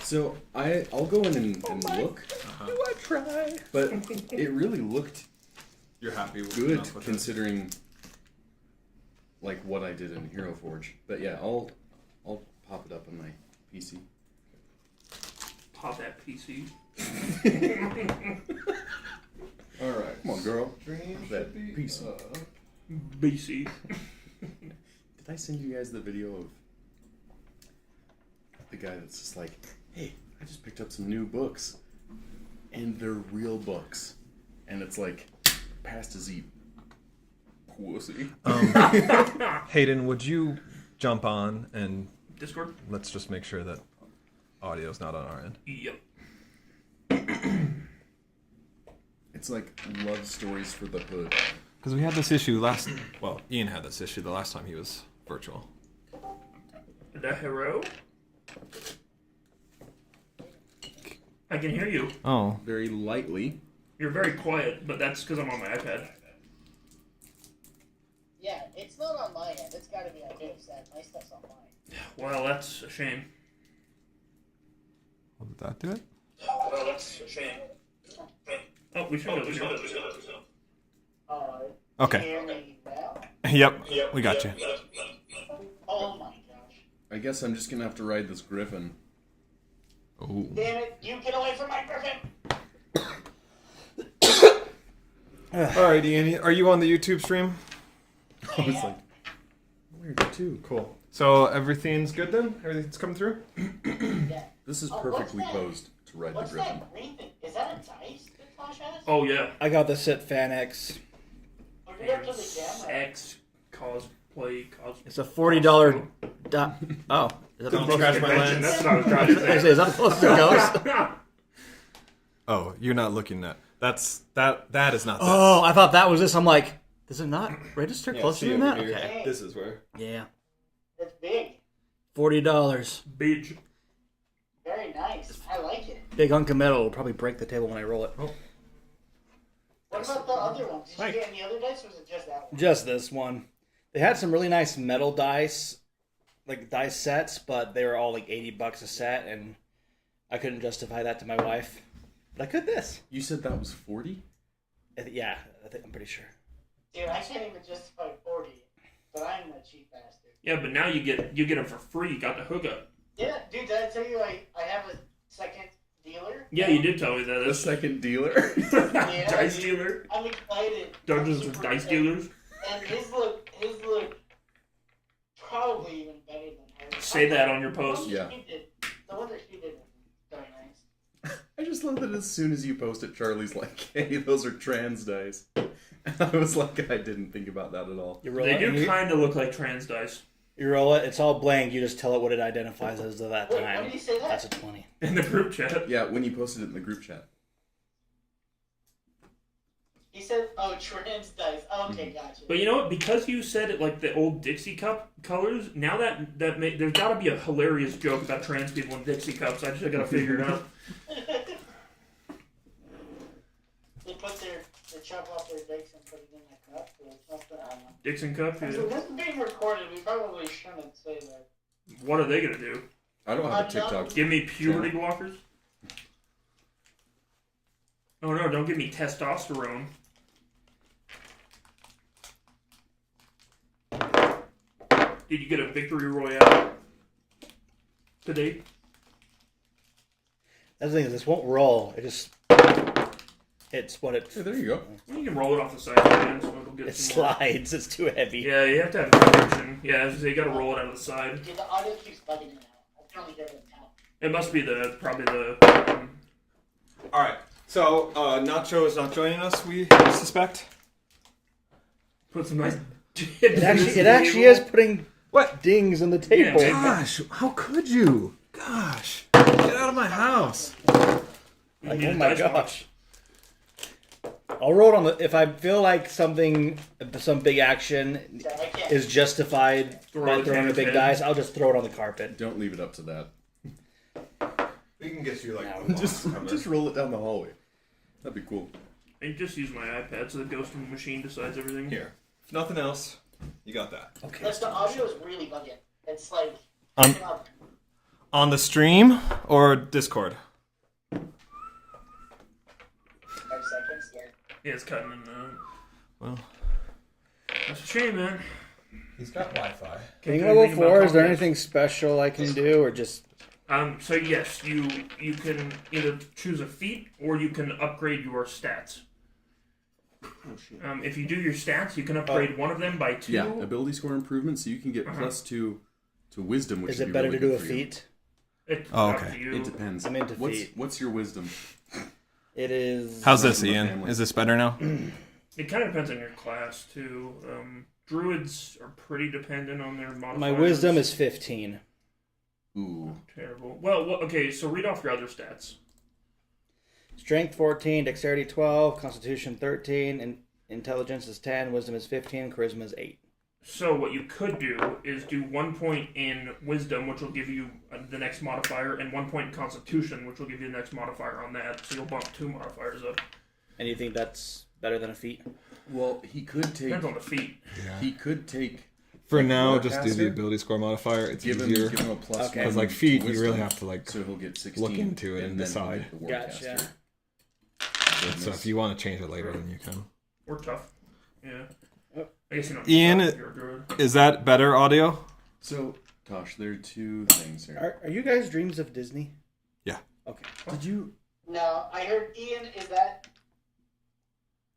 So I'll go in and look. Do I try? But it really looked You're happy with good with considering like what I did in Hero Forge. But yeah, I'll pop it up on my PC. Pop that PC. All right, come on, girl. Dream That PC. BC. Did I send you guys the video of the guy that's just like, hey, I just picked up some new books, and they're real books, and it's like, past his eat. Pussy. Hayden, would you jump on and Discord? let's just make sure that audio's not on our end. Yep. It's like love stories for the hood. Because we had this issue last... Well, Ian had this issue the last time he was virtual. The hero? I can hear you. Oh. Very lightly. You're very quiet, but that's because I'm on my iPad. Yeah, it's not on my end. It's got to be on his. My stuff's on mine. Well, that's a shame. Well, did that do it? Well, that's a shame. Oh, we should have. Okay. Hear me now? Yep, we got you. Oh my gosh. I guess I'm just gonna have to ride this griffin. Oh. Damn it, you get away from my griffin! Alright, Ian, are you on the YouTube stream? I was like, where are you two? Cool. So everything's good then? Everything's coming through? Yeah. This is Oh, perfectly what's that? posed to ride the What's griffin. that green thing? Is that a dice that Tosh has? Oh, yeah. I got this at FanX. Put it up to the camera. X cosplay. It's a $40. Oh, is that Don't the scratch my lens. That's what I was trying to say. Is that the closest it goes? Oh, you're not looking at... That is not this. Oh, I thought that was this. I'm like, does it not register Yeah, closer see than over that? here. Okay. This is where... Yeah. It's big. $40. Bitch. Very nice. I like it. Big hunk of metal will probably break the table when I roll it. Oh. What about the other one? Did you get any other dice, or was it just that one? Just this one. They had some really nice metal dice, like dice sets, but they were all like $80 a set, and I couldn't justify that to my wife. But I could this. You said that was 40? Yeah, I'm pretty sure. Dude, I can't even justify 40, but I'm a cheap bastard. Yeah, but now you get them for free. You got the hookup. Yeah, dude, did I tell you I have a second dealer? Yeah, you did tell me that. The second dealer? Yeah, Dice dude. dealer. I'm excited. Dungeons I'm with super dice excited. dealers. And his look probably even better than hers. Say that on your post. Yeah. The one that she did was very nice. I just love that as soon as you post it, Charlie's like, hey, those are trans dice. And I was like, I didn't think about that at all. You roll They it. do kind of look like trans dice. You roll it. It's all blank. You just tell it what it identifies as of that Wait, time. when did you say that? That's a 20. In the group chat. Yeah, when you posted it in the group chat. He said, oh, trans dice. Okay, gotcha. But you know what? Because you said it like the old Dixie cup colors, now there's got to be a hilarious joke about trans people in Dixie cups. I just got to figure it out. They put they chop off their dicks and put it in a cup, so it's not I don't know. Dixon cup. So Yeah. this is being recorded. We probably shouldn't say that. What are they gonna do? I don't have a TikTok. Give me puberty blockers? Oh no! Don't give me testosterone. Did you get a victory royale today? That's the thing is, this won't roll. It's what it. Hey, there you go. You can roll it off the side again, so it'll get It some more. slides. It's too heavy. Yeah, you have to have friction. Yeah, so you got to roll it out of the side. Dude, the audio keeps bugging in and out. I can only hear it now. It must be probably the. Alright, so Nacho is not joining us, we suspect. Put some nice. It actually is putting dings in the table. Yeah, Gosh, how could you? Gosh, get out of my house. Like, oh my gosh. I'll roll it on the. If I feel like some big action So I can't. is justified by throwing a big head. dice, I'll just throw it on the carpet. Don't leave it up to that. We can get you like No, Just roll it down the hallway. That'd be cool. I just use my iPad so the ghost machine decides everything. here. If nothing else, you got that. Okay. Like, the audio is really bugging. It's like. Um, On the stream or Discord? 5 seconds. Yeah. Yeah, it's cutting in now. Well, That's a shame, man. he's got Wi-Fi. Being Can't do level anything about 4, is there Comcast. anything special I can do, or just... So yes, you can either choose a feat or you can upgrade your stats. If you do your stats, you can upgrade one of them by 2. Yeah, ability score improvement, so you can get +2 to wisdom, which Is would it be better really to do good a for you. feat? It's Oh, up okay. to you. It depends. I'm into feat. What's your wisdom? It is... How's this, From the Ian? family. Is this better now? It kind of depends on your class too. Druids are pretty dependent on their modifiers. My wisdom is 15. Ooh. terrible. Well, okay, so read off your other stats. Strength 14, dexterity 12, constitution 13, and intelligence is 10, wisdom is 15, charisma is 8. So what you could do is do 1 point in wisdom, which will give you the next modifier, and 1 point in constitution, which will give you the next modifier on that. So you'll bump 2 modifiers up. And you think that's better than a feat? Well, he could take. Depends on the feat. He could take. For now, just do the Warcaster? ability score modifier. It's Give easier. him a +1. Okay. Because like feet, you wisdom, really have to like. So he'll get 16. look into it and then decide. he'll get the Gotcha. Warcaster. So if you want to change it later, then you can. Or tough. Yeah. I guess you don't. Ian, tough if you're a druid. Is that better audio? So, Tosh, there are 2 things here. Are you guys dreams of Disney? Yeah. Okay. Did you? No, I heard Ian. Is that?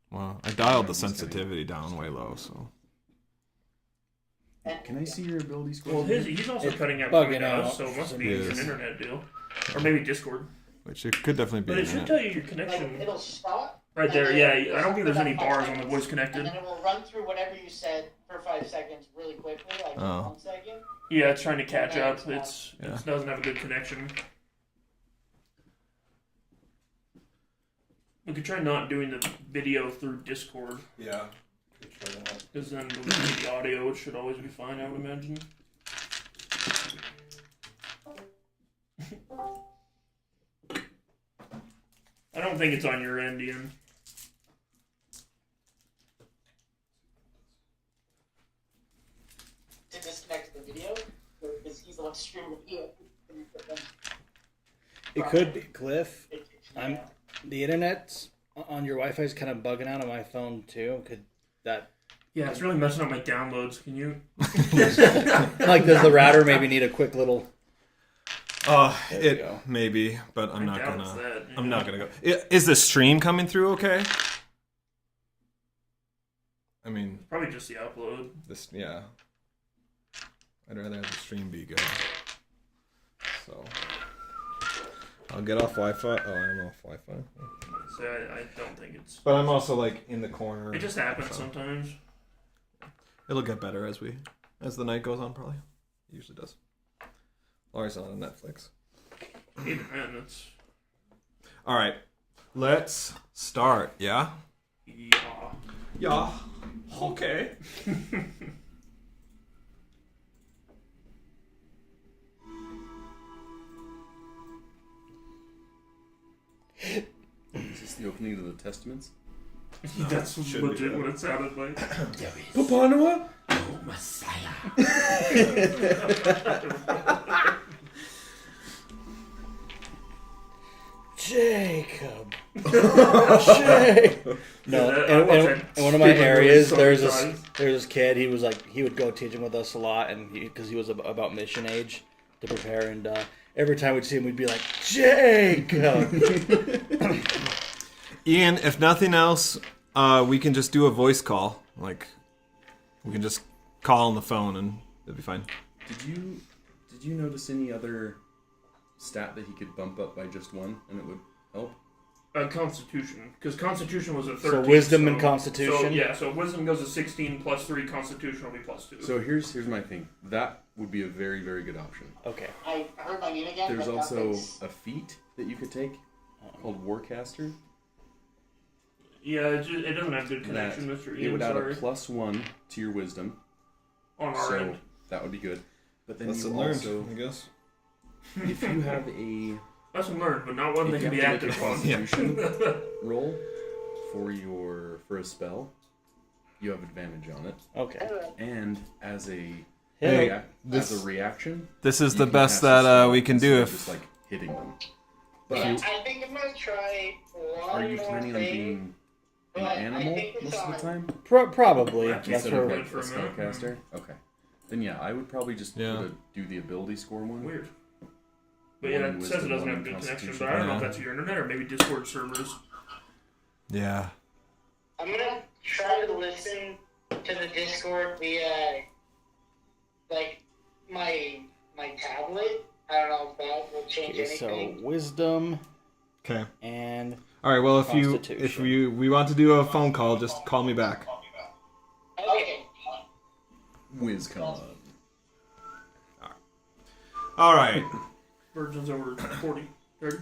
Well, I dialed the sensitivity down way low, so. Can I see your ability score? Well, he's also It's cutting out bugging between us, out so it must for be some an reason. internet deal, or maybe Discord. Which it could definitely be. But it should internet. tell you your Like connection it'll stop. right there. and Yeah, then I don't think there's any something about bars on the 5 voice seconds, connected. And then it will run through whatever you said for 5 seconds really quickly, like Oh. 1 second. Yeah, it's trying to catch Yeah, up. It doesn't have a good connection. We could try not doing the video through Discord, Yeah. because then with the audio, it should always be fine, I would imagine. I don't think it's on your end, Ian. To disconnect the video, because he's the one streaming the video. It could be, Cliff. Yeah. The internet on your Wi-Fi is kind of bugging out on my phone too. Could that... Yeah, it's really messing up my downloads. Can you? Like, does the router maybe need a quick little... There we It go. maybe, but I'm I not doubt gonna. it's that, I'm yeah. not gonna go. Is the stream coming through okay? I mean, Probably just the upload. this yeah. I'd rather have the stream be good. So I'll get off Wi-Fi. Oh, I'm off Wi-Fi. So I don't think it's. But I'm also like in the corner. It just happens so sometimes. It'll get better as the night goes on. Probably, it usually does. Or it's on Netflix. Even then, it's. All right, let's start. Yeah. Yeah. Yeah. Okay. Is this the opening to the Testaments? That's should legit be. what it sounded like. Papanua? Jacob. Jacob. No, Yeah, I watched that in one of my stupid movie areas, so there's many this times. there's this kid. He was like, he would go teaching with us a lot, and because he was about mission age to prepare, and every time we'd see him, we'd be like, Jacob. Ian, if nothing else, we can just do a voice call. Like, we can just call on the phone and it'll be fine. Did you notice any other stat that he could bump up by just 1 and it would help? Constitution, because Constitution was a 13. So wisdom and Constitution? So, yeah, so wisdom goes to 16 plus 3. Constitution will be plus 2. So here's my thing. That would be a very, very good option. Okay. I heard my name again. There's but also nothing's- a feat that you could take called Warcaster. yeah, it doesn't have good That connection, Mr. it Ian. would add Sorry. a +1 to your wisdom. On our So end. that would be good. But then Lesson you learned, also, I guess. if you have a Lesson learned, but not one that if can you be have to acted make a upon. Constitution roll for a spell, you have advantage on it. Okay. And as a Hey, as a reaction. This is you the can best cast a that spell we can instead do of if... just like hitting them. Yeah, I think I'm gonna try one Are you more planning on thing, being an but I animal think it's most of the on. time? Probably. Yeah, That's Instead where of Good like for a a minute. spellcaster? Okay. Then yeah, I would probably just do the ability score one. Weird. But yeah, One it says wisdom, it doesn't one have good connection, constitution. but I don't know if Yeah. that's your internet or maybe Discord servers. Yeah. I'm gonna try to listen to the Discord via like my tablet. I don't know if that will change Okay, so anything. wisdom Okay. and All right. Well, if Constitution. we want to do a phone call, just call me back. Okay. WizCon. All right. Virgins over 40. 30.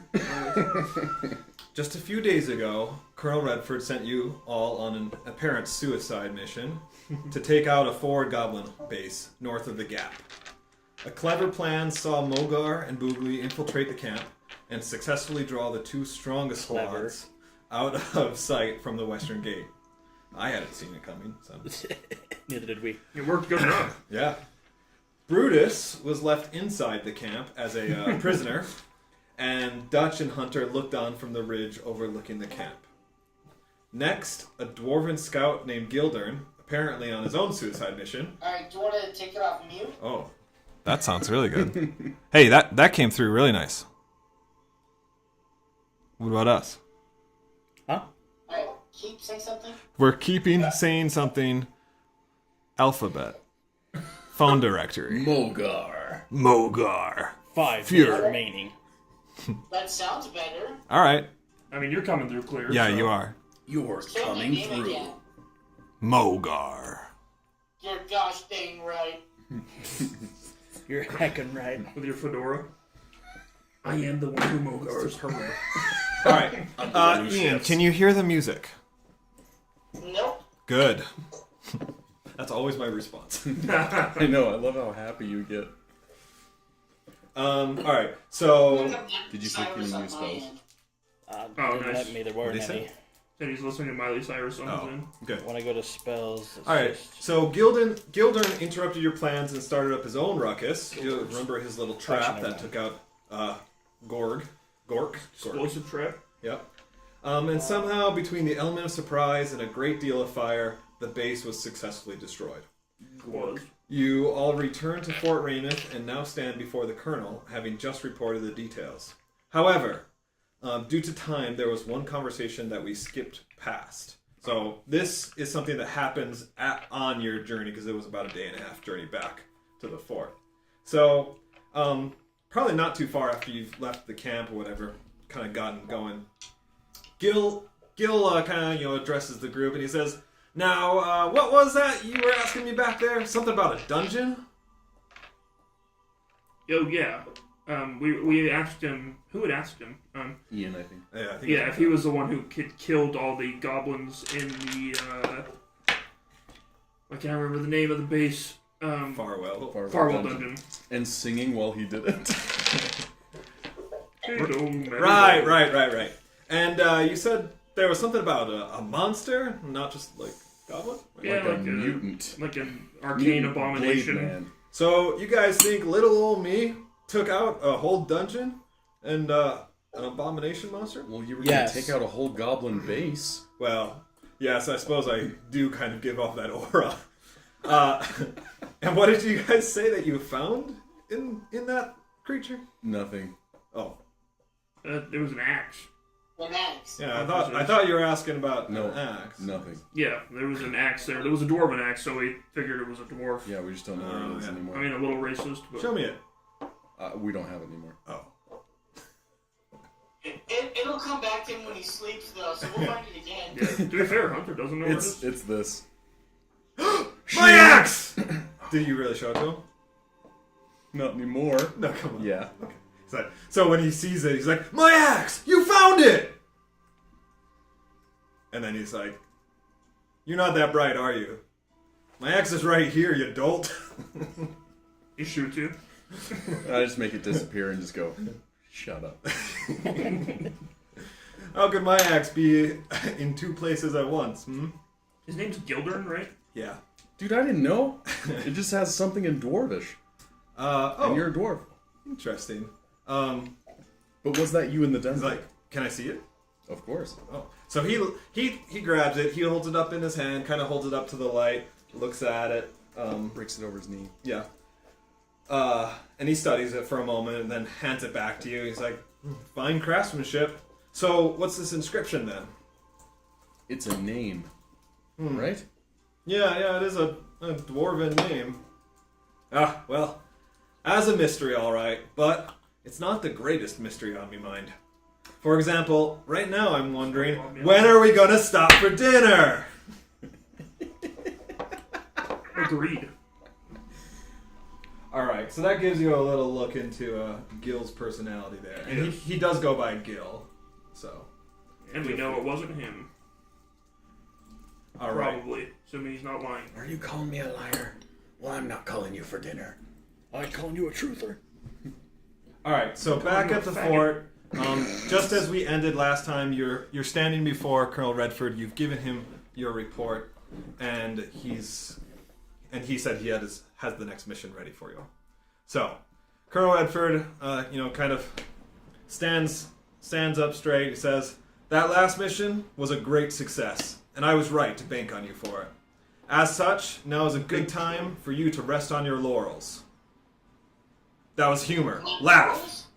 Just a few days ago, Colonel Redford sent you all on an apparent suicide mission to take out a forward goblin base north of the Gap. A clever plan saw Mogar and Boogly infiltrate the camp and successfully draw the two strongest Clever. squads out of sight from the western gate. I hadn't seen it coming, so... neither did we. It worked good enough. Yeah. Brutus was left inside the camp as a prisoner, and Dutch and Hunter looked on from the ridge overlooking the camp. Next, a Dwarven scout named Gildern, apparently on his own suicide mission. Alright, do you want to take it off mute? Oh, that sounds really good. Hey, that came through really nice. What about us? Huh? Alright, keep saying something. We're keeping saying something. Alphabet. Phone directory. Mogar. Mogar. 5 Fury. minutes remaining. That sounds better. All right. I mean, you're coming through clear. Yeah, so. you are. You're Say my coming name through. again. Mogar. You're gosh dang right. You're heckin' right. With your fedora. I am the one who Mogars. All right. Ian, can you hear the music? Nope. Good. That's always my response. I know. I love how happy you get. All right. So Did you pick any new spells? Oh, Didn't nice. let me. There weren't What'd he any. say? Said he's listening to Miley Cyrus on his end. good. When I go to spells, it's All right. just- So Gildern interrupted your plans and started up his own ruckus. You remember his little trap Actually, that never took out Gork. Explosive trap. Yep. And somehow, between the element of surprise and a great deal of fire, the base was successfully destroyed. Was. You all return to Fort Rameth and now stand before the Colonel, having just reported the details. However, due to time, there was one conversation that we skipped past. So this is something that happens on your journey, because it was about a day and a half journey back to the fort. So, probably not too far after you've left the camp or whatever, kind of gotten going. Gil kind of addresses the group and he says, "Now, what was that you were asking me back there? Something about a dungeon?" Oh, yeah. We asked him. Who had asked him? Ian, I think. Yeah, I think Yeah, if he was the one who killed all the goblins in the. I can't remember the name of the base. Farwell. Farwell Dungeon. And singing while he did it. Right. And you said there was something about a monster, not just like goblin? Yeah, like a mutant. Like an arcane Mutant abomination. Blade Man. So you guys think little old me took out a whole dungeon and an abomination monster? Well, you were Yes. going to take out a whole goblin base. Well, yes, I suppose I do kind of give off that aura. And what did you guys say that you found in that creature? Nothing. Oh, There was an axe. An axe. yeah. I thought you were asking about No. an axe. Nothing. Yeah, there was an axe there. There was a dwarven axe, so we figured it was a dwarf. Yeah, we just don't know where it is yeah. anymore. I mean, a little racist, but Show me it. We don't have it anymore. Oh. It'll come back to him when he sleeps, though, so we'll find it again. yeah. To be fair, Hunter doesn't know where it is. It's this. My axe! Did you really show it to him? Not anymore. No, come on. Yeah. So when he sees it, he's like, "My axe! You found it!" And then he's like, "You're not that bright, are you? My axe is right here, you dolt." He shoots you. I just make it disappear and just go, shut up. How could my axe be in two places at once, hmm? His name's Gildern, right? Yeah. Dude, I didn't know. It just has something in Dwarvish. And you're a dwarf. Interesting. But was that you in the den? He's like, can I see it? Of course. Oh, so he grabs it. He holds it up in his hand, kind of holds it up to the light, looks at it. Breaks it over his knee. Yeah. And he studies it for a moment and then hands it back to you. He's like, fine craftsmanship. So what's this inscription then? It's a name, right? Yeah, it is a dwarven name. Ah, well, as a mystery, all right, but it's not the greatest mystery on me mind. For example, right now I'm wondering, when are we going to stop for dinner? Agreed. All right, so that gives you a little look into Gil's personality there. And Yes. he does go by Gil, so. And we know it wasn't him. All right. Probably. Assuming he's not lying. Are you calling me a liar? Well, I'm not calling you for dinner. I'm calling you a truther. All right, so back at the fort, just as we ended last time, you're standing before Colonel Redford. You've given him your report, and he said he has the next mission ready for you. So, Colonel Redford, kind of stands up straight. He says, "That last mission was a great success, and I was right to bank on you for it. As such, now is a good time for you to rest on your laurels." That was humor. Laugh.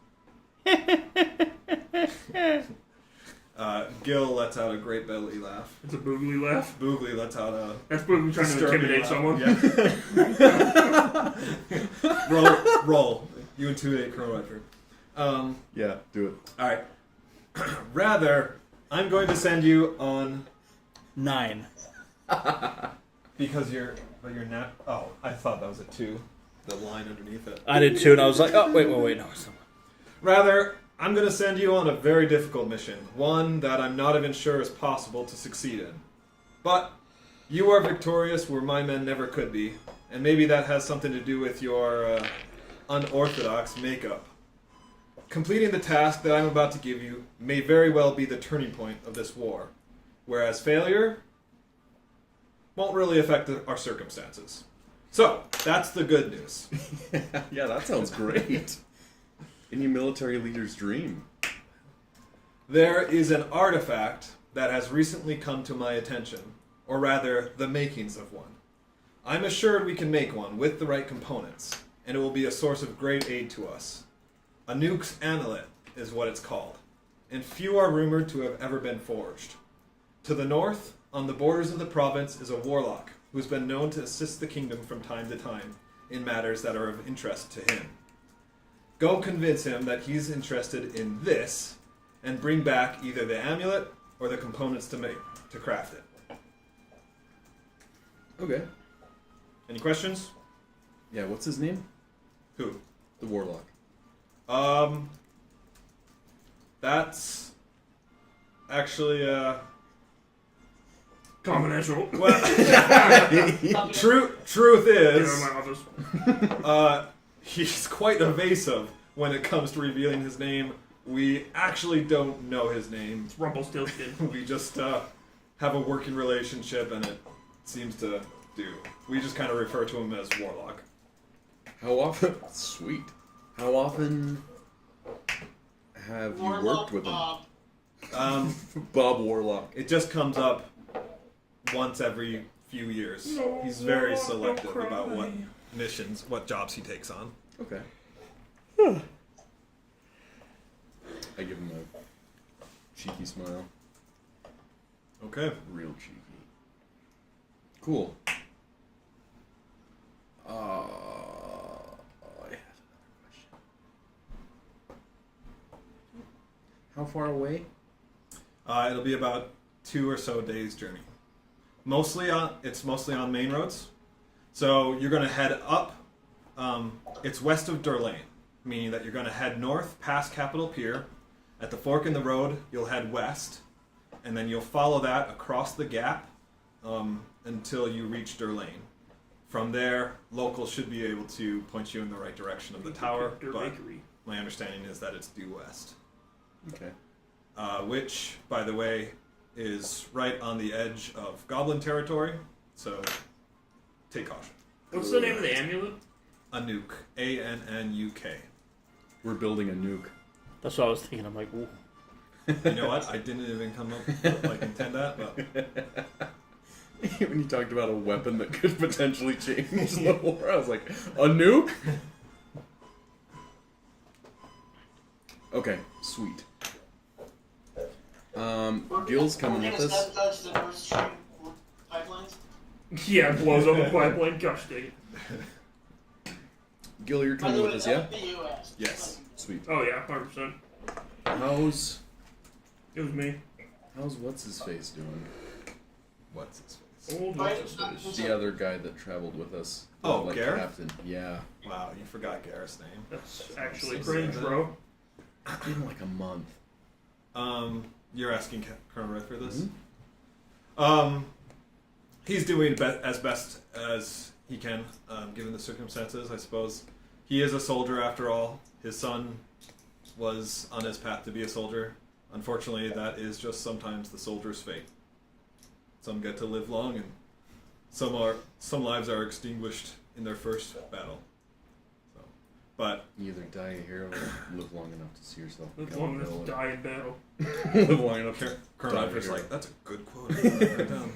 Gil lets out a great belly laugh. It's a boogly laugh. Boogly lets out a That's Boogly trying to disturbing intimidate laugh. someone. Yeah. roll. You intimidate Colonel Redford. Yeah, do it. All right. Rather, I'm going to send you on 9. because you're not. Oh, I thought that was a 2. The line underneath it. I did too, and I was like, oh, wait, no. It's not. Rather, I'm going to send you on a very difficult mission, one that I'm not even sure is possible to succeed in. But you are victorious where my men never could be, and maybe that has something to do with your unorthodox makeup. Completing the task that I'm about to give you may very well be the turning point of this war, whereas failure won't really affect our circumstances. So, that's the good news. Yeah, that sounds great. Any military leader's dream. There is an artifact that has recently come to my attention, or rather, the makings of one. I'm assured we can make one with the right components, and it will be a source of great aid to us. A nuke's amulet is what it's called, and few are rumored to have ever been forged. To the north, on the borders of the province, is a warlock who's been known to assist the kingdom from time to time in matters that are of interest to him. Go convince him that he's interested in this, and bring back either the amulet or the components to craft it. Okay. Any questions? Yeah, what's his name? Who? The warlock. That's actually Confidential. well, truth Get out is, of my office. he's quite evasive when it comes to revealing his name. We actually don't know his name. It's Rumpelstiltskin. We just have a working relationship, and it seems to do. We just kind of refer to him as Warlock. How often? Sweet. How often have you worked with him? Bob Warlock. It just comes up once every few years. No, He's very Warlock, selective don't about cry. what missions, what jobs he takes on. Okay. I give him a cheeky smile. Okay. Real cheeky. Cool. I had another question. How far away? It'll be about 2 or so days' journey. It's mostly on main roads. So you're going to head up. It's west of Durlane, meaning that you're going to head north past Capitol Pier. At the fork in the road, you'll head west, and then you'll follow that across the gap until you reach Durlane. From there, locals should be able to point you in the right direction of the tower, Their but bakery. my understanding is that it's due west. Okay. Which, by the way, is right on the edge of Goblin territory. So take caution. What's the name of the amulet? Anuk. A-N-N-U-K. We're building a nuke. That's what I was thinking. I'm like, ooh. You know what? I didn't even come up with, intend that, but... When you talked about a weapon that could potentially change the war, I was like, a nuke? Okay, sweet. Gil's coming with us. Sabotage the Nord Stream pipelines. Yeah, it blows up the pipeline. Gosh dang it. Gil, you're By coming the with way, us, yeah? that's the U.S. Yes. Sweet. Oh yeah, 100%. It was me. How's what's his face doing? What's his face? Old what's his face? The other guy that traveled with us. Oh, like Gareth? Captain. Yeah. Wow, you forgot Gareth's name. That's actually so cringe, sad. bro. It's been like a month. You're asking Colonel Redford this? Mhm. He's doing as best as he can, given the circumstances, I suppose. He is a soldier after all. His son was on his path to be a soldier. Unfortunately, that is just sometimes the soldier's fate. Some get to live long, and some lives are extinguished in their first battle. So, but You either die a hero or live long enough to see yourself Live become long a enough to villain. die in battle. Live long enough to Colonel die a Redford's hero. like, that's a good quote. Write that down.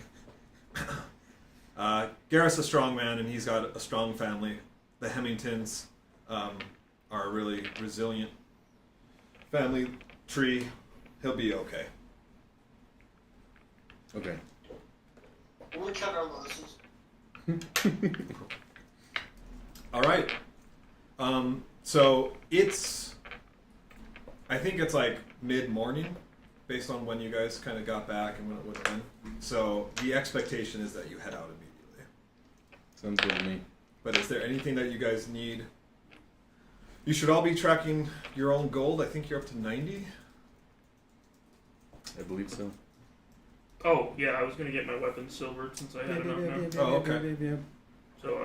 Gareth's a strong man, and he's got a strong family. The Hemingtons are a really resilient family tree. He'll be okay. Okay. We cut our losses. All right. So it's, I think it's like mid-morning, based on when you guys kind of got back and when it would have been. So the expectation is that you head out immediately. Sounds good to me. But is there anything that you guys need? You should all be tracking your own gold. I think you're up to 90. I believe so. Oh yeah, I was gonna get my weapons silvered since I had enough now. Oh, okay. So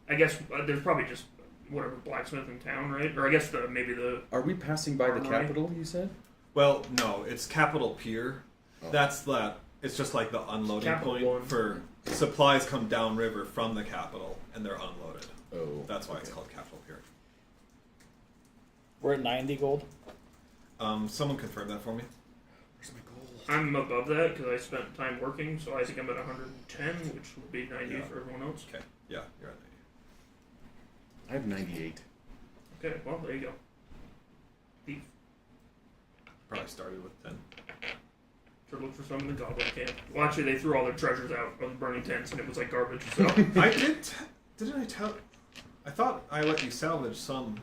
I guess there's probably just whatever blacksmith in town, right? Or I guess maybe the Are we passing by the Armory? capital, you said? Well, no, it's Capitol Pier. Oh. That's that. It's just like the unloading Capital point One. for supplies come downriver from the capital and they're unloaded. Oh. That's why it's okay. called Capitol Pier. We're at 90 gold. Someone confirm that for me. Where's my gold? I'm above that because I spent time working, so I think I'm at 110, which would be 90 Yeah. for everyone else. Okay. Yeah, you're at 90. I have 98. Okay, well there you go. Thief. Probably started with 10. Should look for some in the Goblin camp. Well, actually, they threw all their treasures out of the burning tents, and it was like garbage. So I didn't I tell? I thought I let you salvage some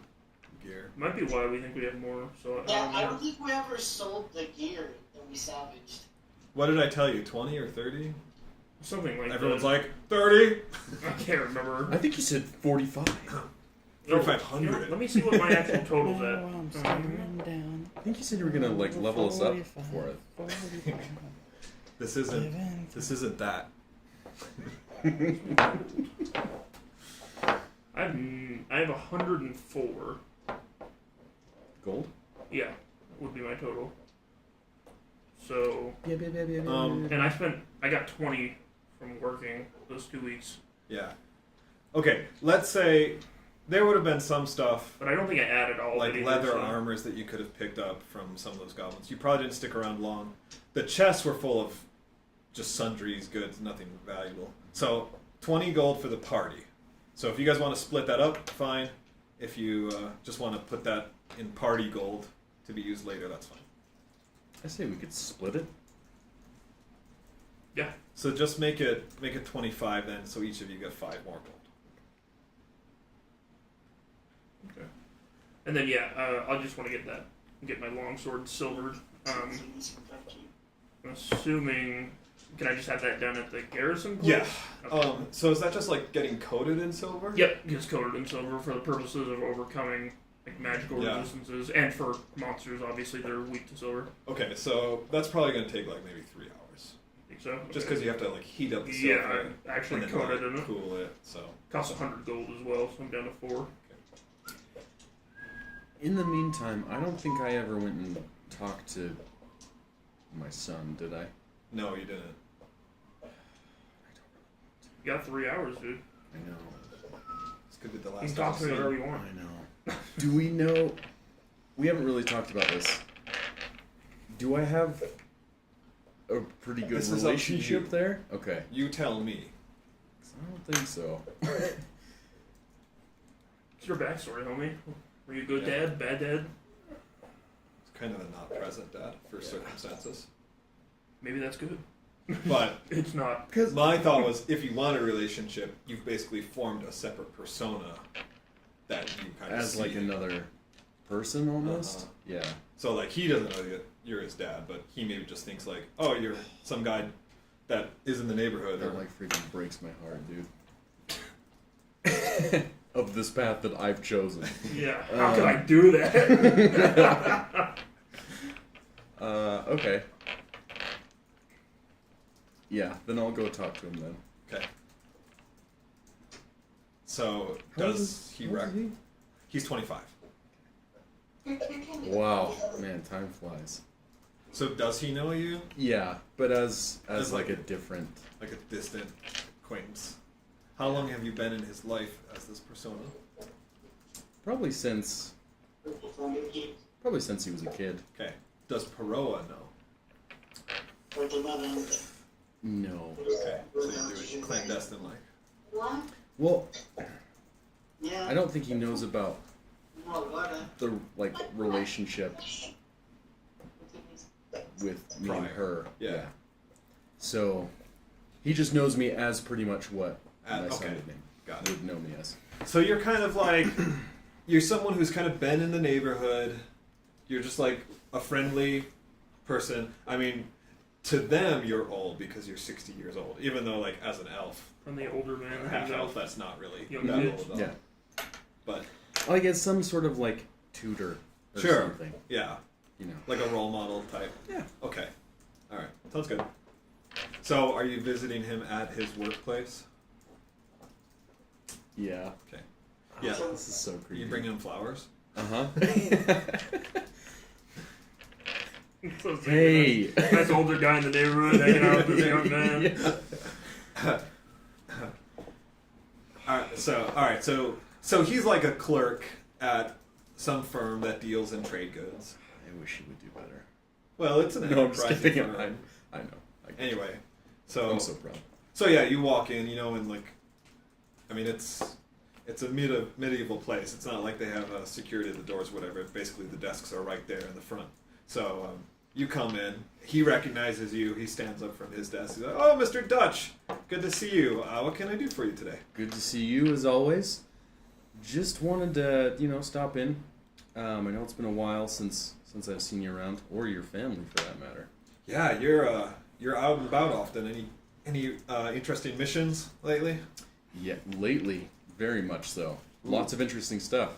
gear. might be why we think we have more. So Yeah, I know. don't think we ever sold the gear that we salvaged. What did I tell you? 20 or 30? Something like Everyone's that. like 30. I can't remember. I think you said 45. 3,500. You know, let me see what my actual total's at. I'm staring down. I think you said you were gonna like level us up for it. This isn't that. I have 104. Gold? Yeah, would be my total. So, Um, and I got 20 from working those 2 weeks, Yeah. Okay, let's say there would have been some stuff but I don't think I added all like of it. either, leather so- armors that you could have picked up from some of those goblins. You probably didn't stick around long. The chests were full of just sundries, goods, nothing valuable. So 20 gold for the party. So if you guys want to split that up, fine. If you just want to put that in party gold to be used later, that's fine. I say we could split it. Yeah. So just make it 25 then, so each of you get 5 more gold. Okay. And then I just want to get my longsword silvered. I'm assuming. Can I just have that done at the garrison point? Yeah. Okay. So is that just like getting coated in silver? Yep, gets coated in silver for the purposes of overcoming like magical Yeah. resistances, and for monsters, obviously they're weak to silver. Okay, so that's probably going to take like maybe 3 hours. I think so. Just because you have to like heat up the Yeah, silver I actually and then coated like, in it. cool it. So Costs 100 gold as well, so I'm down to 4. In the meantime, I don't think I ever went and talked to my son, did I? no, you didn't. You got 3 hours, dude. I know. This could be the You last can talk to me whatever episode. you want. I know. Do we know? We haven't really talked about this. Do I have a pretty good This is up to relationship you. there? Okay. You tell me. 'Cause I don't think so. What's your backstory, homie? Were you a good Yeah. dad, bad dad? It's kind of a not present dad for circumstances. Maybe that's good. But It's not. Because my thought was, if you want a relationship, you've basically formed a separate persona that you kind of as see. like another person almost. Uh-huh. Yeah. So like he doesn't know that you're his dad, but he maybe just thinks like, oh, you're some guy that is in the neighborhood. That Or, like freaking breaks my heart, dude. Of this path that I've chosen. Yeah. How could I do that? Okay. Yeah, then I'll go talk to him then. okay. So How old does is- he? how old is he? He's 25. Wow, man, time flies. So does he know you? Yeah, but as As like like- a different. Like a distant acquaintance. How long have you been in his life as this persona? Probably since he was a kid. Okay. Does Peroa know? No. Okay. So you do it clandestine like. Well, I don't think he knows about the like relationship with me and Prior. her. Yeah. So he just knows me as pretty much what my son Okay. Got it. would know me as. So you're kind of like, you're someone who's kind of been in the neighborhood. You're just like a friendly person. I mean, to them you're old because you're 60 years old. Even though like as an elf, I'm the older man. or half elf, that's not really Young that kid. old at all. Yeah. But Like as some sort of like tutor or Sure. something. yeah, You know. like a role model type. Yeah. Okay. All right. Sounds good. So are you visiting him at his workplace? Yeah. Okay. Yeah. This is so creepy. You bring him flowers? Uh-huh. So sick, Hey. nice older guy in the neighborhood hanging out with this young man. Yeah. All right. So he's like a clerk at some firm that deals in trade goods. I wish he would do better. Well, it's an No, I'm just enterprising kidding. firm. I know. Anyway, I'm so so proud. yeah, you walk in, and like, I mean, it's a medieval place. It's not like they have security at the doors, or whatever. Basically, the desks are right there in the front. So you come in. He recognizes you. He stands up from his desk. He's like, "Oh, Mr. Dutch, good to see you. What can I do for you today?" Good to see you as always. Just wanted to, stop in. I know it's been a while since I've seen you around, or your family for that matter. Yeah, you're out and about often. Any interesting missions lately? Yeah, lately, very much so. Lots of interesting stuff.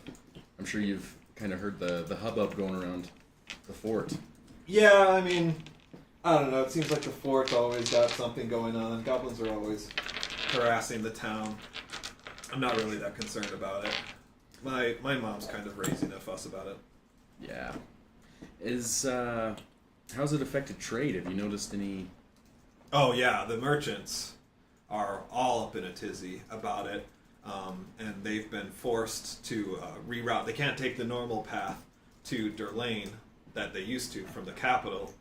I'm sure you've kind of heard the hubbub going around the fort. Yeah, I mean, I don't know. It seems like the fort's always got something going on. Goblins are always harassing the town. I'm not really that concerned about it. My mom's kind of raising a fuss about it. Yeah. How's it affected trade? Have you noticed any? Oh yeah, the merchants are all up in a tizzy about it, and they've been forced to reroute. They can't take the normal path to Durlane that they used to from the capital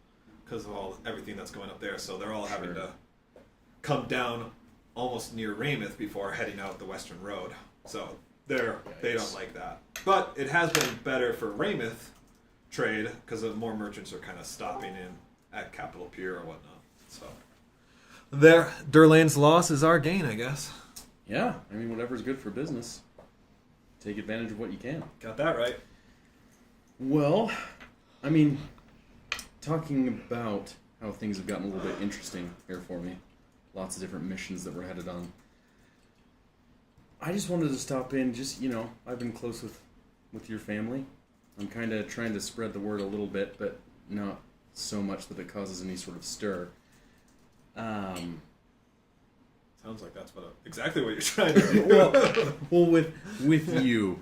because of everything that's going up there. So they're all having to come down almost near Rameth before heading out the western road. So they don't like that. But it has been better for Rameth trade because more merchants are kind of stopping in at Capital Pier or whatnot. So Durlane's loss is our gain, I guess. Yeah, I mean, whatever's good for business. Take advantage of what you can. Got that right. Well, I mean, talking about how things have gotten a little bit interesting here for me. Lots of different missions that we're headed on. I just wanted to stop in, I've been close with your family. I'm kind of trying to spread the word a little bit, but not so much that it causes any sort of stir. Sounds like that's exactly what you're trying to do. well, with you,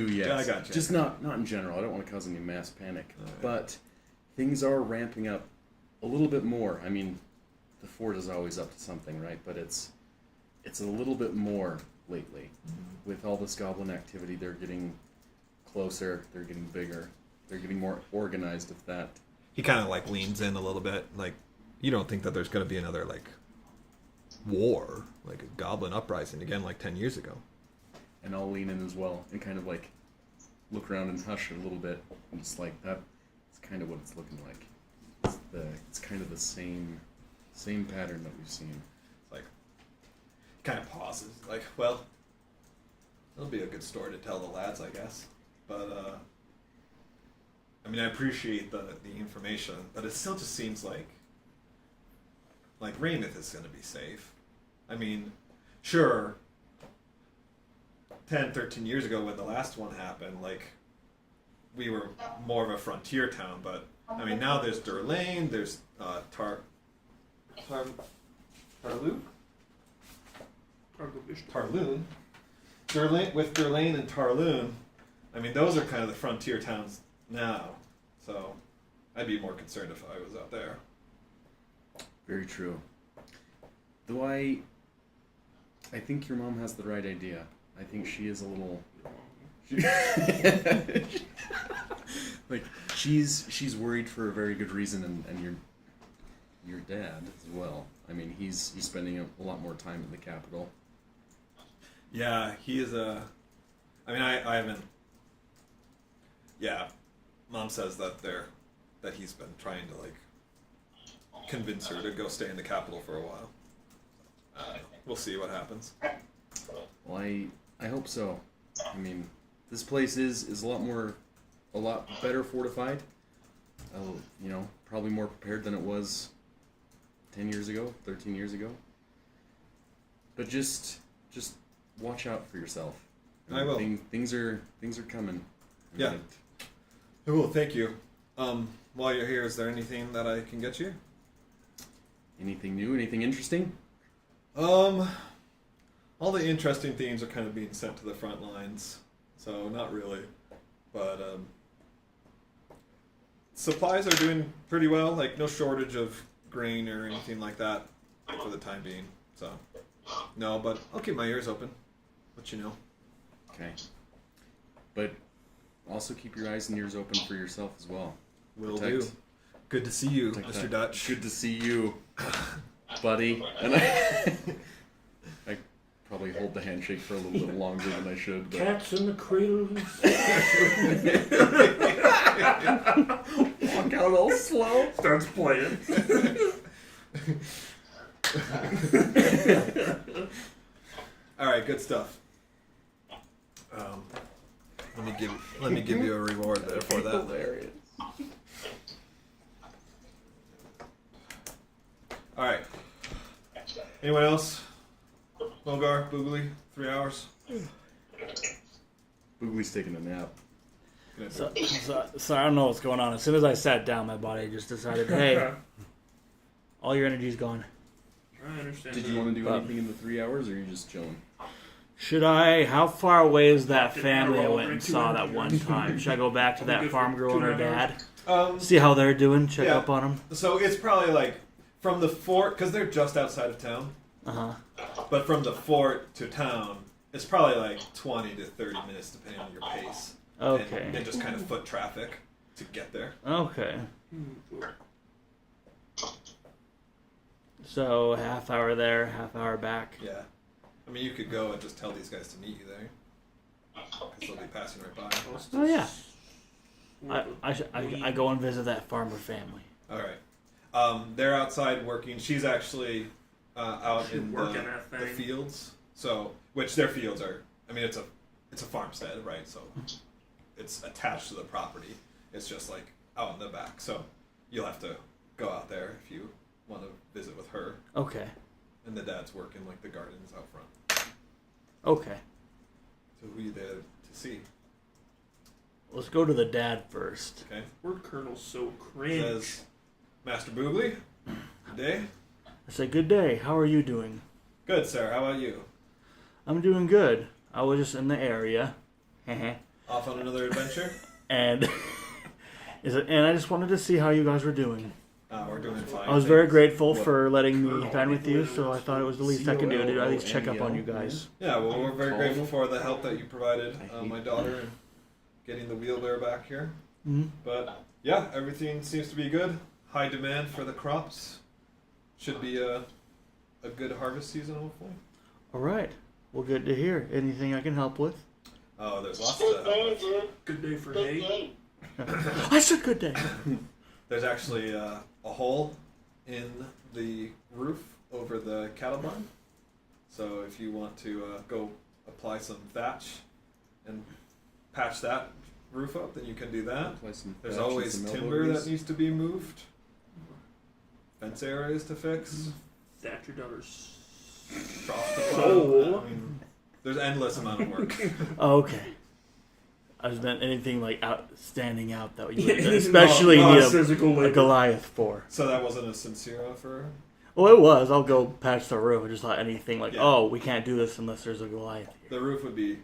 yes. Yeah, I gotcha. Just not in general. I don't want to cause any mass panic, All right. but things are ramping up a little bit more. I mean, the fort is always up to something, right? But it's a little bit more lately. With all this goblin activity, they're getting closer, they're getting bigger, they're getting more organized, if that. He kind of like leans in a little bit. Like, you don't think that there's going to be another like war, like a goblin uprising again, like 10 years ago. And I'll lean in as well and kind of like look around and hush a little bit. And just like that, it's kind of what it's looking like. It's kind of the same pattern that we've seen. Like, kind of pauses. Like, well, that'll be a good story to tell the lads, I guess. But I mean, I appreciate the information, but it still just seems like Rameth is going to be safe. I mean, sure, 10, 13 years ago when the last one happened, like, we were more of a frontier town, but, I mean, now there's Durlane, there's Tarloon? Tarloon. With Durlane and Tarloon, I mean, those are kind of the frontier towns now, so I'd be more concerned if I was out there. Very true. Though I think your mom has the right idea. I think she is a little... like, she's worried for a very good reason, and your dad as well. I mean, he's spending a lot more time in the capital. Yeah, he is a... I mean, I haven't... Yeah, Mom says that he's been trying to, like, convince her to go stay in the capital for a while. We'll see what happens. Well, I hope so. I mean, this place is a lot better fortified. You know, probably more prepared than it was 10 years ago, 13 years ago. But just watch out for yourself. I will. Things are coming. Yeah. Cool, thank you. While you're here, is there anything that I can get you? Anything new? Anything interesting? All the interesting themes are kind of being sent to the front lines, so not really. But supplies are doing pretty well. Like, no shortage of grain or anything like that for the time being. So, no, but I'll keep my ears open. Let you know. Okay. But also keep your eyes and ears open for yourself as well. Will do. Good to see you, Protect Mr. that. Dutch. Good to see you, buddy. And I probably hold the handshake for a little bit longer than I should. But... Cats in the cradle. Walk out all slow. Starts playing. All right, good stuff. Let me give you a reward there for that. Hilarious. All right. Anyone else? Logar, Boogly, 3 hours. Boogly's taking a nap. So I don't know what's going on. As soon as I sat down, my body just decided, hey, all your energy's gone. I understand. Did you want to do anything in the 3 hours, or are you just chilling? Should I? How far away is that family I went and saw that one time? Should I go back to that farm girl and her dad? See how they're doing? Check up on them? So it's probably like from the fort, because they're just outside of town. Uh-huh. But from the fort to town, it's probably like 20 to 30 minutes depending on your pace. Okay. And just kind of foot traffic to get there. Okay. So half hour there, half hour back. Yeah. I mean, you could go and just tell these guys to meet you there. Because they'll be passing right by. Oh yeah. I go and visit that farmer family. All right. They're outside working. She's actually out in the fields. So, which their fields are. I mean, it's a farmstead, right? So it's attached to the property. It's just like out in the back. So you'll have to go out there if you want to visit with her. Okay. And the dad's working like the gardens out front. Okay. So who are you there to see? Let's go to the dad first. Okay. Word Colonel's so cringe. Says Master Boogly. Good day. I say, good day. How are you doing? Good, sir. How about you? I'm doing good. I was just in the area. Off on another adventure? and I just wanted to see how you guys were doing. We're doing fine. I was very things. grateful for letting me dine with you, so I thought it was the least I could do to at least check up on you guys. Yeah, well, we're very grateful for the help that you provided my daughter in getting the wheelbarrow back here. Mm-hmm. But yeah, everything seems to be good. High demand for the crops. Should be a good harvest season, hopefully. All right. Well, good to hear. Anything I can help with? Oh, there's lots Good to day, help with. dude. Good day for Good hay. day. I said good day. There's actually a hole in the roof over the cattle barn. So if you want to go apply some thatch and patch that roof up, then you can do that. There's always timber that needs to be moved. Fence areas to fix. That's your daughter's. Frost to Oh. plow. I mean, there's endless amount of work. Okay. I just meant anything like standing out that you would Yeah, especially not need physical a labor. Goliath for. So that wasn't a sincere offer? Well, it was. I'll go patch the roof. I just thought anything like, Yeah. oh, we can't do this unless there's a Goliath here. The roof would be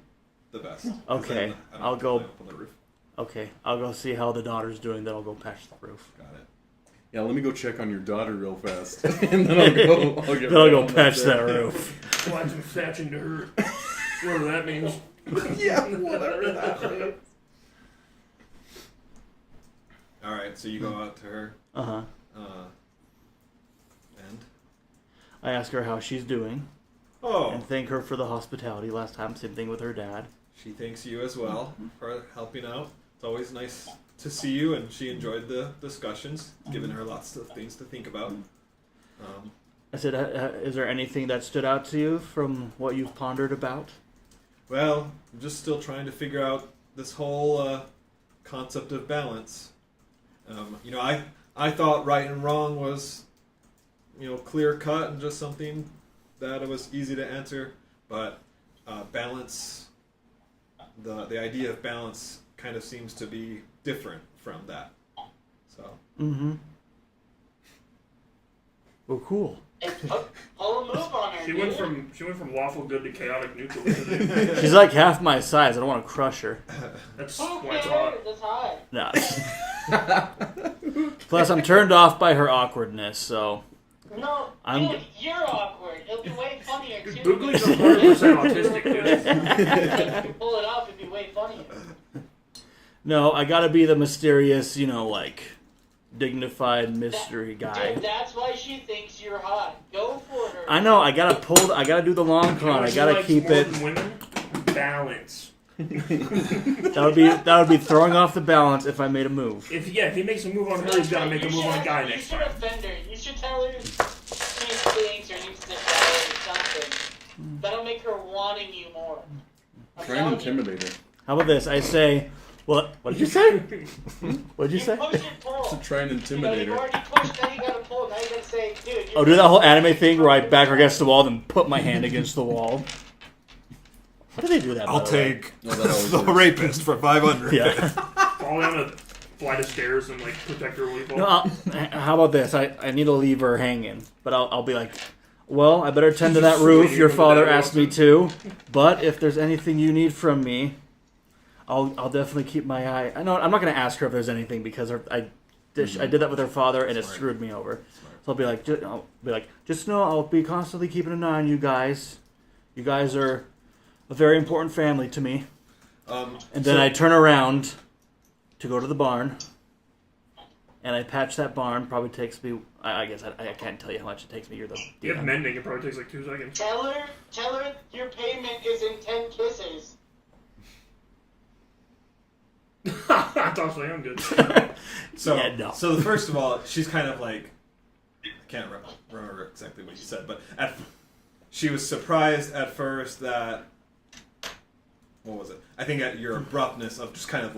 the best. 'Cause Okay, then I don't I'll have to go- climb up on the roof. Okay, I'll go see how the daughter's doing. Then I'll go patch the roof. Got it. Yeah, let me go check on your daughter real fast, and then I'll go. Get Then I'll right go on patch there. that roof. Watch him thatching to her. Whatever that means. Yeah, whatever that is. All right, so you go out to her, Uh-huh. and I ask her how she's doing oh, and thank her for the hospitality last time. Same thing with her dad. she thanks you as well for helping out. It's always nice to see you, and she enjoyed the discussions, giving her lots of things to think about. I said, is there anything that stood out to you from what you've pondered about? Well, I'm just still trying to figure out this whole concept of balance. I thought right and wrong was, clear cut and just something that it was easy to answer. But balance, the idea of balance kind of seems to be different from that. So. Mm-hmm. Well, cool. Pull a move on her. She went from lawful good to chaotic neutral. She's like half my size. I don't want to crush her. That's Who why it's cares? hot. That's hot. No. Plus, I'm turned off by her awkwardness, so... No, I'm- dude, you're awkward. It'll be way funnier too. Boogly's 100% autistic, dude. If you pull it off, it'd be way funnier. No, I gotta be the mysterious, dignified mystery guy. Dude, that's why she thinks you're hot. Go for her. I know, I gotta do the long con. I She gotta likes keep more it... than women? Balance. That would be throwing off the balance if I made a move. If he makes a move on her, he's got to make a move on a guy next You time. should offend her. You should tell her she stinks or needs to shower or something. That'll make her wanting you more. I'm Try and telling you. intimidate her. How about this? I say... What did you say? What did you say? Push and pull. To try and intimidate You've her. already pushed, now you gotta pull. Now you gotta say, dude. Oh, do that whole anime thing where I back her against the wall, then put my hand against the wall. How do they do that? by the way? No, that always the works. rapist for 500. Yeah. Fall down a flight of stairs and protect her when you fall. No, how about this? I need to leave her hanging, but I'll be like, well, I better tend to that roof. Your father asked me to, but if there's anything you need from me, I'll definitely keep my eye. I know I'm not gonna ask her if there's anything because I did that with her father and it screwed me over. So I'll be like, just know I'll be constantly keeping an eye on you guys. You guys are a very important family to me. And then I turn around to go to the barn, and I patch that barn. Probably takes me. I guess I can't tell you how much it takes me. You're the You have mending, it probably takes 2 seconds. Tell her your payment is in 10 kisses. That's actually I'm good. So, Yeah, no. so first of all, she's kind of like, I can't remember exactly what you said, but she was surprised at first that, what was it? I think at your abruptness of just kind of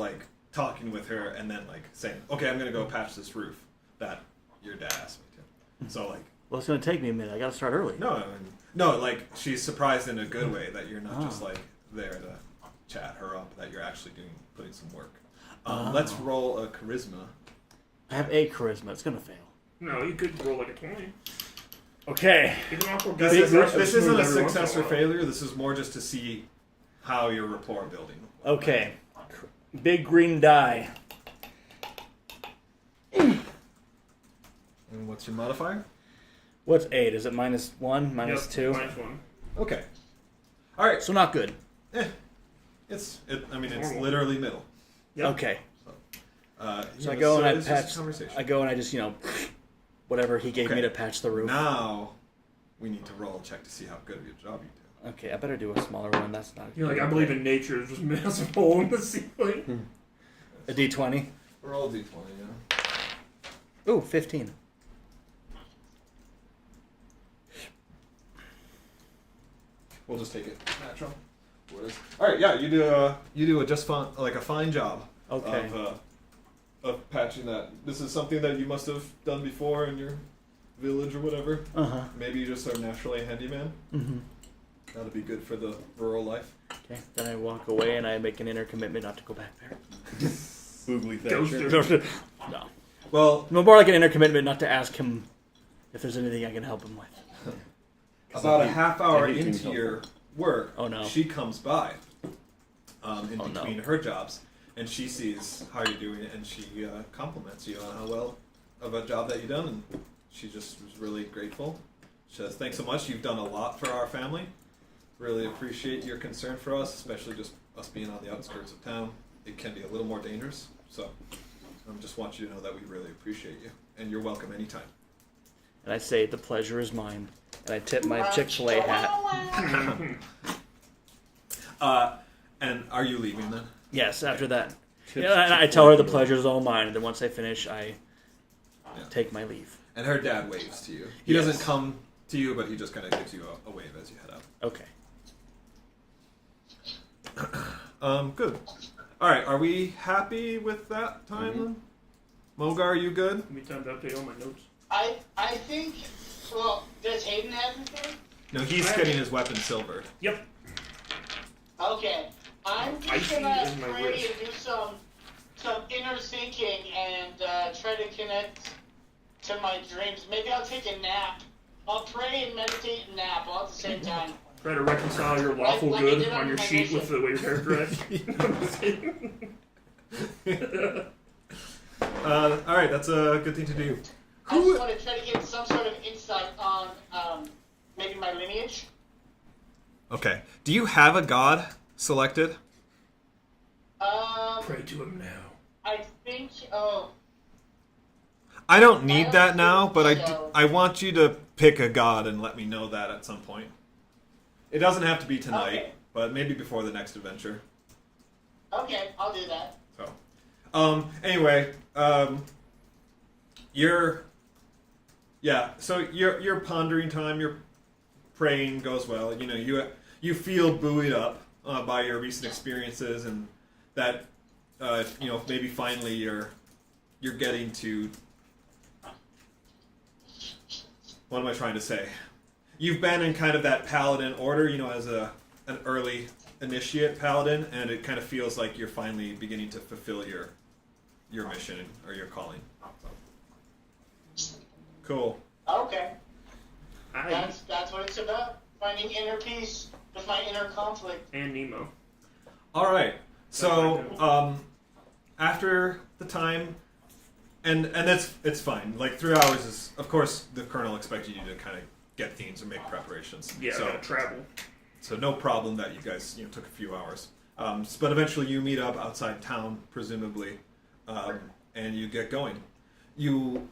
talking with her and then saying, okay, I'm going to go patch this roof that your dad asked me to. So Well, it's gonna take me a minute. I gotta start early. no, she's surprised in a good way that you're not just there to chat her up, that you're actually putting some work. Let's roll a charisma. I have 8 charisma. It's gonna fail. No, you could roll a 20. Okay. Give an awkward This, guy is, aggressive this smooth isn't a every once in success or while. failure. This is more just to see how your rapport building. Okay. Big green die. And what's your modifier? What's 8? Is it -1, -2? -1. Okay. All right. So not good. It's it's Normal. literally middle. Yep. Okay. So I go and I it's just a patch. conversation. I go and I just whatever he gave me Okay. to patch the roof. Now we need to roll a check to see how good of a job you do. Okay, I better do a smaller one. That's not. You're like, I believe in nature. There's just a massive hole in the ceiling. A D20. Roll a d20, yeah. Ooh, 15. We'll just take it natural. All right, yeah, you do a just fine job Okay. of patching that. This is something that you must have done before in your village or whatever. Maybe you just are naturally a handyman. Mm-hmm. That'll be good for the rural life. Okay. Then I walk away and I make an inner commitment not to go back there. Boogly Ghost Thatcher. No. Well, No, more like an inner commitment not to ask him if there's anything I can help him with. about a half hour I hate being into your work, Oh, no. she comes by in Oh, no. between her jobs, and she sees how you're doing it, and she compliments you on how well of a job that you've done, and she just was really grateful. She says, "Thanks so much. You've done a lot for our family. Really appreciate your concern for us, especially just us being on the outskirts of town. It can be a little more dangerous, so just want you to know that we really appreciate you, and you're welcome anytime." And I say, the pleasure is mine. And I tip my Chick-fil-A hat. And are you leaving then? Yes, after that. Yeah, and I tell her the pleasure is all mine. And then once I finish, I take my leave. And her dad waves to you. He Yes. doesn't come to you, but he just kind of gives you a wave as you head out. Okay. Good. All right, are we happy with that time then? Mogar, are you good? Give me time to update all my notes. I think. Well, does Hayden have anything? No, he's getting his weapon silvered. Yep. Okay. I'm I just see gonna it in my pray wrist. and do some inner thinking and try to connect to my dreams. Maybe I'll take a nap. I'll pray and meditate and nap all at the same time. Try to reconcile your lawful Like I good did on on your my sheet mission. with the way your character is. All right, that's a good thing to do. I just want to try to get some sort of insight on maybe my lineage. Okay. Do you have a god selected? Pray to him now. I think. Oh, I don't need that don't now, think but so. I want you to pick a god and let me know that at some point. It doesn't have to be tonight, Okay. but maybe before the next adventure. okay, I'll do that. So, anyway, your pondering time, your praying goes well. You know, you feel buoyed up by your recent experiences, and that maybe finally you're getting to. What am I trying to say? You've been in kind of that paladin order, as an early initiate paladin, and it kind of feels like you're finally beginning to fulfill your mission or your calling. So. Cool. Okay, I that's what it's about. Finding inner peace with my inner conflict. and Nemo. All right. So after the time, and it's fine. Like 3 hours is, of course, the colonel expected you to kind of get things or make preparations. Yeah, I So gotta travel. So no problem that you guys took a few hours. But eventually you meet up outside town, presumably, and you get going. You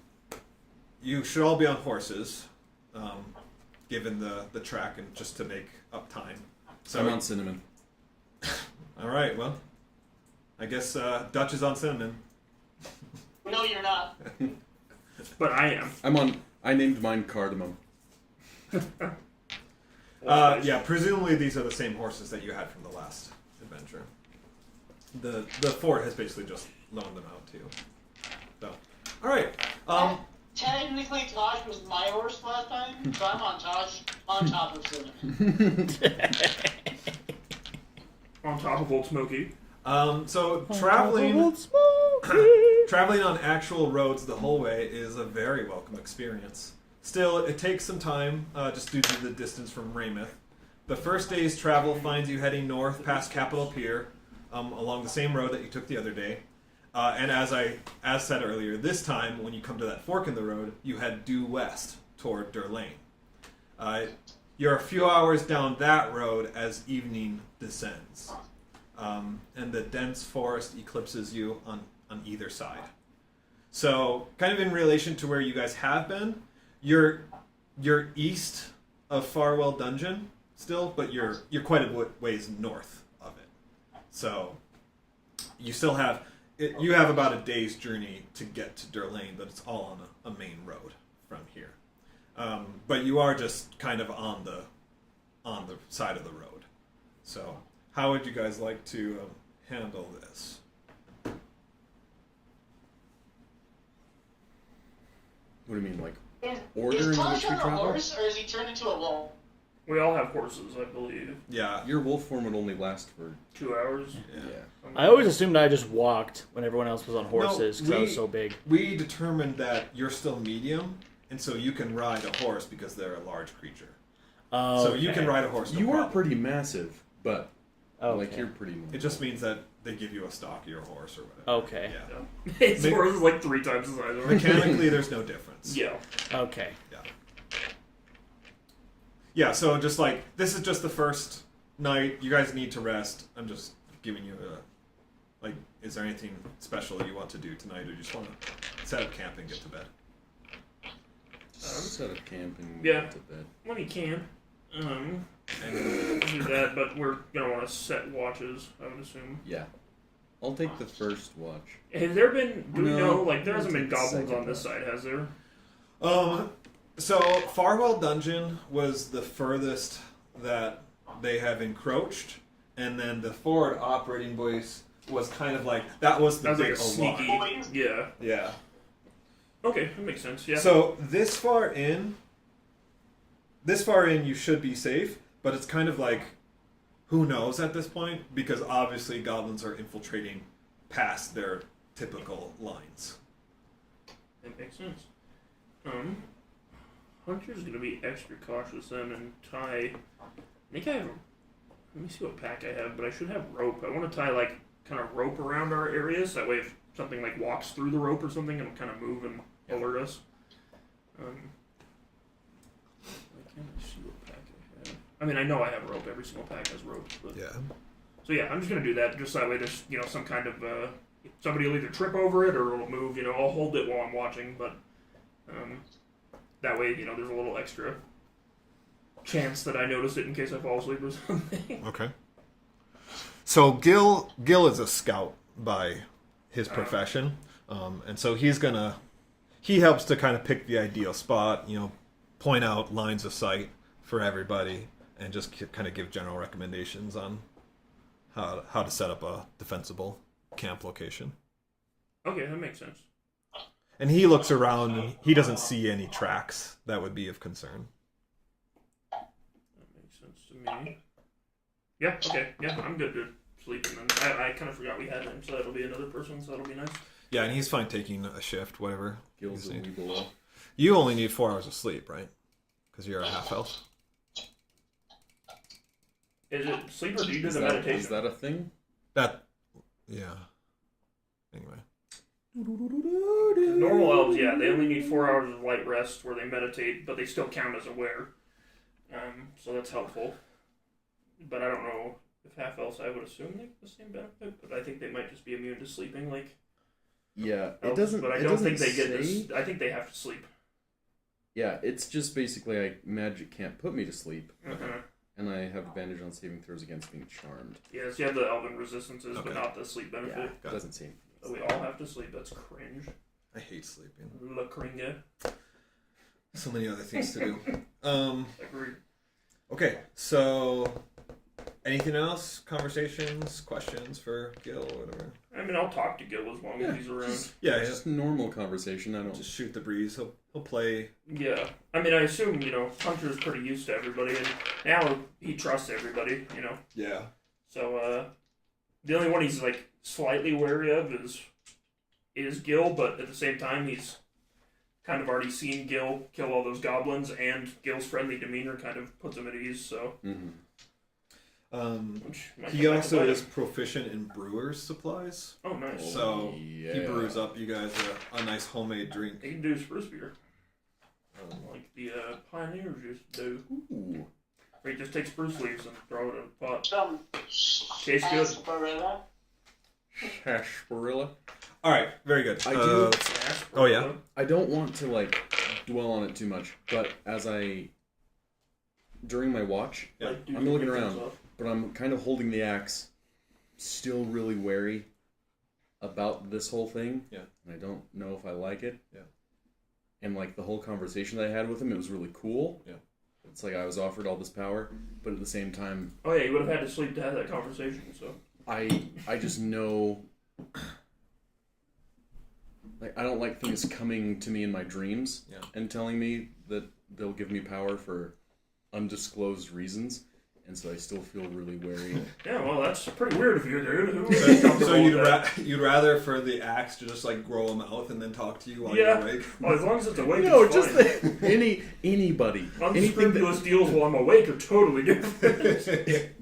should all be on horses, given the track and just to make up time. So I'm on cinnamon. all right, well, I guess Dutch is on cinnamon. No, you're not. But I am. I named mine cardamom. Yeah, presumably these are the same horses that you had from the last adventure. The fort has basically just loaned them out to you. So, all right. Technically, Tosh was my horse last time, so I'm on Tosh on top of Cinnamon. On top of Old Smoky. So traveling on actual roads the whole way is a very welcome experience. Still, it takes some time, just due to the distance from Rameth. The first day's travel finds you heading north past Capitol Pier, along the same road that you took the other day. And as said earlier, this time when you come to that fork in the road, you head due west toward Durlane. You're a few hours down that road as evening descends, and the dense forest eclipses you on either side. So, kind of in relation to where you guys have been, you're east of Farwell Dungeon still, but you're quite a ways north of it. So, you still have about a day's journey to get to Durlane, but it's all on a main road from here. But you are just kind of on the side of the road. So, how would you guys like to handle this? What do you mean, like Is order in which Tosh we on a travel? horse, or is he turned into a wolf? We all have horses, I believe. Yeah. Your wolf form would only last for 2 hours. yeah. I always assumed I just walked when everyone else was on horses because I was so big. We determined that you're still medium, and so you can ride a horse because they're a large creature. Oh, So you can ride a horse. No You are problem. pretty massive, but Okay. like you're pretty. It just means that they give you a stockier horse or whatever. Okay. Yeah. His Make- horse is like 3 times the size of it. Mechanically, there's no difference. Yeah. Okay. Yeah, so just like, this is just the first night. You guys need to rest. I'm just giving you is there anything special you want to do tonight, or you just want to set up camp and get to bed? Set up camp and Yeah. get to bed. When you can. And Do that, but we're going to want to set watches, I would assume. Yeah. I'll take the first watch. Has there been, do we No, know, like, there I'll hasn't been take the goblins second on this watch. side, has there? So Farwell Dungeon was the furthest that they have encroached, and then the forward operating base was kind of like, that was the That was like big a sneaky. alarm. Yeah. Yeah. Okay, that makes sense, yeah. So this far in, you should be safe, but it's kind of like, who knows at this point? Because obviously goblins are infiltrating past their typical lines. That makes sense. Hunter's gonna be extra cautious then and tie. I think I have. Let me see what pack I have, but I should have rope. I want to tie like kind of rope around our areas. That way, if something like walks through the rope or something, it'll kind of move and alert us. I can't see what pack I have. I mean, I know I have rope. Every single pack has rope. But... Yeah. So yeah, I'm just gonna do that. Just that way, there's some kind of somebody will either trip over it or it'll move. I'll hold it while I'm watching, but that way, there's a little extra chance that I notice it in case I fall asleep or something. Okay. So Gil is a scout by his profession, and so he helps to kind of pick the ideal spot, point out lines of sight for everybody, and just kind of give general recommendations on how to set up a defensible camp location. Okay, that makes sense. And he looks around and he doesn't see any tracks that would be of concern. That makes sense to me. Yeah, okay. Yeah, I'm good to sleep. And then I kind of forgot we had him, so that'll be another person, so that'll be nice. Yeah, and he's fine taking a shift, whatever. Gills you and need. we below. You only need 4 hours of sleep, right? Because you're a half elf. Is it sleep or do you do Is the that, meditation? is that a thing? Yeah. Anyway. Normal elves, yeah, they only need 4 hours of light rest where they meditate, but they still count as aware. So that's helpful. But I don't know if half elves, I would assume they get the same benefit, but I think they might just be immune to sleeping like Yeah, it elves, doesn't. but I it don't think doesn't they get say- this. I think they have to sleep. Yeah, it's just basically magic can't put me to sleep, Uh-huh. and I have advantage on saving throws against being charmed. Yes, you have the elven resistances, Okay. but not the sleep benefit. Yeah, Got it. doesn't seem. So we all have to sleep. That's cringe. I hate sleeping. La cringe. So many other things to do. Agreed. Okay, so anything else? Conversations, questions for Gil or whatever? I mean, I'll talk to Gil as long as he's around. Yeah, It's just normal conversation. I don't. just shoot the breeze. He'll play. Yeah. I mean, I assume, Hunter's pretty used to everybody, and now he trusts everybody, Yeah. So, the only one he's, slightly wary of is Gil, but at the same time, he's kind of already seen Gil kill all those goblins, and Gil's friendly demeanor kind of puts him at ease, so... Mm-hmm. Which might He come back also to bite is him. proficient in brewer's supplies. Oh, nice. So yeah. he brews up you guys a nice homemade drink. He can do spruce beer. Um, Like the pioneers used to do. Ooh. Where you just take spruce leaves and throw it in a pot. Some Tastes good. sarsaparilla. Sarsaparilla. all right, very good. I do- Oh, yeah? I don't want to like dwell on it too much, but during my watch, Yeah. Like, do I'm looking things around. off. but I'm kind of holding the axe, still really wary about this whole thing. Yeah. And I don't know if I like it. Yeah. And like the whole conversation that I had with him, it was really cool. Yeah. It's like I was offered all this power, but at the same time, Oh yeah, you would have had to sleep to have that conversation. So I just know, like, I don't like things coming to me in my dreams Yeah. and telling me that they'll give me power for undisclosed reasons, and so I still feel really wary. yeah, well that's pretty weird of you, dude. Who would be So comfortable with you'd rather for the axe to just like grow a mouth and then talk to you while Yeah. you're awake? Well, as long as it's awake, No, it's just fine. anybody. Anything that, Unscrupulous deals while I'm awake are totally different.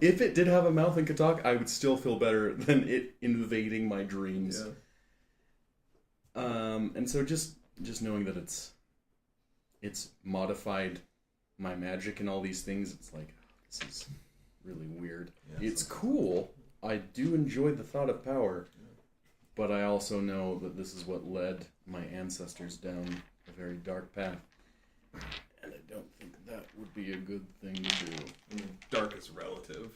if it did have a mouth and could talk, I would still feel better than it invading my dreams. Yeah. And so just knowing that it's modified my magic and all these things, it's like, this is really weird. Yeah, It's cool. I do enjoy the thought of power, but I also know that this is what led my ancestors down a very dark path. And I don't think that would be a good thing to do. I mean, dark is relative,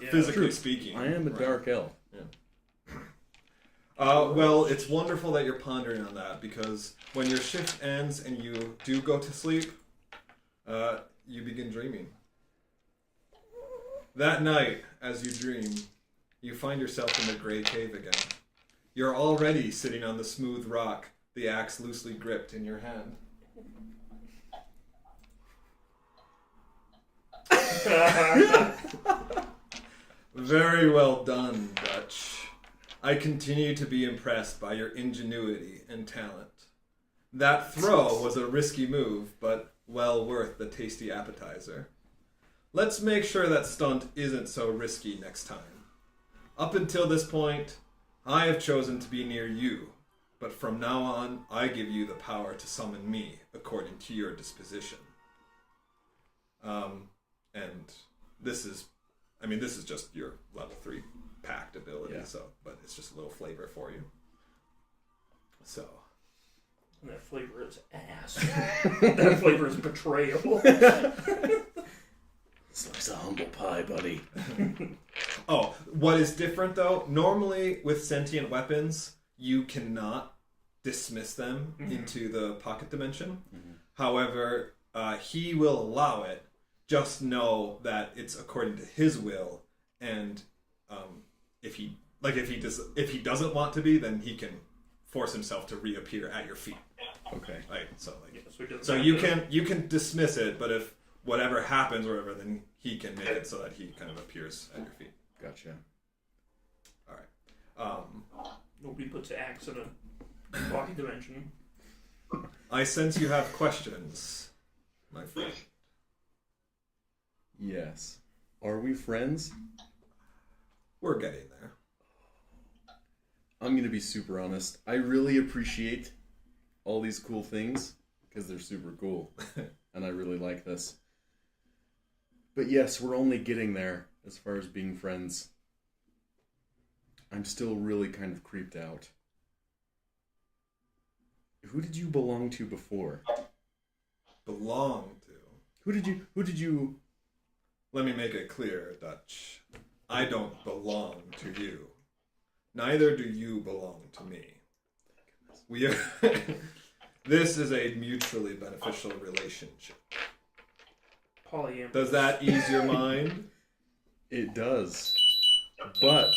Yeah, physically true. speaking. I am a right? dark elf. Well, it's wonderful that you're pondering on that, because when your shift ends and you do go to sleep, you begin dreaming. That night, as you dream, you find yourself in the gray cave again. You're already sitting on the smooth rock, the axe loosely gripped in your hand. Very well done, Dutch. I continue to be impressed by your ingenuity and talent. That throw was a risky move, but well worth the tasty appetizer. Let's make sure that stunt isn't so risky next time. Up until this point, I have chosen to be near you, but from now on, I give you the power to summon me according to your disposition. And this is just your level 3 pact ability, Yeah. but it's just a little flavor for you. So, And that flavor is ass. That flavor is betrayal. Slice of humble pie, buddy. oh, what is different though? Normally with sentient weapons, you cannot dismiss them into the pocket dimension. Mm-hmm. However, he will allow it. Just know that it's according to his will, and if he doesn't want to be, then he can force himself to reappear at your feet. Okay. Right. So Yeah, so it doesn't so have you to- can dismiss it, but if whatever happens or whatever, then he can make it so that he kind of appears at your feet. Gotcha. All right. Nobody puts axe in a pocket dimension. I sense you have questions, my friend. Yes. Are we friends? We're getting there. I'm going to be super honest. I really appreciate all these cool things because they're super cool. And I really like this. But yes, we're only getting there as far as being friends. I'm still really kind of creeped out. Who did you belong to before? Belong to. Who did you Let me make it clear, Dutch. I don't belong to you. Neither do you belong to me. We are. This is a mutually beneficial relationship. Polyamorous. Does that ease your mind? It does. But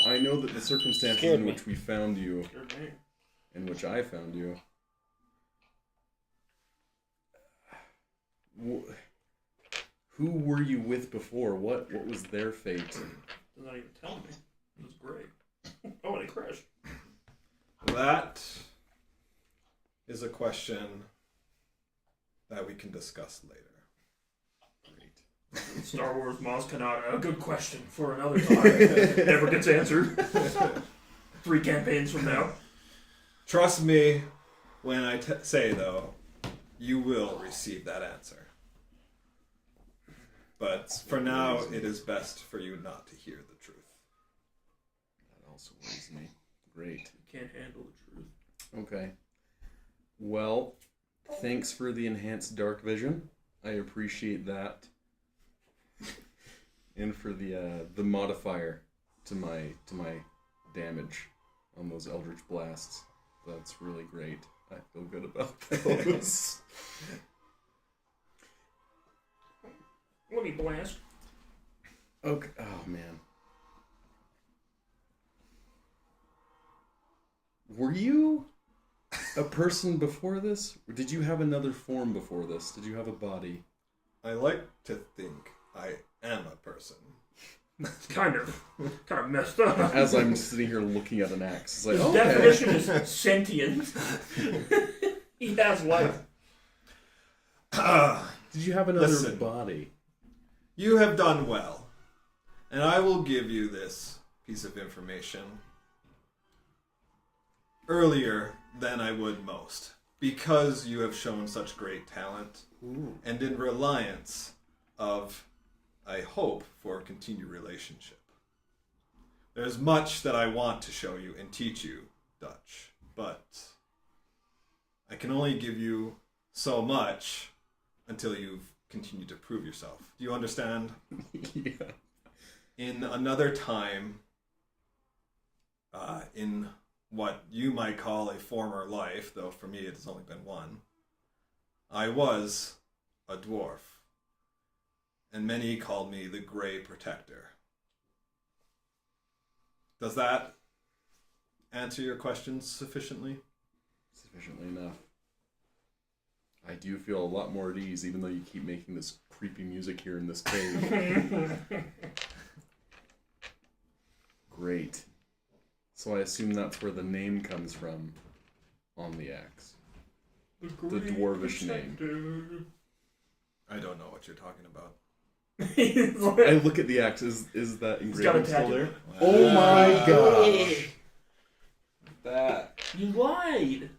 I know that the circumstances Scared in me. which we found you, Scared me. in which I found you, who were you with before? What was their fate? Does not even tell me. It was great. Oh, and it crashed. That is a question that we can discuss later. Great. Star Wars Maz Kanata. A good question for another time. Never gets answered. 3 campaigns from now. Trust me when I say, though, you will receive that answer. But for now, it is best for you not to hear the truth. That also worries me. Great. You can't handle the truth. Okay. Well, thanks for the enhanced dark vision. I appreciate that. And for the modifier to my damage on those Eldritch Blasts. That's really great. I feel good about those. Let me blast. Okay. Oh, man. Were you a person before this? Or did you have another form before this? Did you have a body? I like to think I am a person. Kind of messed up. As I'm sitting here looking at an axe. It's like, His okay. definition is sentient. He has life. Did you have another Listen. body? You have done well, and I will give you this piece of information earlier than I would most, because you have shown such great talent, and in reliance of, I hope, for a continued relationship. There's much that I want to show you and teach you, Dutch, but I can only give you so much until you've continued to prove yourself. Do you understand? Yeah. In another time, in what you might call a former life, though for me it has only been one, I was a dwarf, and many called me the Grey Protector. Does that answer your questions sufficiently? Sufficiently enough. I do feel a lot more at ease, even though you keep making this creepy music here in this cave. Great. So I assume that's where the name comes from on the axe. The dwarvish name. I don't know what you're talking about. I look at the axe. Is that got a engraving still tattoo. there? Oh my gosh. That. You lied.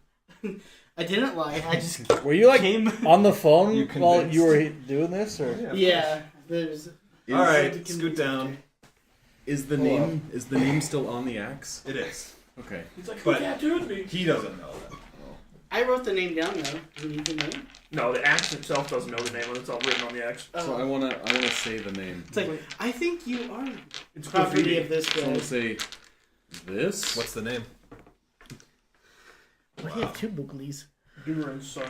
I didn't lie. I just Were you like came. on the phone You while convinced? you were doing this, or? Yeah, there's. Is, All right, scoot down. Is the Hold name still on the axe? It is. Okay. He's like, who But- tattooed me? He doesn't know that. I wrote the name down though. Do you need the name? No, the axe itself doesn't know the name, it's all written on the axe. So I wanna say the name. It's like I think you are It's property graffiti. of this So I wanna guy. say this. What's the name? Why do you have two booglies? Duran's son.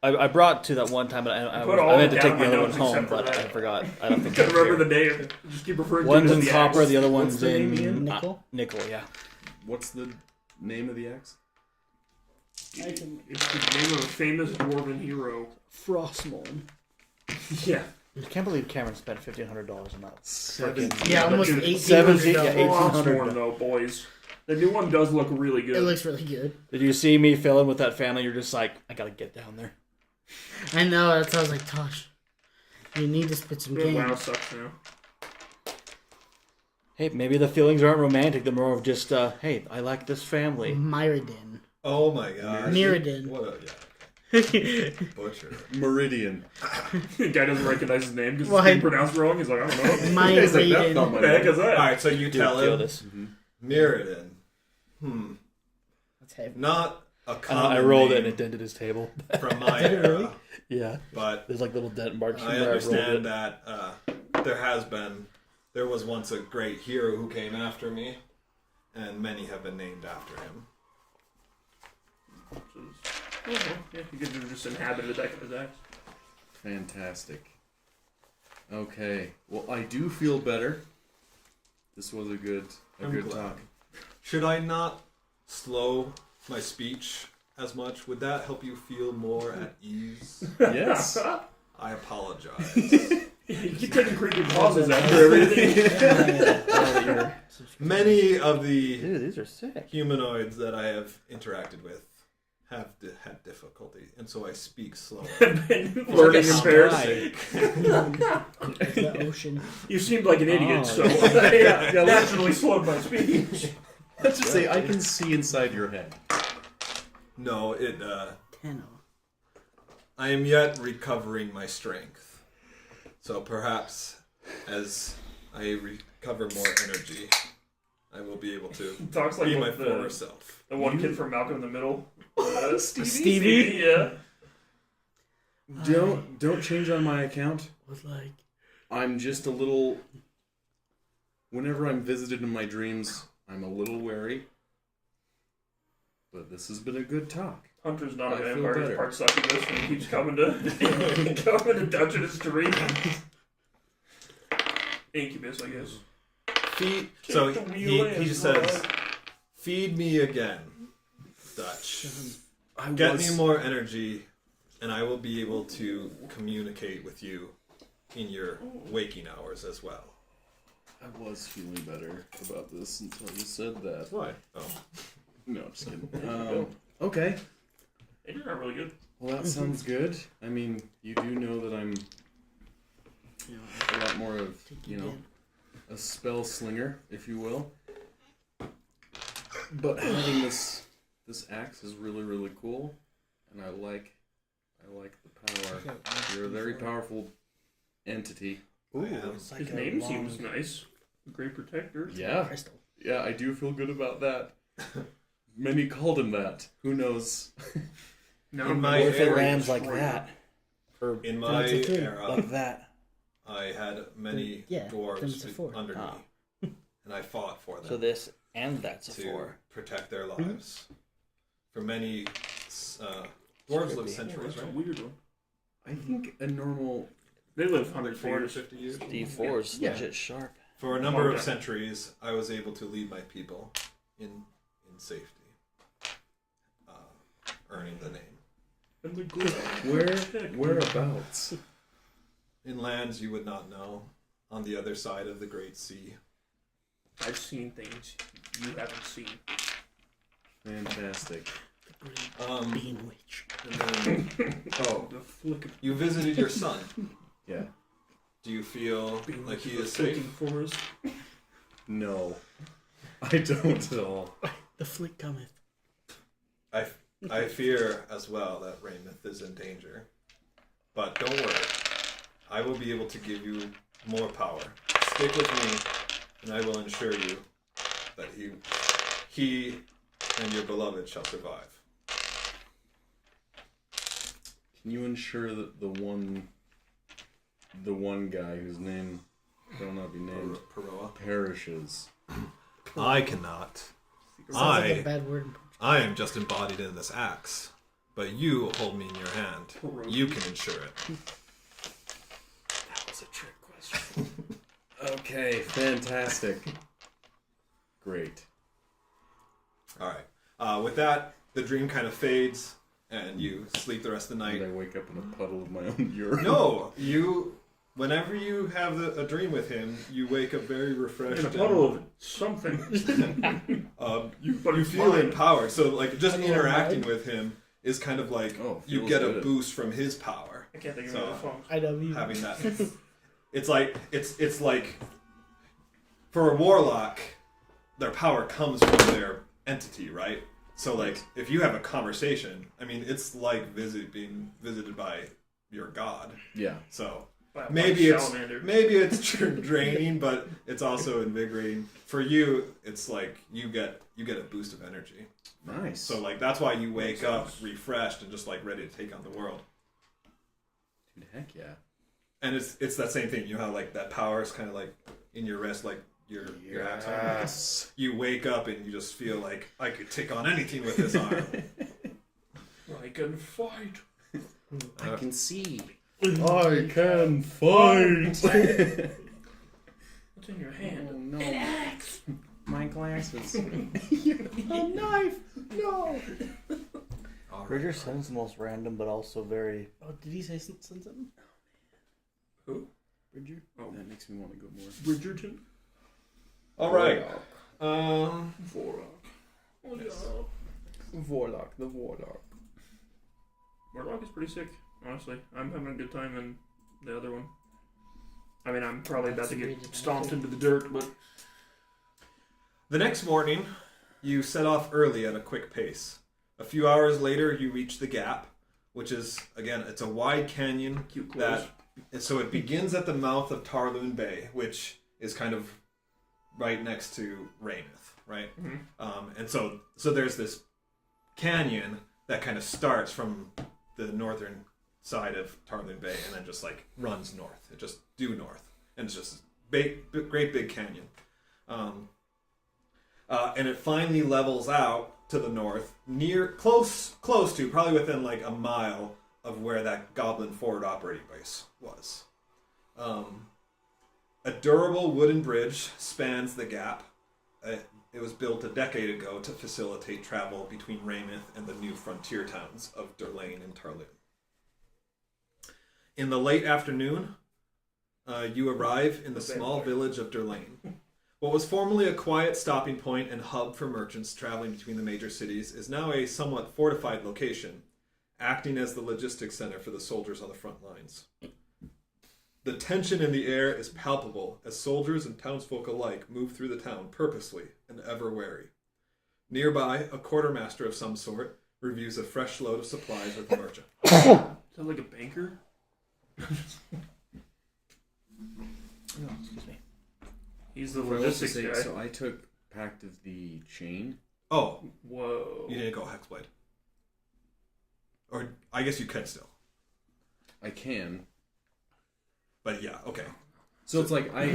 I brought two that one time, and I put all meant to down take my the other one notes home, except for but I that. forgot. I don't think Can't that's remember here. the name. Just keep referring One's to it in as the copper, axe. the other What's one's the name in again? Nickel? nickel. Yeah. What's the name of the axe? I can. It's the name of a famous dwarven hero. Frostmourne. Yeah. I can't believe Cameron spent $1,500 on that. Frickin- Yeah, but almost dude, 17, yeah, $1,800. Frostmourne 1800. though, boys. The new one does look really good. It looks really good. Did you see me filling with that family? You're just like, I gotta get down there. I know. That's why I was like, Tosh, you need to spit some game. WoW sucks now. Hey, maybe the feelings aren't romantic. They're more of just, hey, I like this family. Myrodin. Oh my god. Mirrodin. What a yeah. Butcher. Meridian. The guy doesn't recognize his name because Why? it's being pronounced wrong. He's like, I don't know. He's like, that's not Myrodin. my What the heck name. is that? Alright, so you Dude, tell feel him. this. Mirrodin. That's heavy. Not a common I rolled it and name it dented his table. from my Did it really? era, Yeah. but There's like little dent marks from I where I rolled understand it. that there was once a great hero who came after me, and many have been named after him. Yeah, you could just inhabit a deck of his axe. Fantastic. Okay. Well, I do feel better. This was a good I'm glad. talk. Should I not slow my speech as much? Would that help you feel more at ease? Yes. I apologize. You keep taking creepy pauses after everything. Many of the Dude, these are sick. humanoids that I have interacted with had difficulty, and so I speak slower. Learning a embarrassing. The ocean. You seemed like an idiot, Oh. so yeah, naturally slowed my speech. Let's just say I can see inside your head. No, Tenno. I am yet recovering my strength. So perhaps as I recover more energy, I will be able to Talks like be my the former self. one kid from Malcolm in the Middle. Stevie? Yeah. Don't change on my account. Was like, I'm just a little. Whenever I'm visited in my dreams, I'm a little wary. But this has been a good talk. Hunter's not a I feel vampire, he's better. part succubus, and he keeps coming to Dungeon's dreams. Incubus, I guess. So Take the he wheel in, just says, boy. "Feed me again, Dutch. I Get was, me more energy, and I will be able to communicate with you in your waking hours as well." I was feeling better about this until you said that. Why? Oh, No, just kidding. Okay. Hey, you're not really good. Well, that sounds good. I mean, you do know that I'm you know, a lot more of, take you it know, in. a spell slinger, if you will. But having this axe is really, really cool, and I like the power. You're a very powerful entity. I am. It's like His a name long seems nice. Great Protector. Yeah, crystal. yeah, I do feel good about that. Many called him that. Who knows? No, In my What if it area, lands like that? Or In my Then it's a three. era, like that? I had many Yeah, then dwarves it's a four. under Ah. me, and I fought for them So this and that's a to 4. protect their lives. For many, dwarves live Trippy. centuries, That's a right? weird one. I think a normal. They live 140 to 50 years. D4's Yeah. legit sharp. For a number of Okay. centuries, I was able to lead my people in safety, earning the name. And the good. Whereabouts? In lands you would not know, on the other side of the Great Sea. I've seen things you haven't seen. Fantastic. The great bean witch. And then, The flick of you visited your son. Yeah. Do you feel being like he the is flicking safe? forest. No, I don't at all. The flick cometh. I fear as well that Rameth is in danger. But don't worry. I will be able to give you more power. Stick with me, and I will ensure you that he and your beloved shall survive. Can you ensure that the one guy whose name shall not be named Peroa? perishes? I cannot. Sounds like a bad word. I am just embodied in this axe. But you hold me in your hand. You can ensure it. That was a trick question. Okay, fantastic. Great. Alright. With that, the dream kind of fades, and you sleep the rest of the night. And I wake up in a puddle of my own urine. No, whenever you have a dream with him, you wake up very refreshed. In a puddle of something. You feel fine. empowered. So like just Puddle of interacting mud? with him is kind of like Oh, you feels get a good. boost from his power. I can't think of So, any other songs. IW. Having that, it's like for a warlock, their power comes from their entity, right? So like if you have a conversation, I mean it's like being visited by your god. Yeah. So By a maybe white it's salamander. draining, but it's also invigorating. For you, it's like you get a boost of energy. Nice. So like that's why you wake up refreshed and just like ready to take on the world. Dude, heck yeah. And it's that same thing. You know how like that power is kind of like in your wrist, like your axe. Yes. You wake up and you just feel like I could take on anything with this arm. I can fight. I can see. I can fight. What's in your hand? Oh no. My glasses. A knife. No. Bridger sounds the most random, but also very. Oh, did he say something? Who? Bridger? Oh, That makes me want to go more. Bridgerton? All right. Vorlock. Oh, yeah. Warlock, the warlock. Warlock is pretty sick, honestly. I'm having a good time in the other one. I mean, I'm probably about to get stomped into the dirt, but... The next morning, you set off early at a quick pace. A few hours later, you reach the Gap, which is, again, it's a wide canyon so it begins at the mouth of Tarloon Bay, which is kind of right next to Rameth, right? Mm-hmm. And so there's this canyon that kind of starts from the northern side of Tarloon Bay and then just like runs north. It just due north, and it's just great big canyon. And it finally levels out to the north, close to, probably within like a mile of where that Goblin forward operating base was. A durable wooden bridge spans the Gap. It was built a decade ago to facilitate travel between Rameth and the new frontier towns of Durlane and Tarloon. In the late afternoon, you arrive in the small village of Durlane. What was formerly a quiet stopping point and hub for merchants traveling between the major cities is now a somewhat fortified location, acting as the logistics center for the soldiers on the front lines. The tension in the air is palpable as soldiers and townsfolk alike move through the town purposely and ever wary. Nearby, a quartermaster of some sort reviews a fresh load of supplies with the merchant. Sounds like a banker? Oh, excuse me. He's the I also logistics say, guy. so I took Pact of the Chain. Oh, Whoa. you didn't go Hexblade. Or, I guess you could still. I can. But yeah, okay. So it's like I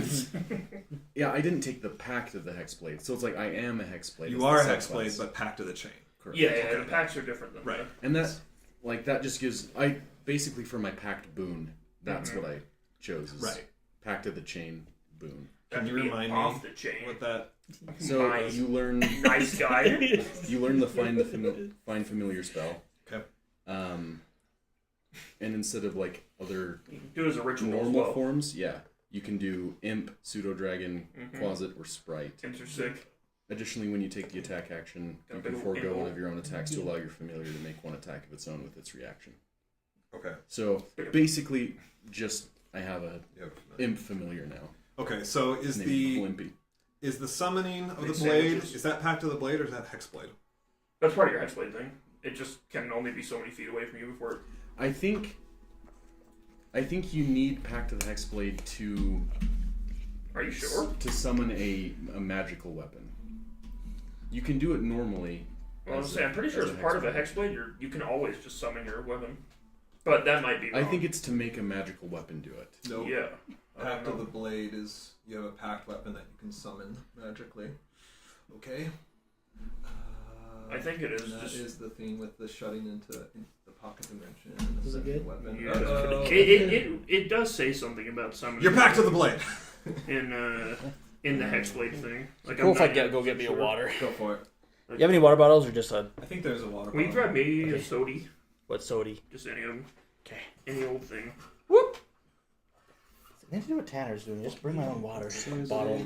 didn't take the Pact of the Hexblade. So it's like I am a Hexblade. You are a Hexblade, but Pact of the Chain. Correct. Yeah, the packs are different than Right. And that just gives basically for my Pact boon, that's what I chose. Is Right. Pact of the Chain boon. Can you remind me off the chain? what that... So Nice. you learn Nice guy. you learn the find familiar spell. Okay. And instead of like other You can do it as a ritual normal as well. forms, you can do Imp, Pseudo Dragon, Closet, or Sprite. Imps are sick. Additionally, when you take the attack action, you can forego one of your own attacks to allow your familiar to make one attack of its own with its reaction. Okay. So basically, just I have a Yep. Imp familiar now. Okay, so is Named the Blimpy. is the summoning of the Big blade, sandwiches. is that Pact of the Blade or is that Hexblade? That's part of your Hexblade thing. It just can only be so many feet away from you before it... I think you need Pact of the Hexblade to. Are you sure? To summon a magical weapon. You can do it normally. Well, I'm pretty sure as part of a Hexblade, you can always just summon your weapon. But that might be wrong. I think it's to make a magical weapon do it. No. Yeah. Pact of the Blade is you have a pact weapon that you can summon magically. Okay. I think it is. And that Just... is the thing with the shutting into the pocket dimension and the Is it second good? weapon. Yeah. Uh-oh. It does say something about summoning. Your Pact of the Blade. in the Hexblade thing. Like, Cool I'm if I not go get me a sure. water. Go for it. You have any water bottles or just a I think there's a water Will you bottle. grab me a sody? what sody? Just any of them. Okay. Any old thing. Whoop. Nothing to do what Tanner's doing. Just bring my own water. Bottle.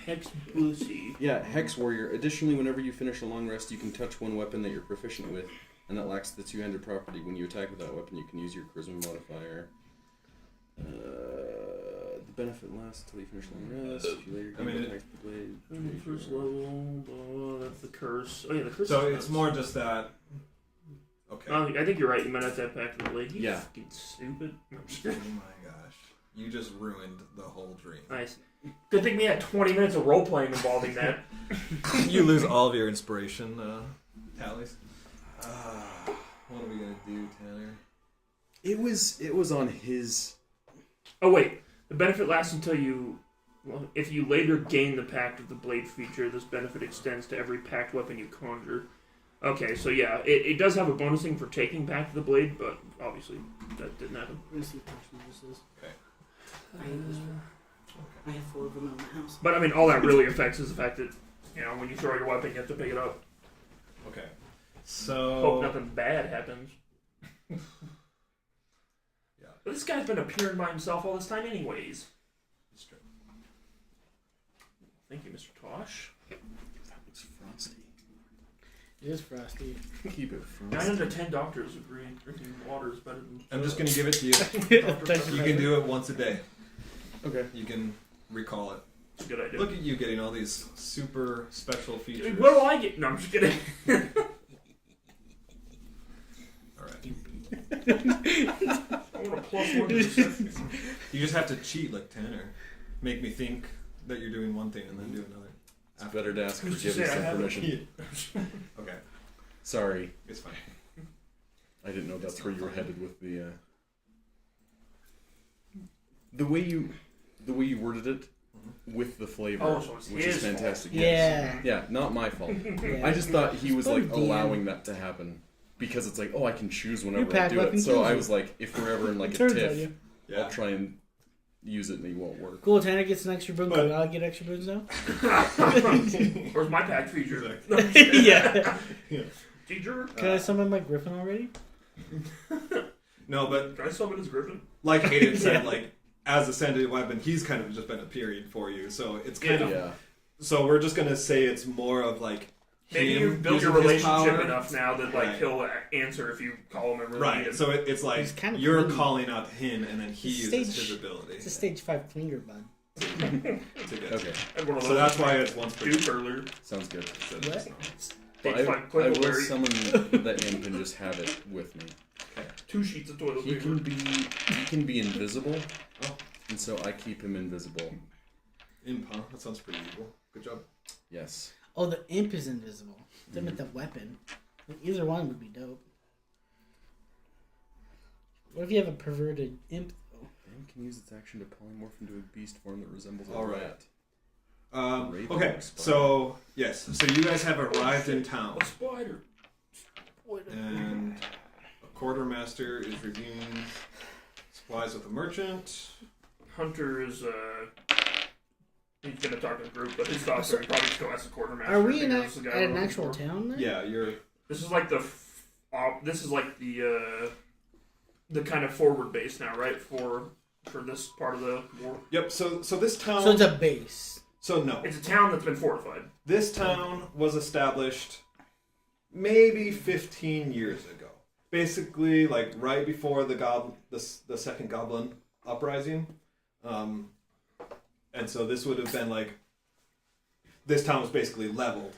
Hex Boozy. Yeah, Hex Warrior. Additionally, whenever you finish a long rest, you can touch one weapon that you're proficient with, and that lacks the two-handed property. When you attack with that weapon, you can use your Charisma modifier. The benefit lasts until you finish a long rest. If you later attack the blade. First level, that's the curse. Oh yeah, the curse. So is it's nuts. more just that. Okay. I think you're right. You might have to have Pact of the Blade. You Yeah. fucking stupid. No, I'm just Oh kidding. my gosh. You just ruined the whole dream. Nice. Good thing we had 20 minutes of role playing involving that. You lose all of your inspiration tallies. What are we gonna do, Tanner? It was on his. Oh wait, the benefit lasts until you. Well, if you later gain the Pact of the Blade feature, this benefit extends to every pact weapon you conjure. Okay, so yeah, it does have a bonusing for taking Pact of the Blade, but obviously that didn't happen. Let me see which one this is. Okay. I hate this one. I have 4 of them in my house. But I mean, all that really affects is the fact that, when you throw your weapon, you have to pick it up. Okay. So. Hope nothing bad happens. Yeah. But this guy's been appearing by himself all this time anyways. It's true. Thank you, Mr. Tosh. That looks frosty. It is frosty. Keep it Nine frosty. out of 10 doctors agree drinking water is better than. I'm just gonna give it to you. You can do it once a day. Okay. You can recall it. It's a good idea. Look at you getting all these super special features. What do I get? No, I'm just kidding. All right. I want a +1 to deception. You just have to cheat like Tanner. Make me think that you're doing one thing and then do another. It's better to ask Who's to forgiveness say I than haven't? permission. Okay, Sorry, it's fine. I didn't know that's It's where not you were fine. headed with the way you worded it with the flavor, Oh, so it's which his is fantastic. fault. Yes. Yeah. Yeah, not my fault. Yeah. I just thought he was like Fuck Dan. allowing that to happen because it's like, oh, I can choose whenever I pack do it. weapon So kills I you. was like, if we're ever in like a Turns on tiff, you. Yeah. I'll try and use it and it won't work. Cool, Tanner gets an extra boon. But- Could I get extra boons now? Where's my pack feature? Yeah. Teacher? Can I summon my griffin already? No, but Can I summon his griffin? like Hayden said, Yeah. like as ascended weapon, he's kind of just been appearing for you. So it's kind of. Yeah. So we're just gonna say it's more of like. Maybe him you've built your using his relationship power. enough now that like Right. he'll answer if you call him and really need Right. him. So it's like He's kind of you're clean. calling out to him, and then he It's uses stage- his ability It's a stage 5 finger bud. to get. Okay. And one of So those that's why it's once per Duke earlier. Sounds good. What? But Stage 5 I will Quickleberry. summon the imp and just have it with me. 2 sheets of toilet He paper. can be invisible, Oh. and so I keep him invisible. Imp, huh? That sounds pretty evil. Good job. Yes. Oh, the imp is invisible. Them with the weapon. Either one would be dope. What if you have a perverted imp, though? The imp can use its action to polymorph into a beast form that resembles a All right. rat. Raven Okay, or spider? so yes, so you guys have arrived in town, A spider. and a quartermaster is reviewing supplies with a merchant. Hunter is he's gonna talk to the group, but his thoughts are he probably still has the quartermaster. Are we in because at that's the guy an we're actual looking for. town then? Yeah, you're. This is like the the kind of forward base now, right? For this part of the war. Yep. So this town. So it's a base. So no, It's a town that's been fortified. this town was established maybe 15 years ago. Basically, like right before the second Goblin uprising, and so this would have been like this town was basically leveled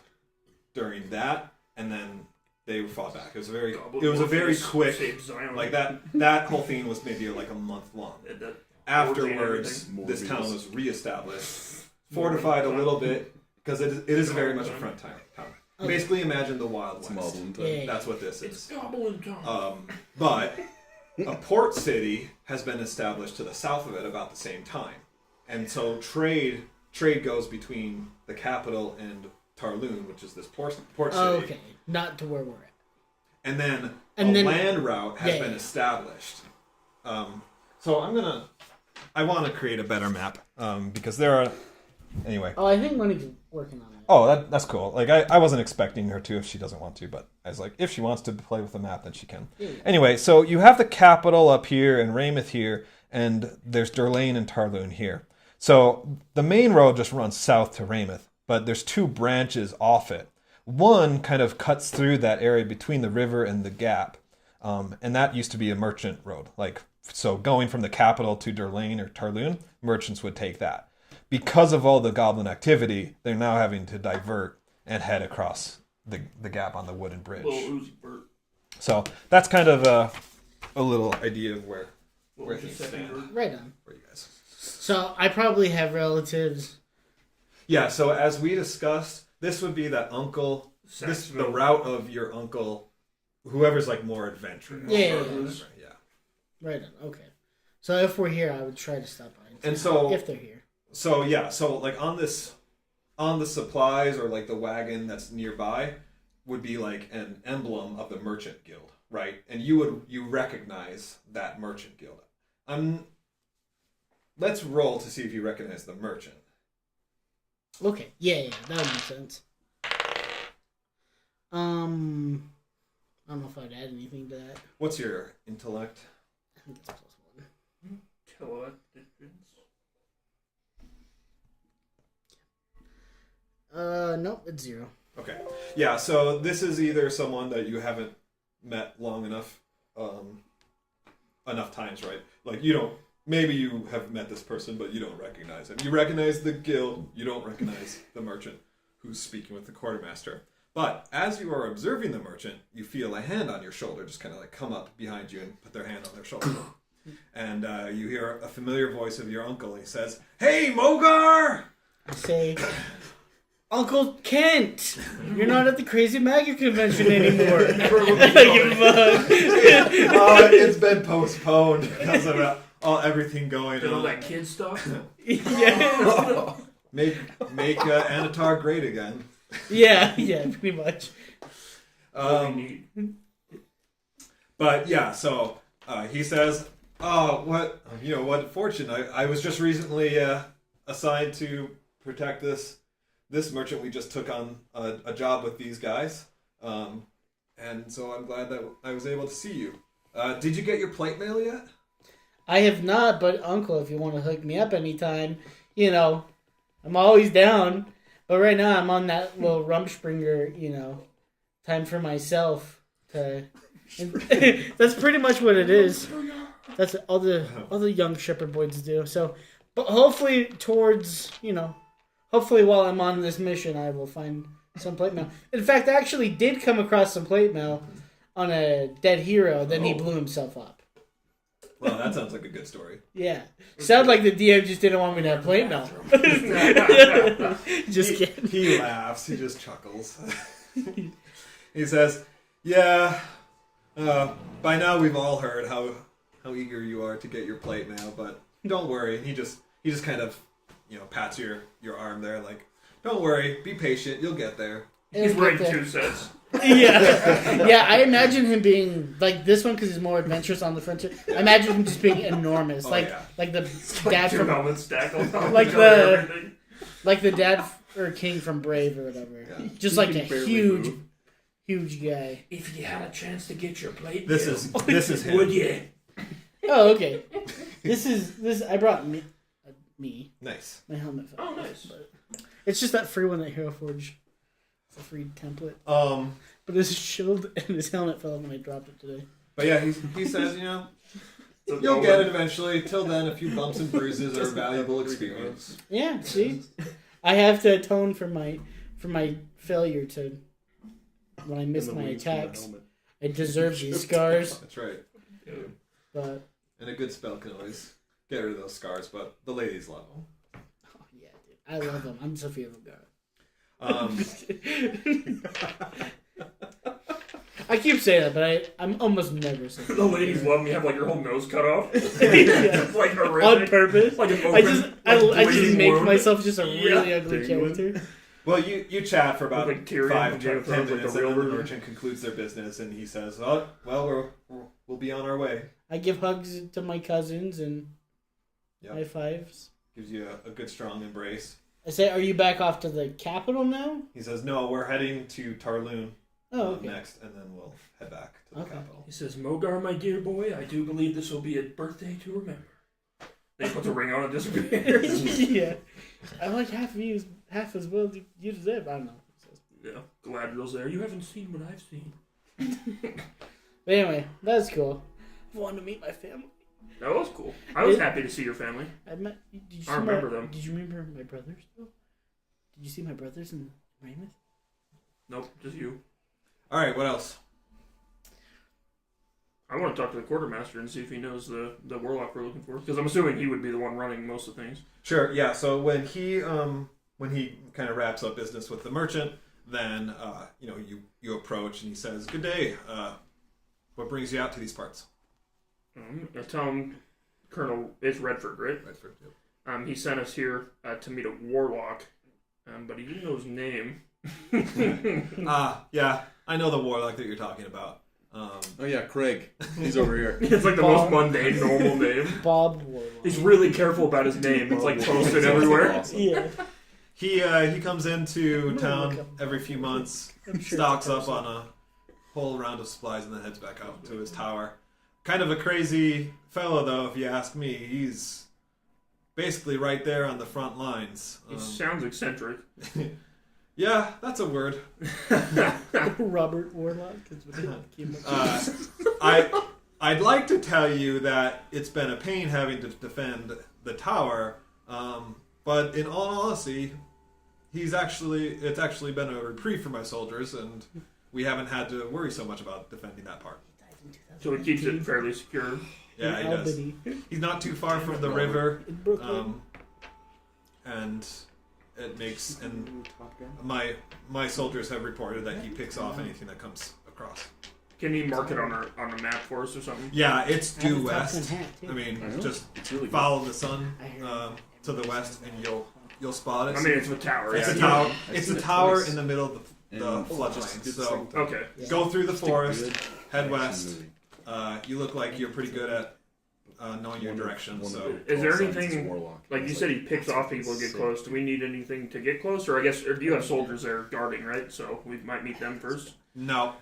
during that, and then they fought back. It was a very Morpheus quick, saved Zion. like that whole thing was maybe like a month long. That Afterwards, everything. this town Morbius. was reestablished, fortified a little bit because it is very much a front town. Okay. Basically, imagine the Wild It's West. Moblin time. Yeah. That's what this It's is. Goblin town. But a port city has been established to the south of it about the same time, and so trade goes between the capital and Tarloon, which is this port city. Oh, okay. Not to where we're at. And then And a then- land route has Yeah, been yeah. established. So I want to create a better map because there are. Anyway. Oh, I think Monique's working on it. Oh, that's cool. Like I wasn't expecting her to if she doesn't want to, but I was like, if she wants to play with the map, then she can. Yeah. Anyway, so you have the capital up here and Rameth here, and there's Durlane and Tarloon here. So the main road just runs south to Rameth, but there's 2 branches off it. One kind of cuts through that area between the river and the gap, and that used to be a merchant road. Like so, going from the capital to Durlane or Tarloon, merchants would take that. Because of all the goblin activity, they're now having to divert and head across the gap on the wooden bridge. Little Uzi Bert. So that's kind of a little idea of where What was things your second stand word? Right on. for you guys. So I probably have relatives. Yeah, so as we discussed, this would be that uncle, this the route of your uncle, whoever's like more adventurous. Yeah. Yeah. Right on. Okay. So if we're here, I would try to stop by. And so if they're here. So yeah, so like on the supplies or like the wagon that's nearby would be like an emblem of the merchant guild, right? And you recognize that merchant guild. Let's roll to see if you recognize the merchant. Okay. Yeah, that would make sense. I don't know if I'd add anything to that. What's your intellect? I think it's +1. Televisions. Nope, it's 0. Okay. Yeah, so this is either someone that you haven't met long enough, enough times, right? Like, you don't, maybe you have met this person, but you don't recognize him. You recognize the guild, you don't recognize the merchant who's speaking with the quartermaster. But as you are observing the merchant, you feel a hand on your shoulder just kind of like come up behind you and put their hand on their shoulder. And you hear a familiar voice of your uncle, and he says, "Hey, Mogar!" I say, Uncle Kent, you're not at the Crazy Magic Convention anymore. You bug. It's been postponed because of everything going Did all on. that kid stuff? Yeah. Make Anatar great again. Yeah, pretty much. But yeah, so he says, "Oh, what fortune! I was just recently assigned to protect this merchant. We just took on a job with these guys, and so I'm glad that I was able to see you. Did you get your plate mail yet?" I have not, but Uncle, if you want to hook me up anytime, I'm always down. But right now I'm on that little Rumspringer, time for myself. That's pretty much what it is. That's all the young shepherd boys do. So, but hopefully hopefully while I'm on this mission, I will find some plate mail. In fact, I actually did come across some plate mail on a dead hero. Then he blew himself up. Well, that sounds like a good story. Yeah. Sounds like the DM just didn't want me to have plate mail. Just kidding. He laughs. He just chuckles. He says, "Yeah, by now we've all heard how eager you are to get your plate mail, but don't worry." He just kind of, pats your arm there, like, "Don't worry, be patient, you'll get there." He's wearing 2 sets. Yeah. I imagine him being like this one because he's more adventurous on the front. I imagine him just being enormous, like the dad Two from helmets stacked on top like of each other, everything. like the dad or king from Brave or whatever. Yeah. Just like a huge guy. If you had a chance to get your plate, This is him. would you? Oh, okay. This. I brought me Nice. my helmet. Oh, nice. But it's just that free one that Hero Forge. It's a free template. But his shield and his helmet fell when I dropped it today. But yeah, he says, you'll get it eventually. Till then, a few bumps and bruises are a valuable experience. Yeah, see, I have to atone for my failure to when I missed my attacks. I deserve these scars. That's right. But And a good spell can always get rid of those scars, but the ladies love them. oh yeah, dude, I love them. I'm Sophia Vergara. I keep saying that, but I'm almost never saying that. The ladies love me. Have like your whole nose cut off. It's like horrific. On purpose. Like an open, I just bleeding make wound. myself just a really Yeah, ugly genuine. character. Well, you chat for about Like Tyrion 5 from to Game of 10 Thrones, like minutes, the and real then the version. merchant concludes their business, and he says, "Oh, well, we'll be on our way." I give hugs to my cousins and high fives. Gives you a good strong embrace. I say, "Are you back off to the capital now?" He says, "No, we're heading to Tarloon Okay. next, and then we'll head back to the Okay. capital." He says, "Mogar, my dear boy, I do believe this will be a birthday to remember." Then he puts a ring on and disappears. Yeah, I like half as well you deserve. I don't know. Yeah, Galadriel's there. You haven't seen what I've seen. But anyway, that's cool. I wanted to meet my family. That was cool. I was happy to see your family. I met. Did you see I remember them. Did you remember my brothers? Though? Did you see my brothers in Rameth? Nope, just you. All right, what else? I want to talk to the quartermaster and see if he knows the warlock we're looking for. Because I'm assuming he would be the one running most of things. Sure. Yeah. So when he kind of wraps up business with the merchant, then you approach and he says, "Good day. What brings you out to these parts?" I tell him, Colonel, it's Redford, right? Redford. Yep. He sent us here to meet a warlock, but he didn't know his name. Yeah, I know the warlock that you're talking about. Oh yeah, Craig. He's over here. It's like the most mundane, normal name. Bob Warlock. He's really careful about his name. It's like posted everywhere. Awesome. Yeah. He comes into town every few months, I'm sure stocks it's up on a whole round of supplies, and then heads back up to his tower. Kind of a crazy fellow, though, if you ask me. He's basically right there on the front lines. He sounds eccentric. Yeah, that's a word. Robert Warlock is what he came up with. I'd like to tell you that it's been a pain having to defend the tower, but in all honesty, it's actually been a reprieve for my soldiers, and we haven't had to worry so much about defending that part. So it keeps it fairly secure. Yeah, he does. He's not too far from the river, In Brooklyn. and it makes my soldiers have reported that he picks off anything that comes across. Can you mark it on a map for us or something? Yeah, it's I have due a west. Top Gun hat, too. I mean, just It's really good. follow the sun I heard to the west, and you'll spot it. I mean, it's a tower. It's Yeah. a tower. I've It's seen a it tower twice. in the middle of the And floodplain. just a good So second time. Okay. Yeah. go through the Just a forest, good head action west. movie. You look like you're pretty good at knowing your direction. One of So the Is there 12 signs anything- Warlock. Like you It's said, he picks off people to get sick. close. Do we need anything to get close, or or do you have soldiers there guarding? Right, so we might meet them first. no.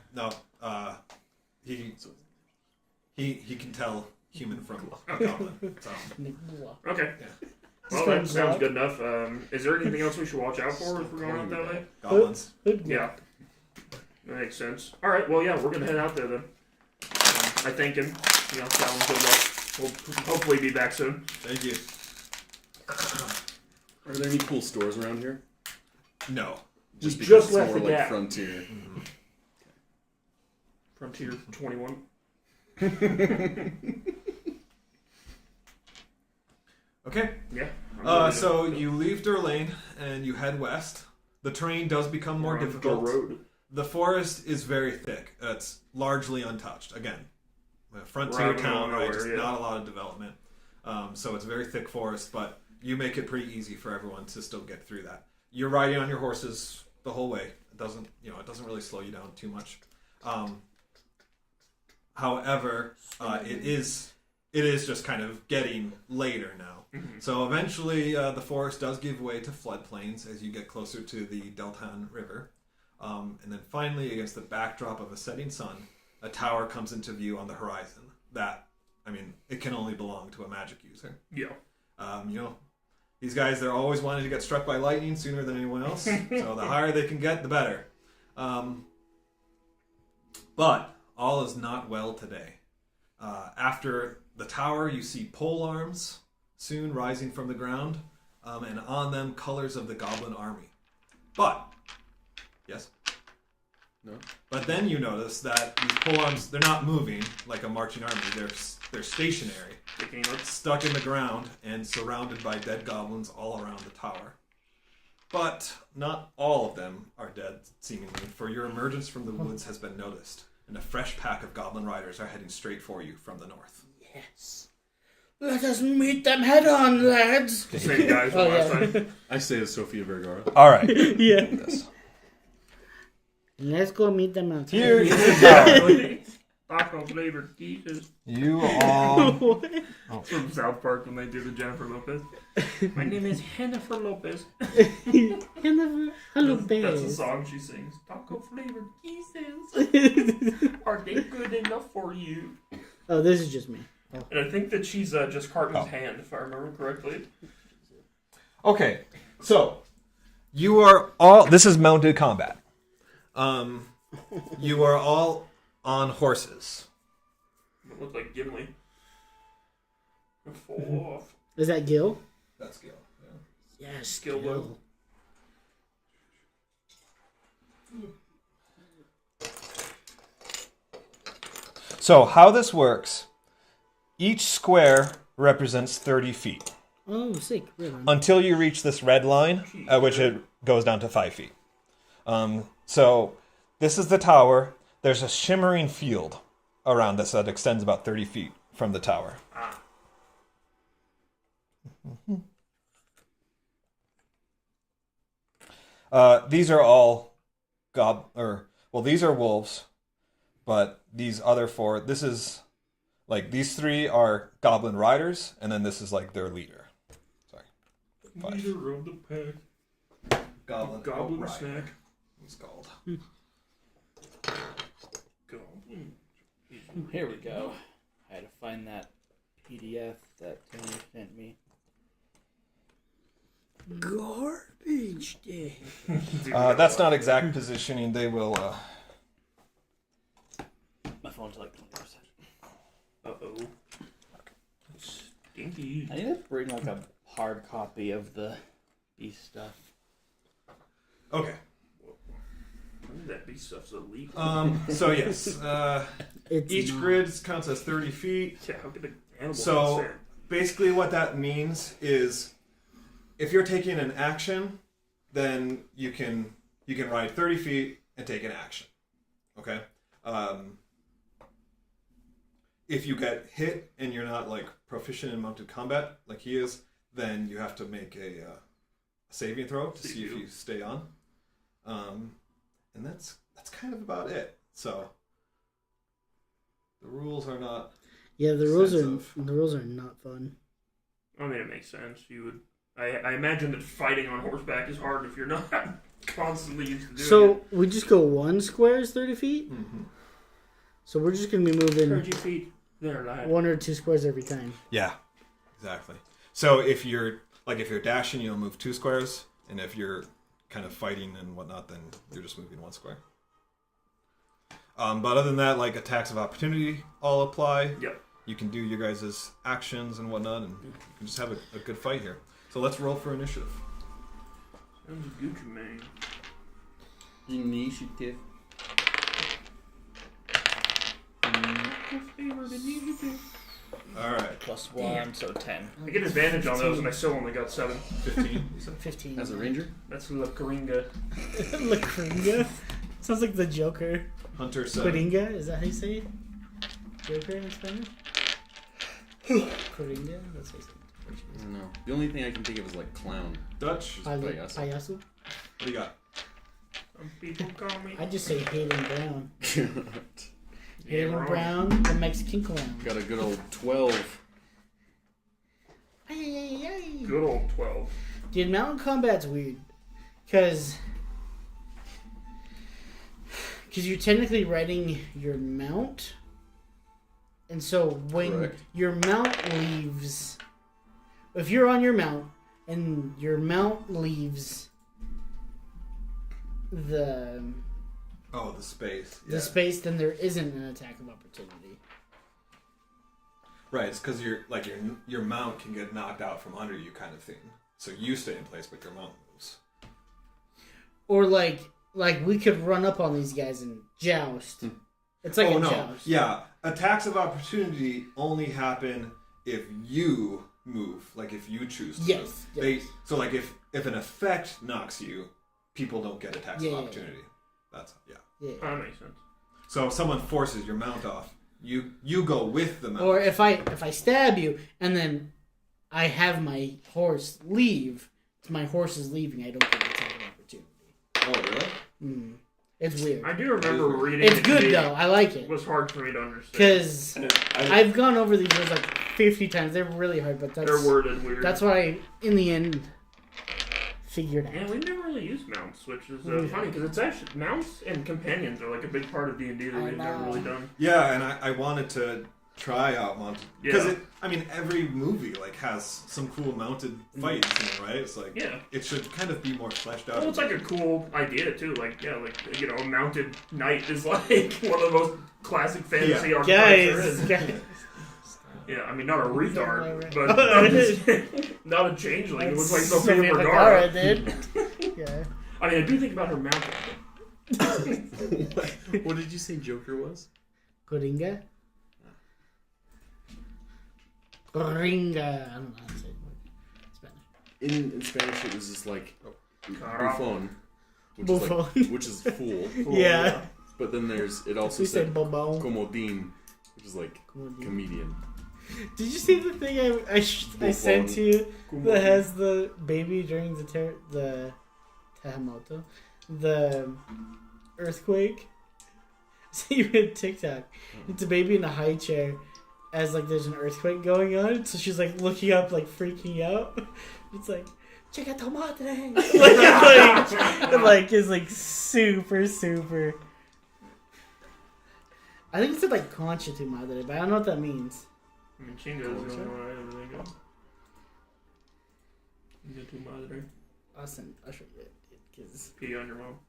He can tell human from goblin. So. Nick Block. Okay. Yeah. Well, that sounds good enough. Is there anything else we should watch out for if we're going out that way? Goblins. Hood Yeah. That makes sense. All right. Well, yeah, we're gonna head out there then. I thank him. Tell him good luck. We'll hopefully be back soon. Thank you. Are there any cool stores around here? No. Just because Just it's left more the like gap. Frontier. Frontier 21. Okay. Yeah. I'm ready to- So you leave Durlane and you head west. The terrain does become more We're on difficult. the road. The forest is very thick. It's largely untouched. Again, a frontier We're out in the town, middle of right? Just nowhere, yeah. not a lot of development. So it's a very thick forest, but you make it pretty easy for everyone to still get through that. You're riding on your horses the whole way. It doesn't really slow you down too much. However, it is just kind of getting later now. So eventually, the forest does give way to floodplains as you get closer to the Tepperan River. And then finally, against the backdrop of a setting sun, a tower comes into view on the horizon. It can only belong to a magic user. Yeah. These guys, they're always wanting to get struck by lightning sooner than anyone else. So the higher they can get, the better. But all is not well today. After the tower, you see pole arms soon rising from the ground, and on them colors of the Goblin army. But, yes? No? But then you notice that these pole arms, they're not moving like a marching army. They're stationary, Picking up. stuck in the ground, and surrounded by dead goblins all around the tower. But not all of them are dead, seemingly, for your emergence from the woods has been noticed, and a fresh pack of goblin riders are heading straight for you from the north. Yes. Let us meet them head on, lads. Same guys from last time. I say as Sofia Vergara. All right. Yeah. Let's go meet them out Here Taco flavored pieces. you all. What? From South Park when they do the Jennifer Lopez. My name is Jennifer Lopez. Hello, That's the bears. song she sings. Taco flavored pieces. Are they good enough for you? Oh, this is just me. And I think that she's just Cartman's hand, if I remember correctly. Okay, so you are all. This is mounted combat. You are all on horses. It looked like Gimli. Fall off. Is that Gil? That's Gil. Yes, Gilbo. So how this works? Each square represents 30 feet Oh, sick. Really? until you reach this red line, at which it goes down to 5 feet. So this is the tower. There's a shimmering field around this that extends about 30 feet from the tower. These are all these are wolves, but these other four, these three are goblin riders, and then this is like their leader. Sorry. Five. Leader of the pack. Goblin snack. He's called. Goblin. Here we go. I had to find that PDF that Tony sent me. Garbage day. That's not exact positioning. They will. My phone's like 20%. Uh-oh. Stinky. I need to bring like a hard copy of the beast stuff. Okay. When did that beast stuff's elite? So yes, It's each not. grid counts as 30 feet. Yeah, how could the animal So fit? basically, what that means is, if you're taking an action, then you can ride 30 feet and take an action. Okay. If you get hit and you're not like proficient in mounted combat like he is, then you have to make a saving throw to see if you stay on. And that's kind of about it. So the rules are not. Yeah, the rules sensitive. are not fun. I mean, it makes sense. You would. I imagine that fighting on horseback is hard if you're not constantly used to doing it. So we just go 1 square is 30 feet. Mm-hmm. So we're just gonna be moving 30 feet. There, lad. 1 or 2 squares every time. Yeah, exactly. So if you're dashing, you'll move 2 squares, and if you're kind of fighting and whatnot, then you're just moving 1 square. But other than that, like attacks of opportunity all apply. Yep. You can do your guys' actions and whatnot, and you can just have a good fight here. So let's roll for initiative. Sounds good to me. Initiative. All right, +1, so 10. I get advantage on those, and I still only got 7. 15. 15. As a ranger? That's La Coringa. Lacringa? Sounds like the Joker. Hunter 7. Coringa? Is that how you say it? Joker in Spanish? Coringa? That's how you say it. No. The only thing I can think of is like clown. Dutch. Payaso. Payaso? What do you got? Some people call me. I just say Hayden Brown. Yeah, Hayden wrong. Brown, the Mexican clown. Got a good old 12. Ay. Good old 12. Dude, mountain combat's weird. Because you're technically riding your mount. And so when Correct. your mount leaves... If you're on your mount and your mount leaves the Oh, the space. Yeah. the space, then there isn't an attack of opportunity. Right, it's because your mount can get knocked out from under you, kind of thing. So you stay in place, but your mount moves. Or like we could run up on these guys and joust. It's like a joust. Yeah, attacks of opportunity only happen if you move, like if you choose to Yes. move. yes. So like if an effect knocks you, people don't get attacks of Yeah. opportunity. That's Yeah. That makes sense. So if someone forces your mount off, you go with the mount. Or if I stab you and then I have my horse leave, if my horse is leaving, I don't get an attack of opportunity. Oh really? It's weird. I do remember reading It's it good today. though. I like It it was hard for me to understand. because I, I've gone over these words like 50 times. They're really hard, but They're that's worded weird. what I in the end figured out. Yeah, we never really used mounts, which is We funny because it's actually mounts and companions are like a big part of D&D that I we've never know. really done. Yeah, and I wanted to try out mounted because Yeah. every movie like has some cool mounted fights in it, right? It's like Yeah. it should kind of be more fleshed out. Well, it's like a cool idea too. Like, yeah, like a mounted knight is like one of the most classic fantasy archetypes there is. Guys. Yeah, I mean not a retard, Oh, but not a changeling. It looks like Sophia Vergara. did. Yeah. I mean, I do think about her mounted. what did you say Joker was? Coringa. Coringa. I don't know how to say it in Spanish. In Spanish, it was just like Carajo. buffon, which is fool. Yeah. But then it also We said said bobo. comodín, which is like comedian. Did you see the thing I sent to you that has the baby during the terremoto, the earthquake? See you in TikTok. It's a baby in a high chair as like there's an earthquake going on, so she's like looking up, like freaking out. It's like chica tu madre, like it's like super. I think it said like concha tu madre, but I don't know what that means. I mean, Chinga is the only one I ever think of. Chinga tu madre. I'll show you it, because Pee on your mom.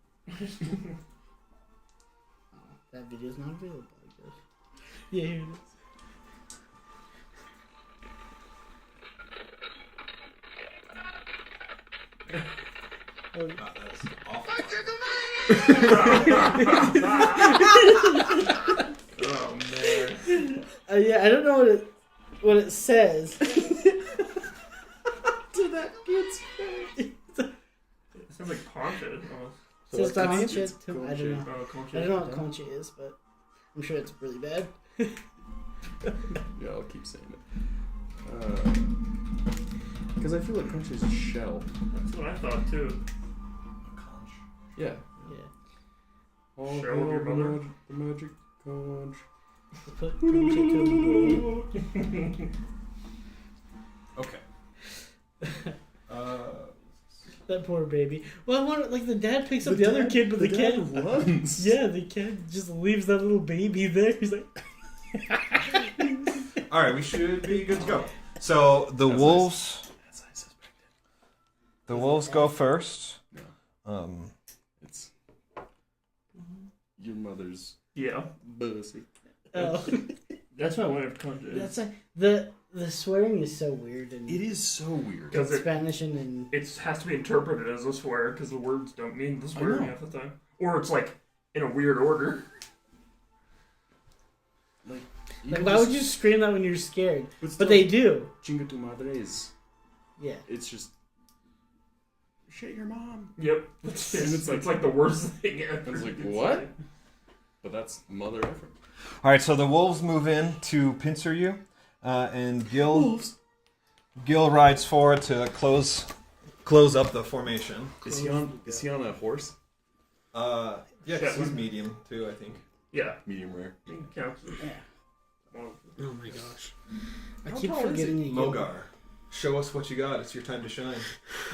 that video's not available, I guess. Yeah, here it is. That is awful. Oh man. Yeah, I don't know what it says. To that kid's face. It sounds like Poncha. It says So what's concha. it's I don't know. Oh, Concha. I don't know what concha is, but I'm sure it's really bad. Yeah, I'll keep saying it. Because I feel like conch is a shell. That's what I thought too. Yeah. Yeah. Shell of your mother? The magic conch. Put concha to Okay. that poor baby. Well, I wonder, like the dad picks up the other kid, but the cat runs. Yeah, the cat just leaves that little baby there. He's like, All right, we should be good to go. So the wolves, As I suspected. the wolves go first. No, it's your mother's Yeah. pussy. oh. That's my way of Concha. That's like the swearing is so weird in It is so weird. Because it Spanish and in has to be interpreted as a swear because the words don't mean the swear know. half the time. Or it's like in a weird order. Like why would you scream that when you're scared? But But they do. Chinga tu madre is. Yeah. It's just. Shit your mom. Yep. It's Like the worst thing ever. I was like, you can what? say. But that's mother effort. All right, so the wolves move in to pincer you, and Gil rides forward to close up the formation. Is he on a horse? Yeah, 'cause he's Shetland. medium too, I think. Yeah. Medium rare. It counts as Yeah. one. Oh my gosh. I How keep tall is forgetting he? again. Mogar, show us what you got. It's your time to shine.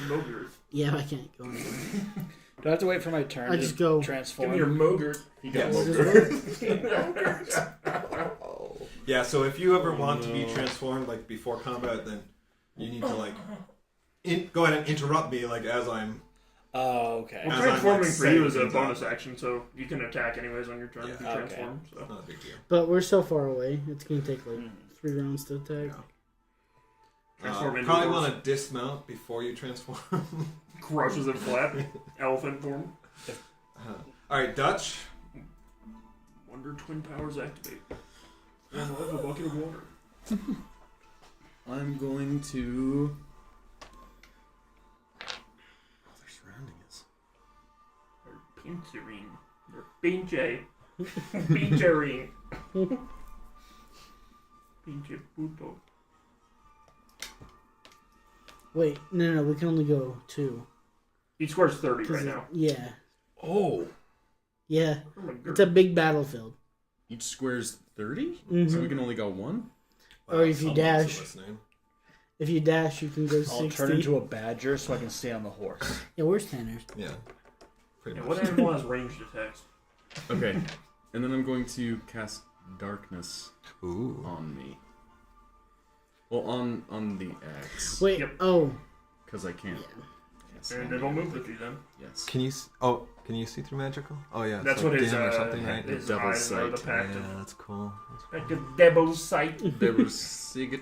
Mogert. Yeah, I can't go anywhere. Do I have to wait for my turn I to just go- transform? Give me your Mogert. He got Yes. Oh. Yeah, so if you ever want to be transformed like before combat, then you need to like go ahead and interrupt me like as I'm. Oh, okay. Well, As I'm, transforming like, for you is a setting bonus things up. action, so you can attack anyways on your turn if you Yeah. Okay. transform. So. Not a big deal. But we're so far away. It's gonna take like 3 rounds to attack. Transform into Probably horse. want to dismount before you transform. Crushes it flat. Elephant form. All right, Dutch. Wonder Twin Powers activate. And I'll have a bucket of water. I'm going to. Oh, they're surrounding us. Or Pinchering. Or Pinche. Pinchering. Pinche puto. Wait, no, we can only go 2. Each square's 30 right 'Cause now. Yeah. Oh. Yeah. Oh my It's a big battlefield. Each square's 30? Mhm. So we can only go one? Or if you Someone's dash. listening. If you dash, you can go 60. I'll turn into a badger so I can stay on the horse. Yeah, where's Tanner's? Yeah. Pretty Yeah, much. what animal has ranged attacks? Okay. And then I'm going to cast darkness Ooh. on me. Well, on the axe. Wait, Yep. oh. Because I can't. cast And on it'll the move other. with you then. Yes. Can you see through magical? Oh yeah. That's it's what his, dim or something, right? his Devil's eyes are the sight. pact Yeah, of. that's cool. Like a devil's sight. There was Sigurd.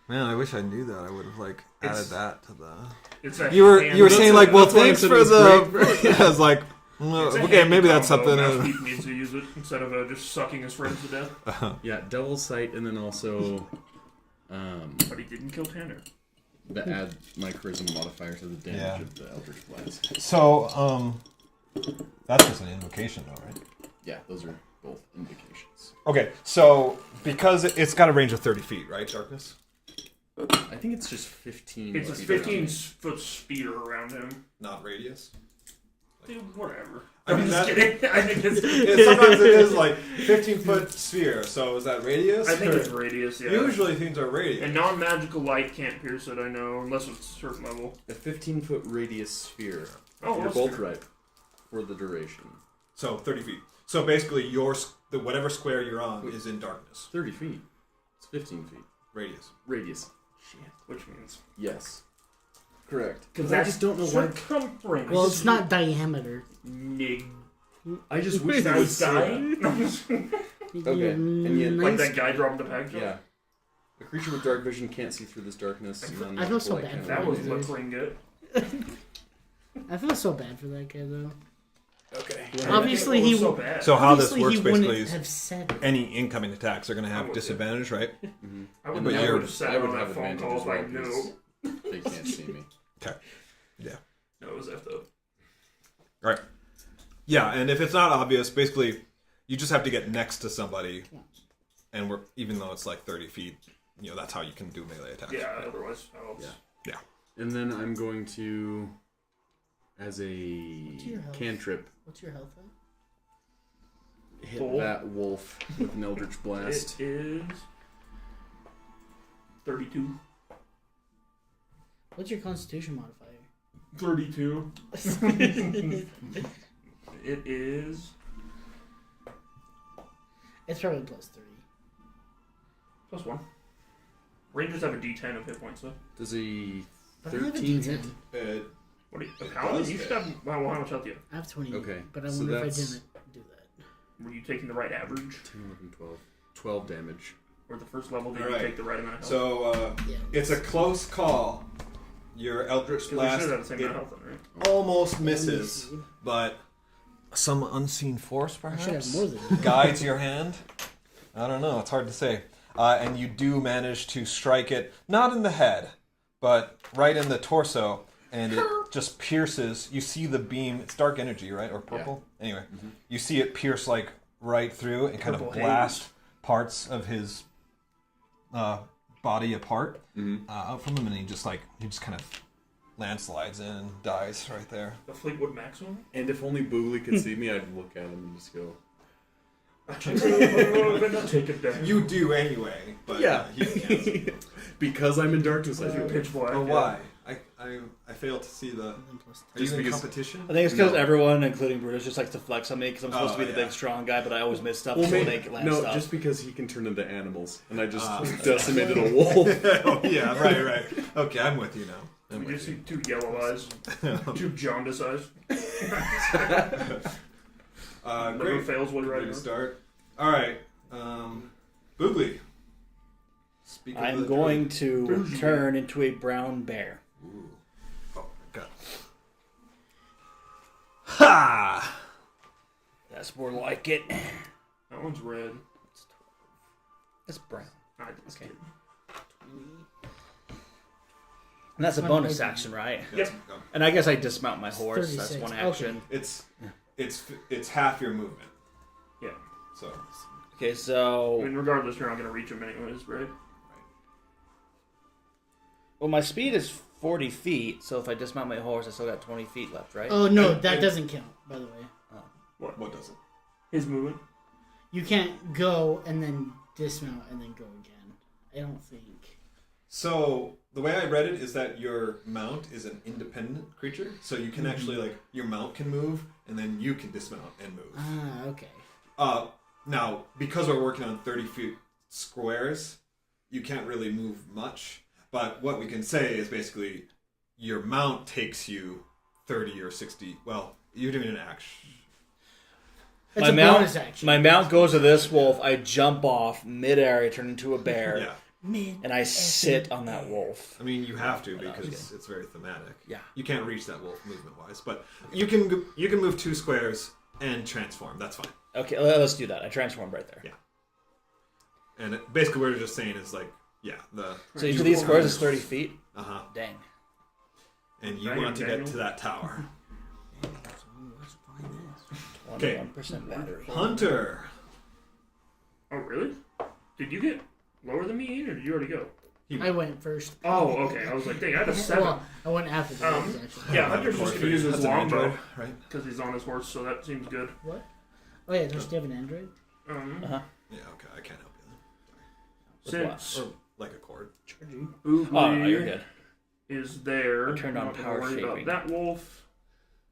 Man, I wish I knew that. I would have like added It's- that to the. It's a You were hand- saying That's like, well, that's why I thanks said for it was the. great. Yeah, I was like, it's a okay, handy maybe that's combo. something. Mouse Thief needs to use it instead of just sucking his friends to death. Yeah, Devil's Sight, and then also But he didn't kill Tanner. add my charisma modifier to the damage Yeah. of the Eldritch Blast. So, that's just an invocation, though, right? Yeah, those are both indications. Okay, so because it's got a range of 30 feet, right? Darkness. I think it's just 15. It's a feet 15 around. foot spear around him. Not radius. Dude, whatever. I mean, I'm just that- kidding. I think it's. Sometimes it is like 15-foot sphere. So is that radius? I think or- it's radius, yeah. Usually things are radius. And non-magical light can't pierce it, I know, unless it's a certain level. A 15-foot radius sphere. Oh, You're that's both true. right. For the duration. So 30 feet. So basically, whatever square you're on is in darkness. 30 feet. It's 15 feet. Radius. Radius. Shit. Which means. Yes. Correct. Because I just don't know why. circumference. Well, it's not diameter. Nig. I just wish they would say that. Okay, and yet, Like that guy dropping the package. Yeah. A creature with dark vision can't see through this darkness. I feel so bad for That was looking good. I feel so bad for that guy though. Okay. Obviously, It was he so bad. So how this obviously works he wouldn't basically is have said it. any incoming attacks are going to I have would, disadvantage, right? Mm-hmm. I would but never you're- have said I would on have that phone advantage call as if well I knew. because they can't see me. No, it was effed up. Right. Yeah, and if it's not obvious, basically, you just have to get next to somebody, and even though it's like 30 feet, that's how you can do melee attacks. Yeah, otherwise, else. Yeah. And then I'm going to, as a your health? cantrip, What's your health at? hit Full. that wolf with an Eldritch Blast. It is 32. What's your Constitution modifier? 32. It is It's probably +3. +1. Rangers have a D10 of hit points though. Does a But I have a 13 hit? D10. What are you, a paladin? You should have. Well, how much health do you have? I have 20. Okay, But I so wonder if I that's- didn't do that. Were you taking the right average? 10, 11, 12. 12 damage. Or the first level, did you Alright. take the right amount of health? So Yeah. it's a close call. Your Eldritch 'Cause we Blast should have the same amount it of health then, right? almost misses, but some unseen force I should have perhaps more than that. guides your hand. I don't know. It's hard to say. And you do manage to strike it, not in the head, but right in the torso, and it just pierces. You see the beam. It's dark energy, right? Or purple? Anyway, you see it pierce like right through and kind of Purple blast parts of his body apart out from him, and he just kind of landslides in and dies right there. The Fleetwood Maximum? And if only Boogly could see me, I'd look at him and just go, Take it down. You do anyway, but Yeah. he can't. because I'm in darkness, I do. Pitch black. But yeah. why? I failed to see the. And then +3. Are you Just in because- competition? I think it's because No. everyone, including Brutus, just likes to flex on me because I'm supposed Oh, to be the yeah. big strong guy, but I always miss stuff Well, so maybe, they land no, stuff. just because he can turn into animals, and I just Okay. decimated a wolf. Oh yeah, right. Okay, I'm with you now. I'm We with just you. see 2 yellow eyes. 2 jaundice eyes. Never Great. fails when you're Ready right. to start. All right, Boogly. Speak of I'm the going druid. to Bougie. turn into a brown bear. Ooh. Oh, God. Ha! That's more like it. That one's red. That's brown. I just Okay. kidding. And that's a One bonus red. action, right? Yep. Go. And I guess I dismount my horse. 36. That's one Okay. action. It's half your movement. Yeah. So Okay, I so mean, regardless, you're not going to reach him anyways, right? well, my speed is 40 feet. So if I dismount my horse, I still got 20 feet left, right? Oh, no, And- that and- doesn't count, by the way. what does it? His movement. You can't go and then dismount and then go again. I don't think. So the way I read it is that your mount is an independent creature, so you can actually your mount can move, and then you can dismount and move. Ah, okay. Now because we're working on 30 feet squares, you can't really move much. But what we can say is basically your mount takes you 30 or 60. Well, you're doing an action. It's my a mount, bonus action. my mount goes to this wolf. I jump off midair. I turn into a bear, Yeah, and I sit on that wolf. I mean you have to Okay. because it's very thematic. Yeah. You can't reach that wolf movement wise, but you can move 2 squares and transform. That's fine. Okay, let's do that. I transformed right there. Yeah. And basically, what we're just saying is the So each of these squares is 30 feet. Dang. and you Daniel, want to get Daniel. to that tower. Let's find this. 21% battery. Hunter. Oh, really? Did you get lower than me, Ian, or did you already go? I went first. Oh, okay. I was like, dang, I had a 7. Well, I went after the Um, others, actually. Yeah, Hunter's just going to use his That's an longbow android, right? because he's on his horse, so that seems good. What? Oh, yeah, don't you have an android? Uh-huh. Yeah. Okay. I can't help With Since you. Or like a cord. Charging. Boogly Oh, no, you're good. is there, I turned on I'm not gonna power worry shaping. about that wolf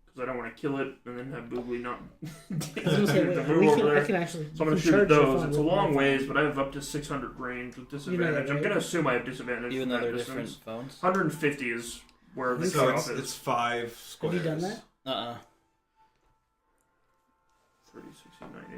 because I don't want to kill it and then have Boogly not I was gonna say, the wait, move we over can, I there. can actually. So I'm going to you can shoot charge your those. phone It's a with long my ways, phone. but I have up to 600 range with You know disadvantage. that, I'm right? going to assume I have disadvantage Even from though that they're distance. different phones. 150 is where the So cutoff it's is. 5 Have squares. you done that? 30, 60,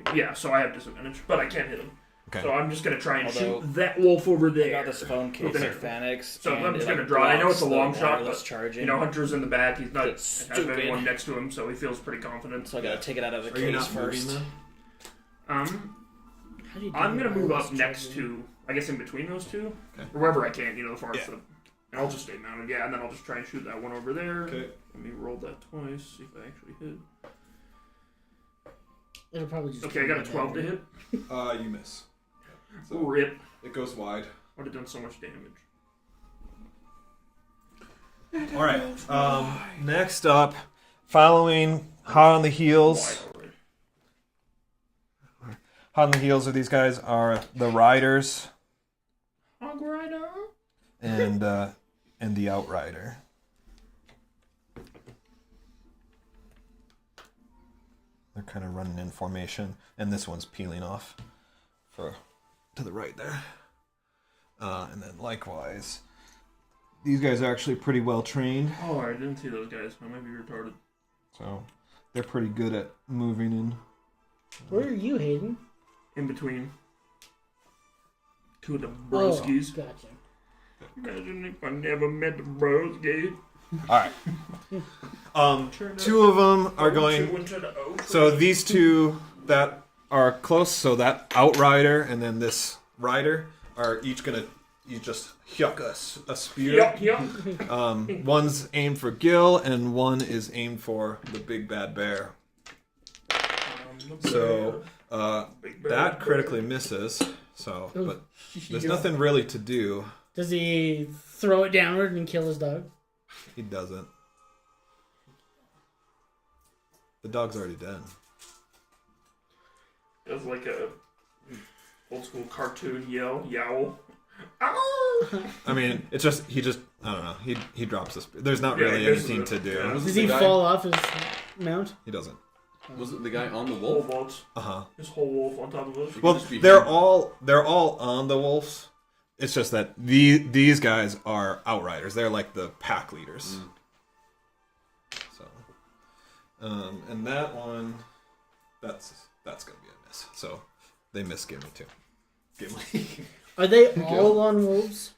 90. Yeah, so I have disadvantage, but I can't hit him. Okay. So I'm just gonna try and Although, shoot that wolf over I there. got this phone case There. of Fanix. So and I'm just it, gonna like, draw. I know it's a blocks long the shot, wireless but charging. Hunter's in the back. He's not It's has stupid. anyone next to him, so he feels pretty confident. So I gotta take it out of the Are you case not first. moving How do you do I'm gonna that? move Wireless up next charging? to, I guess, in between those two, Okay. or wherever I can. The farthest. Yeah. And I'll just stay mounted. Yeah, and then I'll just try and shoot that one over there. Okay. Let me roll that twice. See if I actually hit. It'll probably just. Okay, I got a 12 to hit. You miss. So Rip. it goes wide. Would have done so much damage. All right. Next up, following hot on the heels. Wide already. Hot on the heels of these guys are the riders Hog rider. and the outrider. They're kind of running in formation, and this one's peeling off to the right there. And then likewise, these guys are actually pretty well trained, Oh, I didn't see those guys. I might be retarded. so they're pretty good at moving in. Where are you, Hayden? In between. Two of the Oh, broskies. gotcha. Imagine if I never met the broskies. All right. Two of them are going. So these two that are close, so that outrider and then this rider are each gonna just yuck a spear. Yup. One's aimed for Gil and one is aimed for the big bad bear. So that critically misses. So, but there's nothing really to do. Does he throw it downward and kill his dog? He doesn't. The dog's already dead. Does like a old school cartoon yell, yowl. Ow! I mean, it's just I don't know. He drops this. There's not Yeah, really he misses anything it. to do. Yeah. Does he fall off his mount? He doesn't. Was it the guy on the Whole wolf? vaults. Uh-huh. His whole wolf on top of us. Well, just be they're him. all on the wolves. It's just that these guys are outriders. They're like the pack leaders. So, and that one, that's gonna be a miss. So they miss Gimli too. Gimli. Are they all on wolves?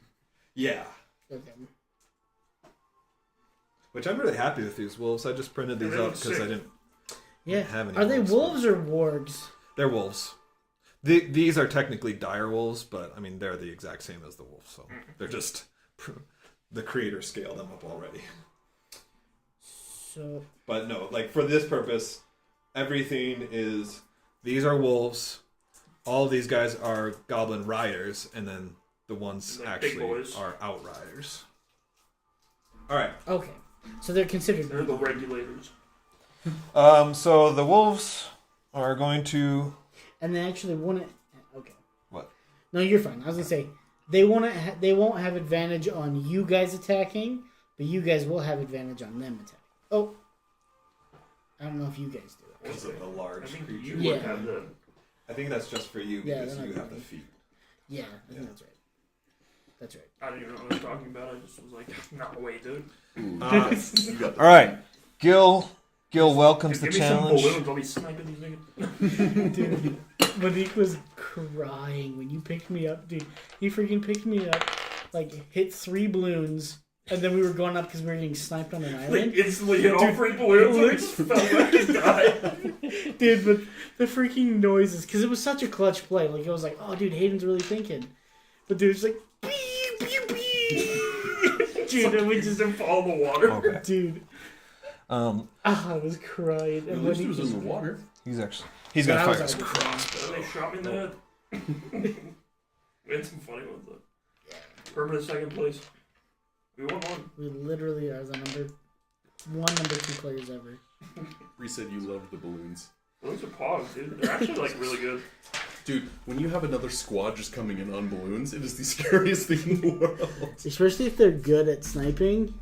Yeah. Okay. Which I'm really happy with these wolves. I just printed these They out look because I sick. didn't Yeah. have any. Are they wolves. wolves or wargs? They're wolves. These are technically dire wolves, but I mean they're the exact same as the wolf, so they're just the creator scaled them up already. So But no, like for this purpose, everything is these are wolves. All these guys are goblin riders, and then the ones Like big actually boys. are outriders. All right. okay, so they're considered. They're the regulators. So the wolves are going to. And they actually wouldn't. Okay. What? No, you're fine. I was gonna say they won't. They won't have advantage on you guys attacking, but you guys will have advantage on them attacking. Oh, I don't know if you guys do it. Because of the I large think creature. you Yeah. would have the. I think that's just for you Yeah, because that you might have be the me. feet. Yeah, I think that's right. That's right. I didn't even know what I was talking about. I just was like, no way, dude. You got the All right, Gil welcomes Dude, the give me some challenge. balloons. I'll be sniping these niggas. Dude, Monique was crying when you picked me up, dude. He freaking picked me up, like hit 3 balloons, and then we were going up because we were getting sniped on an Like, island. instantly hit all 3 balloons. I just fell back and died. Dude, but the freaking noises, because it was such a clutch play. Like, it was like, oh, dude, Hayden's really thinking. But dude, it's like, beep, beep, beep. Dude, and we just, didn't fall in the water. Okay. dude, I was crying. At And least when he was in the water. He's gonna Yeah, I fire was his like- crossbow. They shot me in the head. We had some funny ones, though. Permanent second place. We won one. we literally are the number 2 players ever. Bree said you loved the balloons. Those are pogs, dude. They're actually, like, really good. Dude, when you have another squad just coming in on balloons, it is the scariest thing in the world. Especially if they're good at sniping.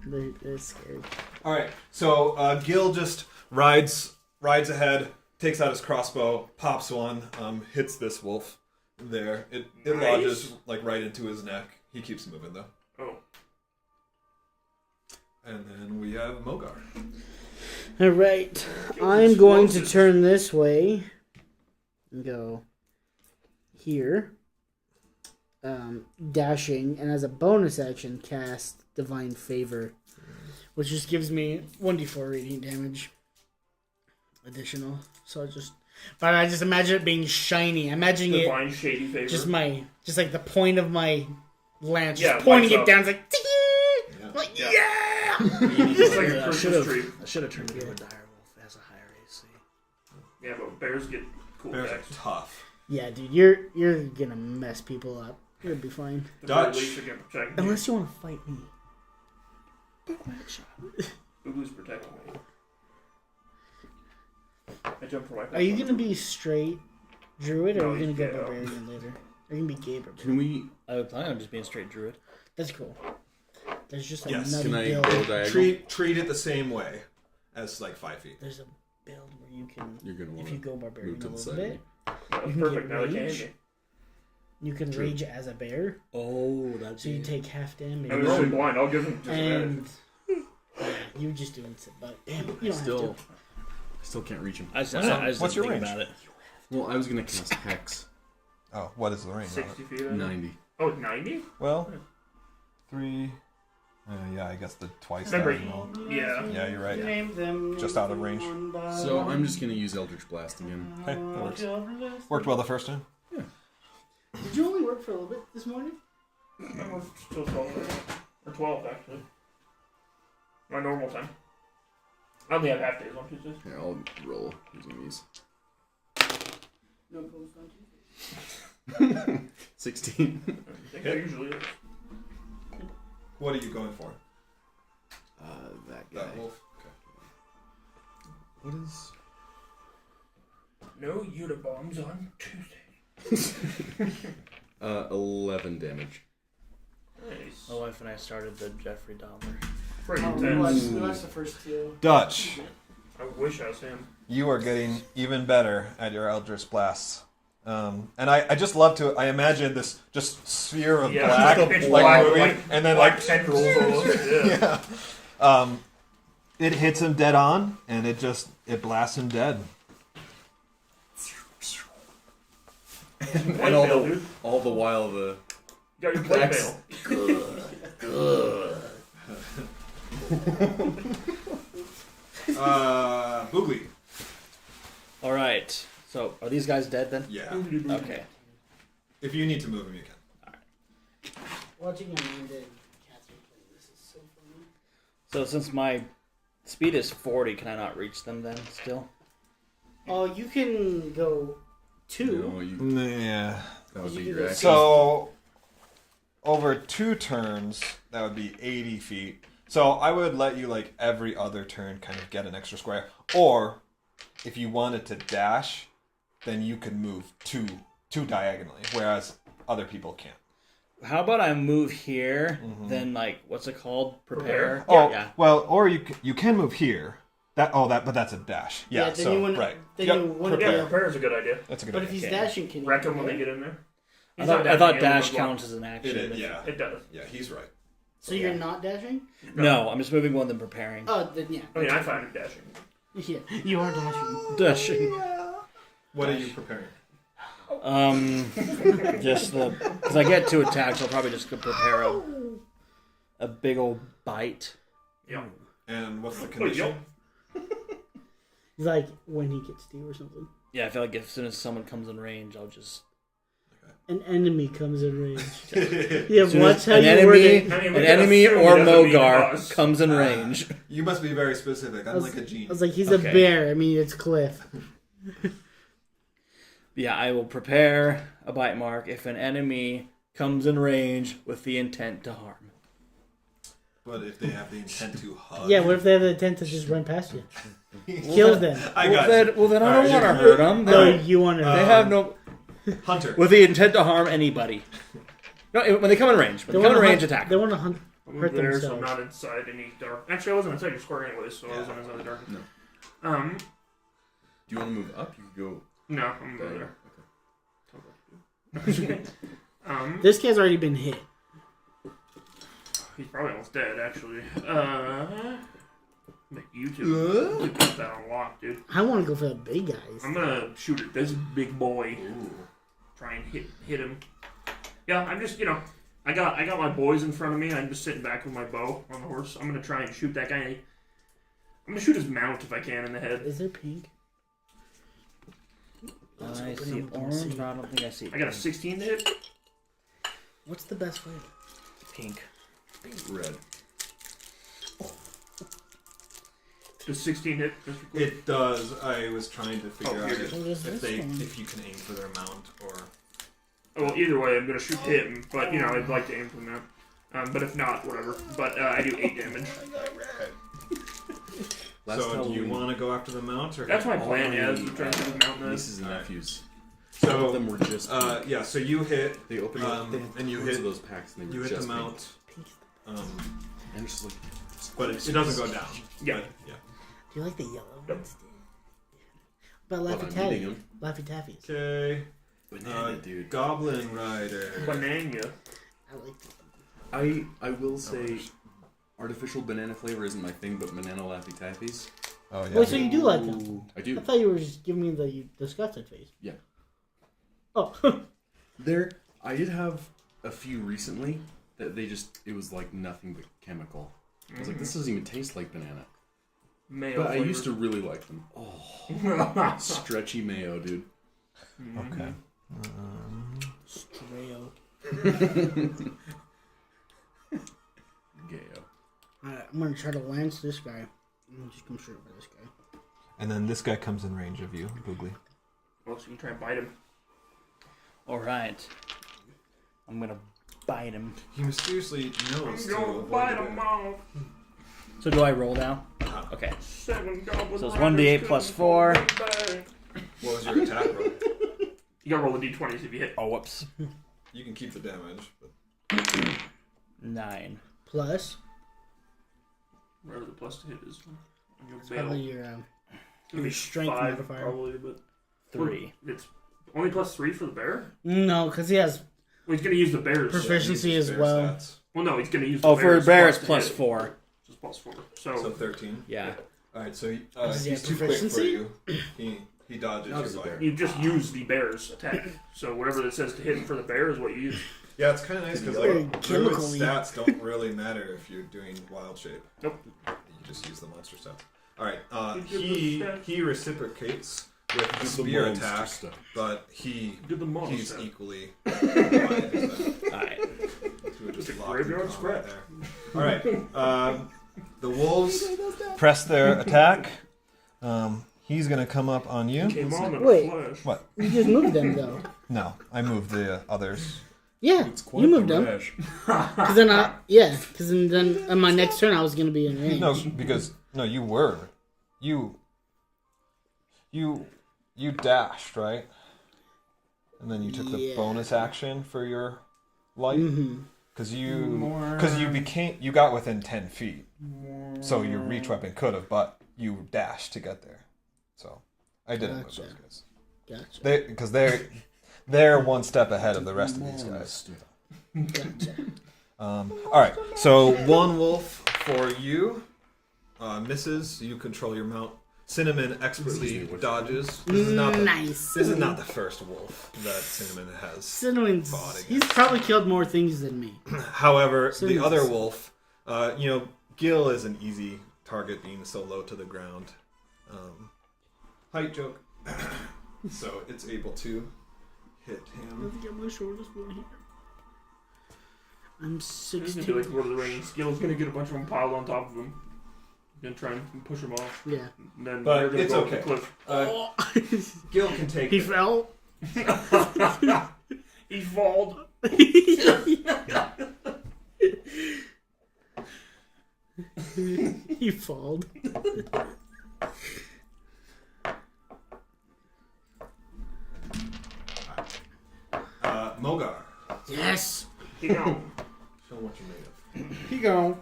They're scary. All right, so Gil just rides ahead, takes out his crossbow, pops one, hits this wolf there. It Nice. lodges like right into his neck. He keeps moving though. Oh. And then we have Mogar. All right, I'm going to turn this way and go here, dashing, and as a bonus action, cast Divine Favor, which just gives me 1d4 radiant damage additional. So but I just imagine it being shiny. Imagine Divine it shady favor. just like the point of my lance, Yeah, just pointing lights it down. up. It's like, Yeah. I'm like, Yeah. yeah. It's like a I Christmas tree. should have turned into a direwolf. It has a higher AC. Yeah, but bears get cool Bears are attacks. tough. Yeah, dude, you're gonna mess people up. You'll be fine. The Dutch. very least are gonna protect me. Unless you want to fight me. Who's protecting me? I jump for my. Are you gonna be straight druid, or No, are you gonna go yeah. barbarian later? Are you gonna be gay barbarian? Can we? I would plan on just being straight druid. That's cool. There's just a Yes. nutty Can I build. go diagonal? Treat it the same way as like 5 feet. There's a build where you can, You're gonna want if you go barbarian move to a the little side. bit, That's you can perfect. get Now they can't rage. hit me. you can True. rage as a bear, Oh, that's so you take half damage. I was really blind. I'll give him disadvantage. And you're just doing some, but damn, you don't Still, have to. I still can't reach him. I just What's your didn't think range? about it. Well, I was gonna cast Hex. Oh, what is the range? 60 feet. 90. Oh, 90? Well, 3. Yeah, I guess the twice. Remember, diagonal. yeah. Yeah, you're right. Name them Just out of range. one by So one. I'm just gonna use Eldritch Blast again. Okay, that works. Worked well the first time. Did you only work for a little bit this morning? I worked till 12. Or 12, actually. My normal time. I only have half days on Tuesdays. Here, I'll roll using these. No post on Tuesday. 16. I think I usually is. What are you going for? That guy. That wolf. Okay. What is? No Unibombs on Tuesday. 11 damage. Nice. My wife and I started the Jeffrey Dahmer. Pretty We intense. watched the first two. Dutch, I wish I was him. you are getting even better at your Eldritch Blasts. And I just love to. I imagine this just sphere of Yeah, black, just a pitch like black, moving, like and then black like tendrils almost. Yeah. yeah. It hits him dead on, and it blasts him dead. And White all mail, the, dude. all the while the You got your plate Blacks. mail. Boogly. All right. So are these guys dead then? Yeah. Okay. If you need to move him, you can. Watching Amanda and Catherine play this is so funny. So since my speed is 40, can I not reach them then still? Oh, you can go 2. No, you, Yeah. that would You be can your go action. So over 2 turns, that would be 80 feet. So I would let you like every other turn kind of get an extra square. Or if you wanted to dash, then you could move two diagonally, whereas other people can't. How about I move here, then like what's it called? Prepare. Oh, Yeah. well, or you can move here. But that's a dash. Yeah, then so you wouldn't, right. Then Yep, you wouldn't Yeah, be prepare is a good idea. That's a good But if idea. he's Okay. dashing, can you Wreck him when they prepare? get in there. I He's thought, not I thought dashing, dash he'll move counts as an action. It is, yeah. It does. Yeah, he's right. So you're not dashing? No, I'm just moving one than preparing. Oh, then yeah. I mean, I find it dashing. Yeah, you are dashing. Dashing. What are you preparing? Just because I get 2 attacks, I'll probably just go prepare a big old bite. Yeah. And what's the Wait, condition? He's like when he gets to you or something. Yeah, I feel like as soon as someone comes in range, I'll just An enemy comes in range. Yeah, as soon watch as how an you word enemy, it. I mean, an we can enemy assume he or doesn't mean Mogar us. comes in range. You must be very specific. I'm like a I genie. was like, he's Okay. a bear. I mean, it's Cliff. Yeah, I will prepare a bite mark if an enemy comes in range with the intent to harm. But if they have the intent to hug. Yeah, what if they have the intent to just run past you? Kill them. I got Well, then I don't Alright, want to you're hurt them. No, They, you want to. they have no Hunter. with the intent to harm anybody. No, when they come in range. When they come in range, attack. They want to hunt. I'm Hurt there, so themselves. I'm not inside any dark. Actually, I wasn't inside your square anyways, so I wasn't inside the dark. No. Um, Do you want to move up? You could go. no, I'm over diagonal. there. This guy's already been hit. He's probably almost dead, actually. You two keep that on lock, dude. I want to go for the big guys. I'm gonna shoot at this big boy. Try and hit him. Yeah, I'm just, I got my boys in front of me. I'm just sitting back with my bow on the horse. I'm gonna try and shoot that guy. I'm gonna shoot his mount if I can in the head. Is there pink? I see orange, but I don't think I see I got a 16 to hit. What's the best flavor? pink. Red. Does 16 hit? Mr. Quick? It does. I was trying to figure out here it is. if you can aim for their mount or. Oh, well, either way, I'm gonna shoot him, but I'd like to aim for the mount. But if not, whatever. But I do 8 damage. So do you want to go after the mount or? That's my plan. Yeah, is to try and get the mount. Nieces and nephews. So Some of them were just. yeah. So you hit. They opened up. And you hit those packs. And they You were hit just the mount. And just like. But it doesn't go down. Yeah. But, yeah. Do you like the yellow ones? But Well, Laffy I'm eating Taffy. them. Laffy Taffies. Okay. Banana, dude. Goblin Rider. Banana. I like them. I will say, artificial banana flavor isn't my thing, but banana Laffy Taffies. Oh yeah. Wait, so you do like them? I do. I thought you were just giving me the disgusted face. Yeah. Oh. I did have a few recently that it was like nothing but chemical. I was like, this doesn't even taste like banana. Mayo But flavor. I used to really like them. Oh, stretchy mayo, dude. Okay. Strayo. Gayo. Alright, I'm gonna try to lance this guy. I'm gonna just come straight over this guy. And then this guy comes in range of you, Boogly. Well, so you can try and bite him. Alright. I'm gonna bite him. He mysteriously knows to I'm gonna avoid bite the him bear. off. So do I roll now? Okay. 7 goblin So it's riders 1d8 couldn't plus pull 4. them back. What was your attack roll? You gotta roll the d20s if you hit. Oh, whoops. You can keep the damage. But... 9. Plus, Whatever the plus to hit is. And you'll probably fail. your It's gonna be strength 5 modifier. probably, but 3. it's only plus 3 for the bear. no, because he has Well, he's gonna use the bear's. Proficiency uses as bear well. stats. Well, no, he's gonna use. The Oh, for a bear's bear it's to plus hit. 4. Just plus 4. So So 13. Yeah. Alright, so Does he he's have too quick for proficiency? you. He dodges Not your as a fire. bear. you just use the bear's attack. So whatever it says to hit for the bear is what you use. Yeah, it's kind of nice because Very like druid chemically. stats don't really matter if you're doing wild shape. Nope. You just use the monster stats. All right. You did the stats. He reciprocates with a the spear monster attack, stuff. but he's Did the monster. equally. Alright. Alright. It's a graveyard scrap. All right. The wolves press their attack. He's gonna come up on you. Came on in Wait. a flash. What? You just moved them though. No, I moved the others. Yeah, It's quite you moved the them. rash. Because then because then on my next turn I was gonna be in range. No, because you were. You dashed, right? And then you took the Yeah. bonus action for your light. Mm-hmm. Because you got within 10 feet. So your reach weapon could have, but you dashed to get there. So I didn't Gotcha. move those guys. Gotcha. Because they're one step ahead of the rest of these guys. Gotcha. All right. So one wolf for you misses. You control your mount. Cinnamon expertly dodges. This is not Nice. This is not the first wolf that Cinnamon has. Cinnamon's. fought He's against. probably killed more things than me. However, the Cinnamon's- other wolf, Gil is an easy target, being so low to the ground. Height joke. So it's able to hit him. Let's get my shortest one here. I'm He's gonna do 16. like Lord of the Rings. Gil's gonna get a bunch of them piled on top of him. Gonna try and push him off. Yeah. And then But they're gonna it's go okay. off the cliff. Oh. Gil can take He it. fell. He falled. He falled. Mogar. Yes. He go. Show what you're made of. He go.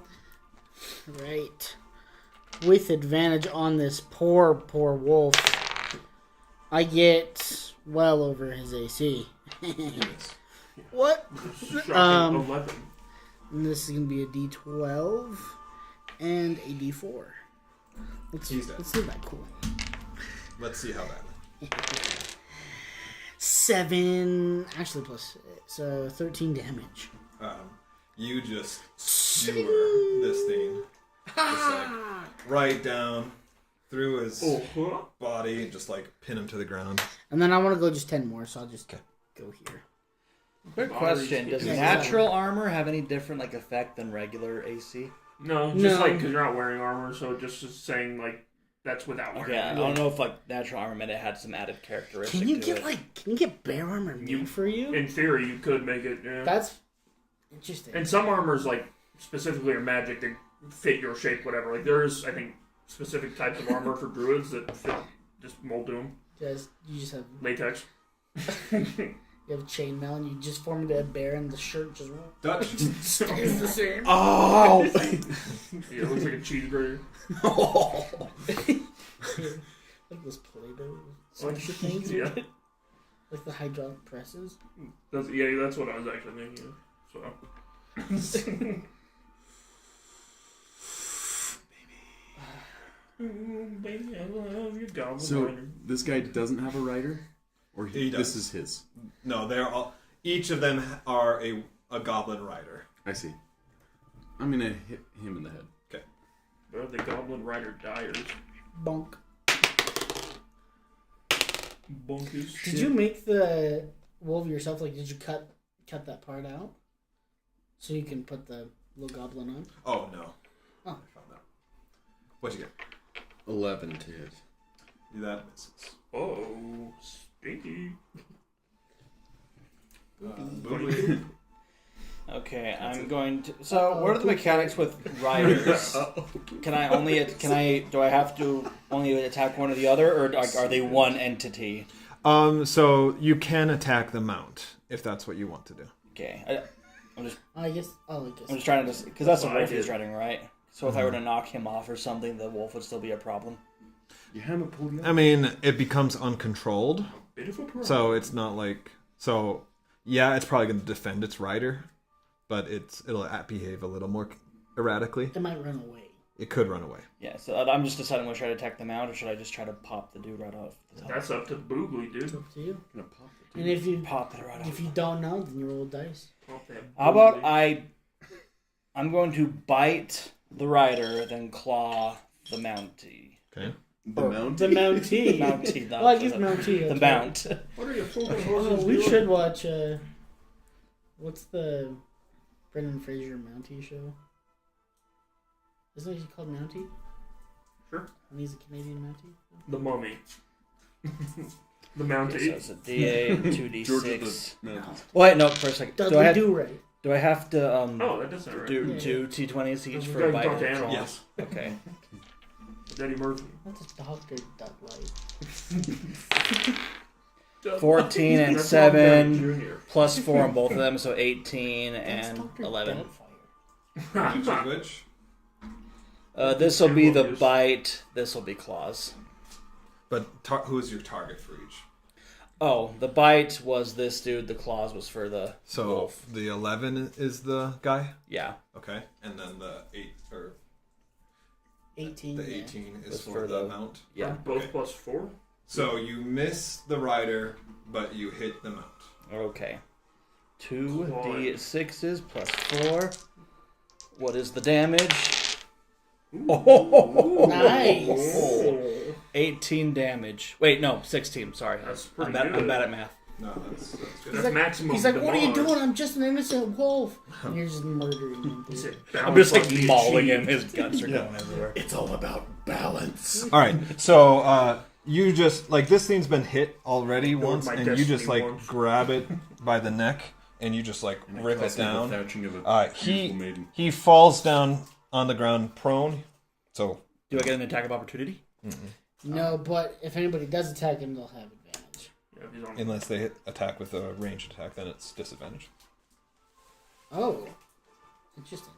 Right. With advantage on this poor wolf, I get well over his AC. What? Shocking 11. And this is gonna be a D12 and a D4. Let's see that cool. Let's see how that went. 7, actually plus, so 13 damage. You just skewer this thing. Just like right down through his body and just like pin him to the ground. And then I want to go just 10 more, so I'll just go here. Quick question: does Yeah. natural armor have any different like effect than regular AC? No, just like because you're not wearing armor, so just saying like that's without wearing. Okay, I don't know if like natural armor meant it had some added characteristic. Can you to get it. can you get bear armor made for you? In theory, you could make it. Yeah. That's interesting. And some armors like specifically are magic that fit your shape, whatever. Like there's, I think, specific types of armor for druids that fit just mold to them. You just have Latex. You have chainmail and you just form a bear and the shirt just Dutch. stays the same. Oh! Yeah, it looks like a cheese grater. Like those Play-Doh things. Yeah. Like the hydraulic presses. That's what I was actually thinking. So. Baby, I love your goblin So rider. this guy doesn't have a rider, or He this does. is his. No, they're all. Each of them are a goblin rider. I see. I'm gonna hit him in the head. They're the goblin rider dyers. Bonk. Bonkers. Did you make the wolf yourself? Like, did you cut that part out so you can put the little goblin on? Oh no. Oh. I found that. What'd you get? 11 to hit. That misses. Oh, stinky. Boobly. Okay, I'm going to. So, what are the mechanics with riders? Do I have to only attack one or the other, or are they one entity? So you can attack the mount if that's what you want to do. Okay, I'm just trying to because that's the wolf he's riding, right? So if I were to knock him off or something, the wolf would still be a problem. You haven't pulled him. I mean, it becomes uncontrolled, Bit of a problem. so it's not like so. Yeah, it's probably going to defend its rider, but it'll behave a little more erratically. It might run away. It could run away. Yeah, so I'm just deciding whether to try to attack them out or should I just try to pop the dude right off the top? That's up to Boogly, dude. It's up to you. I'm gonna pop it. And if you Pop it right off. if you don't know, then you roll dice. Pop that How about Boogly. I'm going to bite the rider, then claw the mountie. Okay. The mount. The mountie. Mountie, not Well, I guess mountie. the okay. mount. What are you fucking Oh, horses we doing? should watch. What's the Brendan Fraser Mountie show? Isn't he called Mountie? Sure. And he's a Canadian Mountie. The mummy. The Okay, mountie. so it's a D8, George 2D6. of the Mountains. Wait, no, for a second. Dudley Do Right. Do I have to Oh, that does sound right. do Yeah. two T20s each We for a gotta bite? talk to and a claw? animals. Yes. Okay. Eddie Murphy. That's Dr. Dudley. 14 and That's Robert Downey 7 Jr. plus 4 on both of them, so 18 That's and Dr. 11. Doubtfire. Which? This will be the bite. This will be claws. But who's your target for each? Oh, the bite was this dude. The claws was for the So wolf. the 11 is the guy. Yeah. Okay, and then the 18. the yeah. 18 is Was for for the the- mount. Yeah. Both Okay. plus 4? So you miss the rider, but you hit the mount. Okay. 2d6s plus 4. What is the damage? Oh, Nice. 18 damage. Wait, no, 16. Sorry. That's pretty I'm bad, good. I'm bad at math. No, that's good. That's like- maximum He's like, what are you damage. doing? I'm just an innocent wolf. And you're just murdering him. He said, I'm just like balance must be mauling him. achieved. His guts are going everywhere. It's all about balance. All right, so you just like this thing's been hit already once, my and you just destiny like once. grab it by the neck, and you just like And rip it cost me the down. thatching of a He beautiful maiden. he falls down on the ground prone. So Do I get an attack of opportunity? No, but if anybody does attack him, they'll have advantage. Yeah, he's on unless they attack with a ranged attack, then it's disadvantage. Oh. Interesting.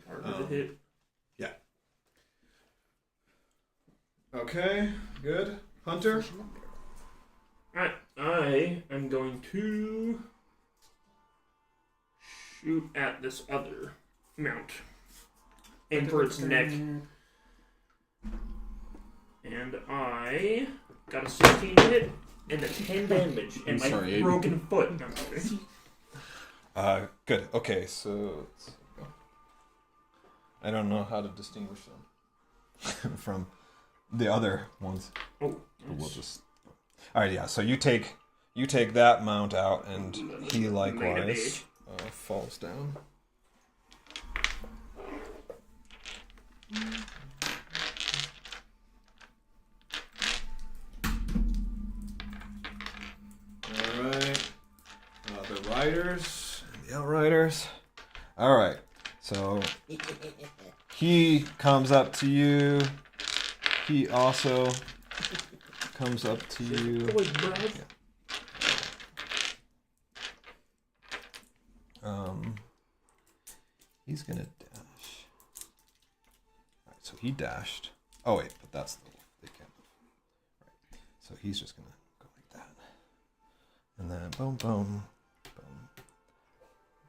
harder to hit. Yeah. Okay, good. Hunter. Alright, I am going to shoot at this other mount. Aim for its neck. And I got a 16 hit and a 10 damage. And my broken foot. No, Good. Okay, so I don't know how to distinguish them from the other ones. oh, We'll just. All right, yeah. So you take that mount out, and he likewise falls down. All right. The riders and the outriders. All right. So he comes up to you. He also comes up to you. He's gonna dash. Alright, so he dashed. Oh wait, but that's the they can't move. Right. So he's just gonna go like that. And then boom, boom,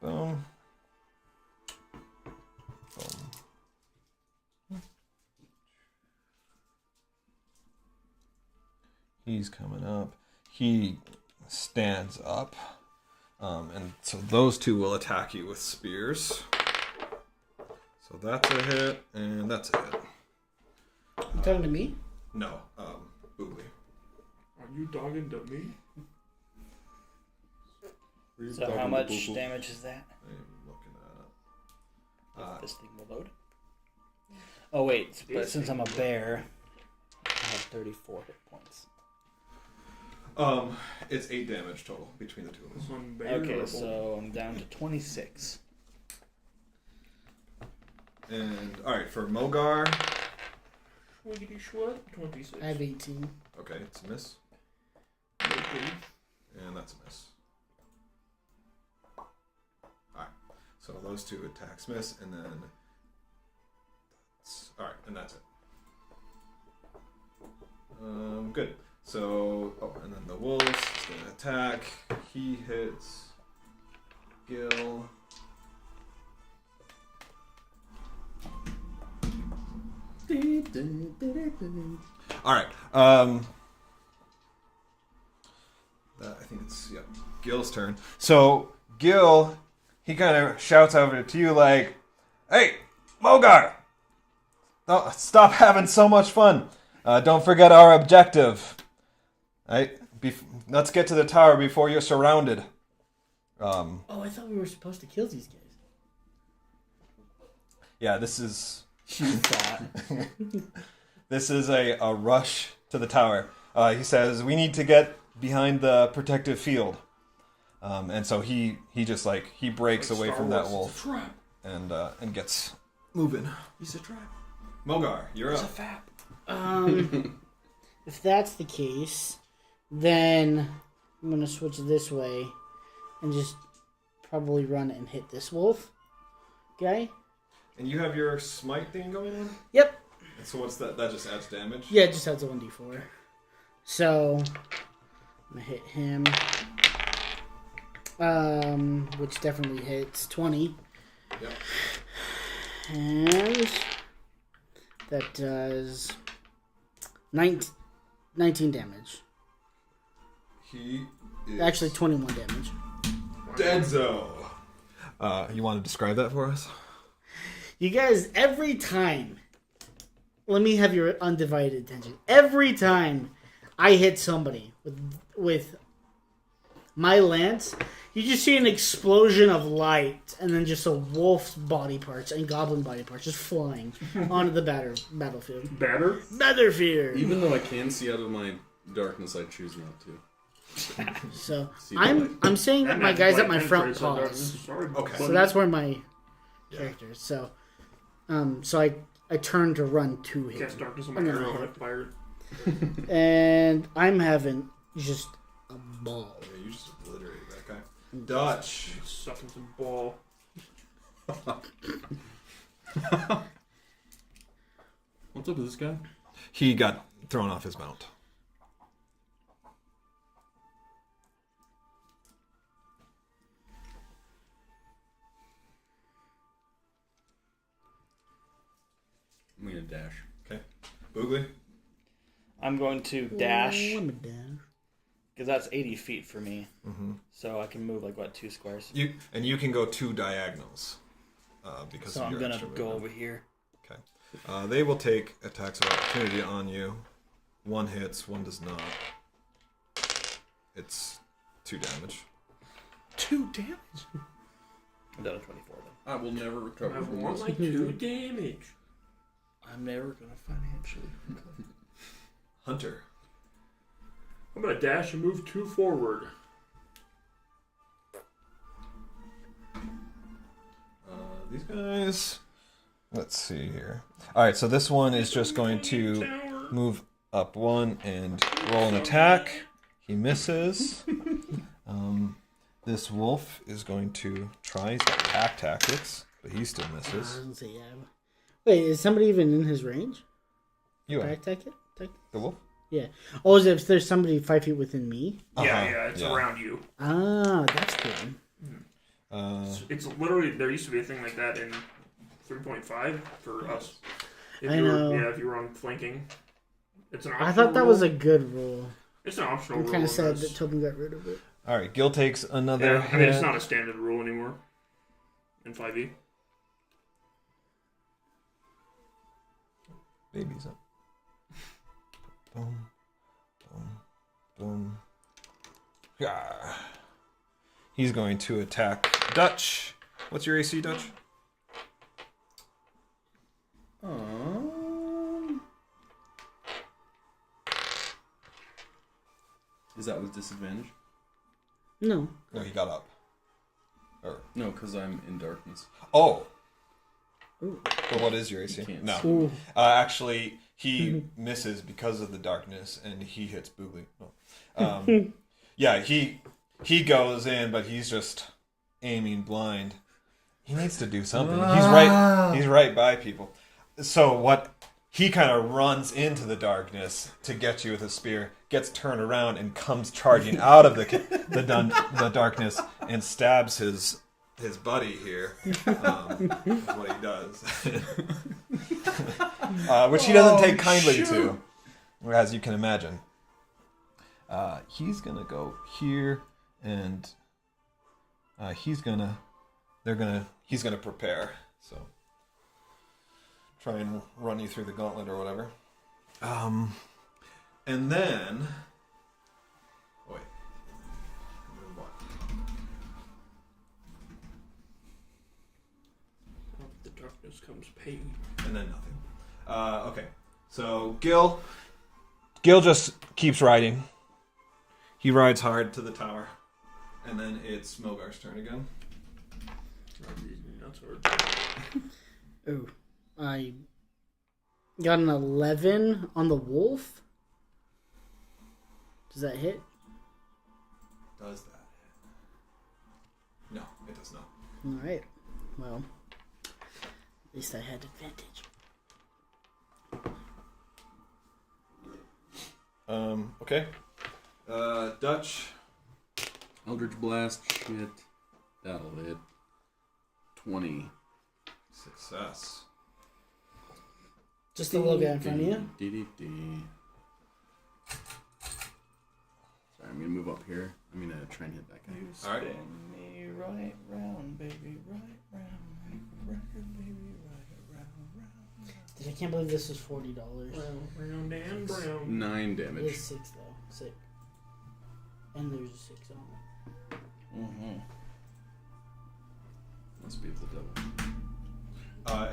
boom, boom, boom. He's coming up. He stands up. And so those two will attack you with spears. So that's a hit, and that's a hit. You talking to me? No, Boobly. Are you dogging to me? So how much damage is that? I'm looking at This thing will load. Oh wait, but since I'm a bear, I have 34 hit points. It's 8 damage total between the two of us. Okay, so I'm down to 26. And alright, for Mogar. 26. I have 18. Okay, it's a miss. And that's a miss. Alright. So those two attacks miss, and then alright, and that's it. Good. So, and then the wolf is going to attack. He hits Gil. All right. I think it's Gil's turn. So Gil, he kind of shouts over to you like, "Hey, Mogar! Stop having so much fun. Don't forget our objective. Right? Let's get to the tower before you're surrounded." Oh, I thought we were supposed to kill these guys. Yeah, this is You thought. this is a rush to the tower. He says we need to get behind the protective field, and so he just he breaks away from that wolf and gets moving. He's a trap. Mogar, you're up. If that's the case, then I'm gonna switch this way and just probably run and hit this wolf guy. And you have your smite thing going on? Yep. And so what's that? That just adds damage? Yeah, it just adds a 1d4. So I'm gonna hit him. Which definitely hits 20. Yep. And that does 19 damage. He is... Actually, 21 damage. Deadzo. You want to describe that for us? You guys, every time, let me have your undivided attention. Every time I hit somebody with my lance, you just see an explosion of light, and then just a wolf's body parts and goblin body parts just flying onto the battlefield. Battlefield. Even though I can see out of my darkness, I choose not to. So I'm saying that my guy's at my front paws. Okay. So that's where my character is. So I turn to run to him. Cast darkness on my arrow and I fire it. And I'm having just a ball. Yeah, you just obliterated that guy. Dutch. Sucking some ball. What's up with this guy? He got thrown off his mount. dash. Okay. Boogly? I'm going to dash I'm a dash. because that's 80 feet for me. Mm-hmm. So I can move like what 2 squares. You can go 2 diagonals because So of I'm your gonna extra go movement. over here. Okay. They will take attacks of opportunity on you. 1 hits, 1 does not. It's 2 damage. 2 damage. I'm down to 24 then. I will never recover I from want this. my 2 damage. I'm never gonna financially. Hunter. I'm gonna dash and move 2 forward. These guys. Let's see here. All right, so this one is just going to move up 1 and roll an attack. He misses. This wolf is going to try his attack tactics, but he still misses. Yeah. Wait, is somebody even in his range? You are. Attack it? The wolf? Yeah. Oh, is it if there's somebody 5 feet within me? Yeah, it's around you. Ah, that's good. It's literally, there used to be a thing like that in 3.5 for us. If I you know. were, if you were on flanking. It's an optional I thought that rule. was a good rule. It's an optional I'm rule. kind of in sad this. that Tobin got rid of it. All right, Gil takes another Yeah, I mean, it's hit. not a standard rule anymore in 5e. Baby's up. Boom, boom, boom. Yeah. He's going to attack Dutch. What's your AC, Dutch? Is that with disadvantage? No. No, he got up. No, because I'm in darkness. Oh. Ooh. But what is your AC? You can't No. see. Ooh. Actually, he misses because of the darkness, and he hits Boogly. No. Yeah, he goes in, but he's just aiming blind. He needs to do something. He's right by people. So what? He kind of runs into the darkness to get you with a spear, gets turned around, and comes charging out of the darkness and stabs his buddy here. Is what he does. Which he doesn't take kindly to, as you can imagine. He's gonna go here, and he's gonna prepare. So try and run you through the gauntlet or whatever. And then, wait, what? The darkness comes pain. And then nothing. Okay, so Gil just keeps riding. He rides hard to the tower, and then it's Mogar's turn again. Oh, I got an 11 on the wolf. Does that hit? Does that hit? No, it does not. All right. Well, at least I had advantage. Okay. Dutch. Eldritch Blast, shit. That'll hit. 20. Success. Just the little guy in front of you? Dee. Sorry, I'm gonna move up here. I'm gonna try and hit that guy. All right. Spin me right round, baby, right round, baby, right round. I can't believe this is $40. Round and brown. 9 It damage. is 6 though. 6. And there's a 6 on it. Mm-hmm. Must be the devil.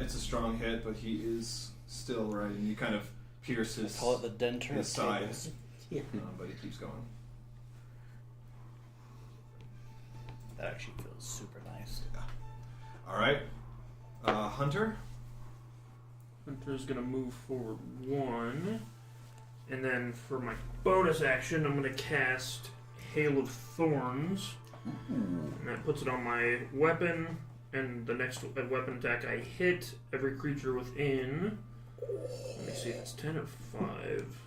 It's a strong hit, but he is still riding. You kind of pierce his, Call it the denter his of side, cables. Yeah. but he keeps going. That actually feels super nice. All right. Hunter. Hunter's gonna move forward 1. And then for my bonus action, I'm gonna cast Hail of Thorns. And that puts it on my weapon. And the next weapon attack I hit, every creature within. Let me see if it's 10 or 5.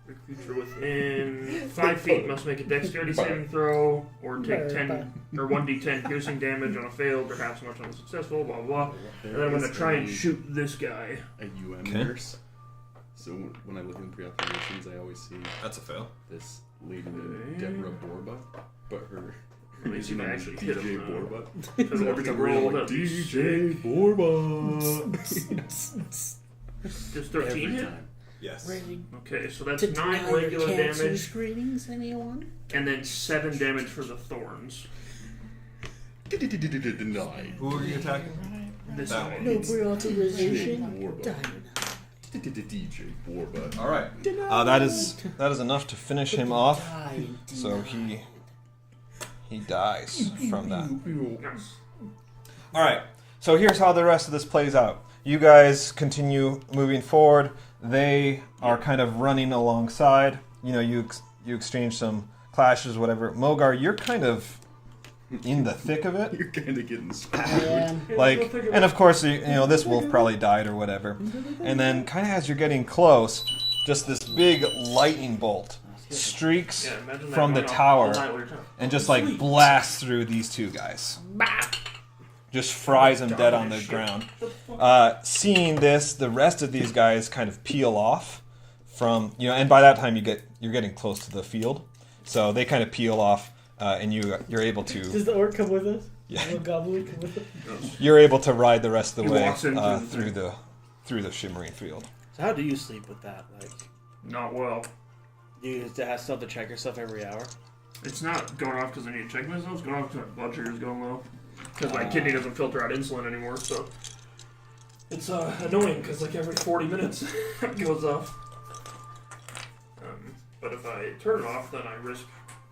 Every Creature within 5 feet must make a dexterity saving throw or take 10 or 1d10 piercing damage on a failed or half so much on a successful, blah, blah. And then I'm going to try and shoot this guy. A nurse. So when I look in pre-operations, I always see That's a fail. this lady named Deborah Borba, but her At least you can actually hit DJ him. Borba. Because So every time we're like, DJ Borba. Does 13 Every hit? time. Yes. Ready Okay, so that's to 9 deny your regular cancer damage, screenings, anyone? and then 7 damage for the thorns. Denied. Who are you attacking? This That guy. one. No pre-authorization. Borba. Done. DJ Borba. All right. That is enough to finish him off. Die, So deny. he dies from that. Nice. All right. So here's how the rest of this plays out. You guys continue moving forward. They are kind of running alongside. You know, you exchange some clashes, whatever. Mogar, you're kind of in the thick of it. You're kind of getting Yeah. Like, and of course, you know, this wolf probably died or whatever. And then, kind of as you're getting close, just this big lightning bolt streaks Yeah, imagine that from the going off tower all night while you're talking. and just like blasts through these two guys. Just fries them dead on the ground. Seeing this, the rest of these guys kind of peel off from, you know, and by that time you're getting close to the field, so they kind of peel off, and you're able to. Does the orc come with us? Yeah. The goblin come with us? You're able to ride the rest of the He way walks into through the shimmering field. So how do you sleep with that? Like, Not well. you still have to check yourself every hour? It's not going off because I need to check myself. It's going off because my blood sugar's going low. Because my kidney doesn't filter out insulin anymore, so it's annoying because like every 40 minutes it goes off. But if I turn it off, then I risk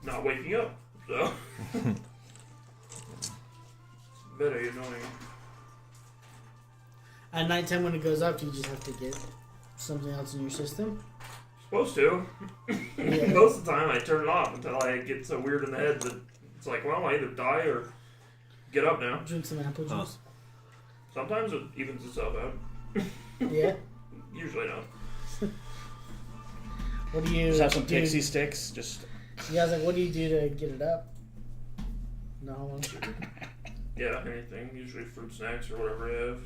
not waking up. So it's very annoying. At nighttime when it goes off, you just have to get something else in your system. Supposed to. Yeah. Most of the time I turn it off until I get so weird in the head that it's like, well, I either die or get up now. Drink some apple juice. Sometimes it evens itself out. Yeah. Usually not. What do you Just have some do? pixie sticks. Just Yeah, I was like, what do you do to get it up? No. Yeah, anything. Usually fruit snacks or whatever I have.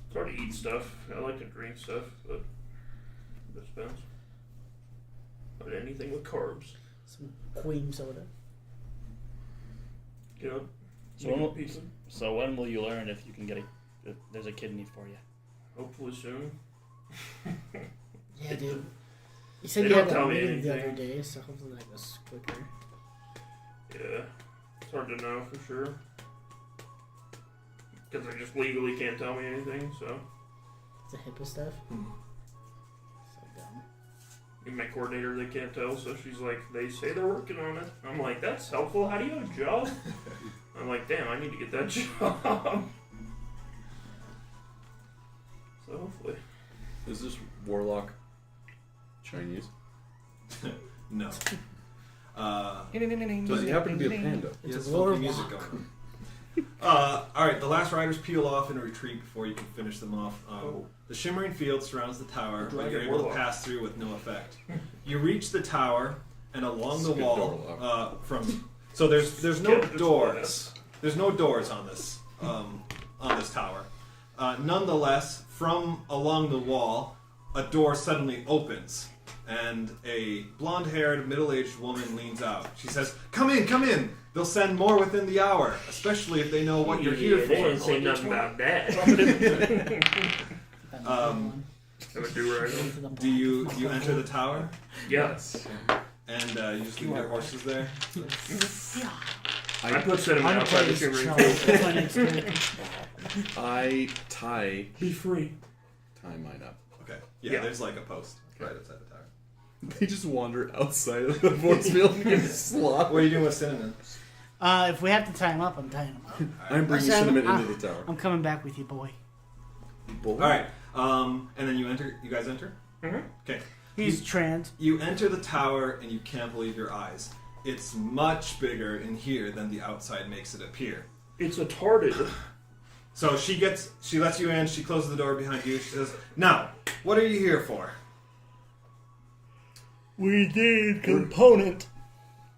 It's hard to eat stuff. I like to drink stuff, but it depends. But anything with carbs. Some cream soda. Get up. So make a when- pizza. so when will you learn if you can get if there's a kidney for you? Hopefully soon. Yeah, dude. You said They you don't had tell that me meeting the other anything. day, so hopefully that goes quicker. Yeah. It's hard to know for sure. Because they just legally can't tell me anything, so. It's the HIPAA stuff. So dumb. Even my coordinator, they can't tell, so she's like, they say they're working on it. I'm like, that's helpful. How do you have a job? I'm like, damn, I need to get that job. So hopefully. Is this warlock Chinese? No. Does he happen to be a panda? He has a funky warlock. music going on. Alright, the last riders peel off and retreat before you can finish them off. The shimmering field surrounds the tower, but Dragon you're able to warlock. pass through with no effect. You reach the tower, and along the Skip wall, door so there's no Skip the doors. There's no doors on this tower. Nonetheless, from along the wall, a door suddenly opens, and a blonde-haired, middle-aged woman leans out. She says, "Come in, come in. They'll send more within the hour, especially if they know what you're here They didn't for." say nothing about that. Have a do-rag. Do you enter the tower, Yes. and you just leave your horses there? I put cinnamon I'm outside the crazy, shimmering Charles. field. I tie Be free. mine up. Okay. Yeah. Yeah, there's like a post right outside the tower. They just wander outside of the force field and get slaughtered. What are you doing with cinnamon? If we have to tie him up, I'm tying him up. I'm bringing Sam, cinnamon into the tower. I'm coming back with you, boy. Boy. All right. And then you enter. You guys enter. Mhm. Okay. He's trans. You enter the tower and you can't believe your eyes. It's much bigger in here than the outside makes it appear. It's a tarded. So she lets you in. She closes the door behind you. She says, "Now, what are you here for?" We did component.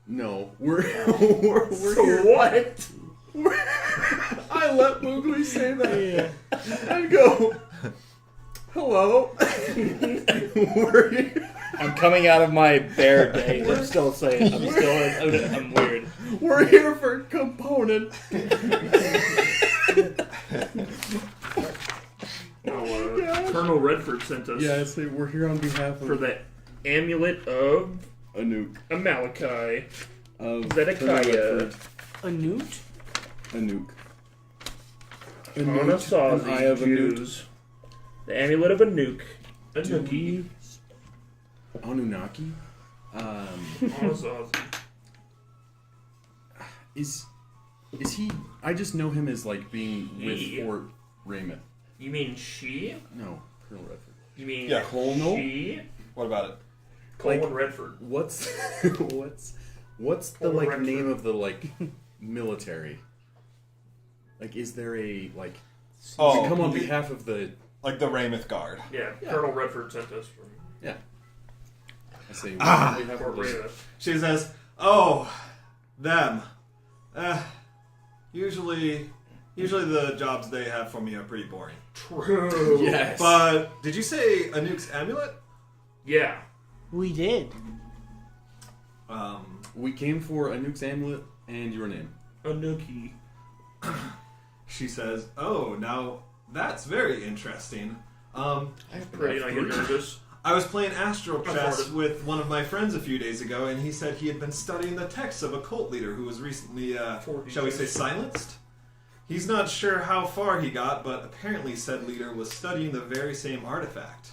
No, we're here. What? I let Moogly say that. Yeah. I go, hello. We're here. I'm coming out of my bear days. I'm still saying. I'm weird. We're here for component. Colonel Redford sent us Yeah, so we're here on behalf for of the amulet of Anouk. Amaleki. Of Zedekiah. Colonel Redford. A newt? Anouk. Anasazi an eye of Anouk. Jews. The amulet of Anouk. Anuki. Anunnaki. Anasazi. Is he? I just know him as like being with He. Fort Rameth. You mean she? No, Colonel Redford. You mean Yeah. Colonel? she? What about it? Colin Redford. What's what's the Colonel like Redford. name of the like military? Like, is there a like? Oh, Does it come on behalf of the? like the Rameth Guard. Yeah, Colonel Redford sent us from Yeah. I say. Ah. on behalf Fort of the- Rameth. She says, "Oh, them. Usually the jobs they have for me are pretty boring. True. Yes. But did you say Anouk's amulet? Yeah. We did. We came for Anouk's amulet and your name. Anuki. She says, "Oh, now that's very interesting. Pretty not get nervous. I was playing astral I'm chess sorry. with one of my friends a few days ago, and he said he had been studying the texts of a cult leader who was recently, shall we say, silenced. He's not sure how far he got, but apparently said leader was studying the very same artifact.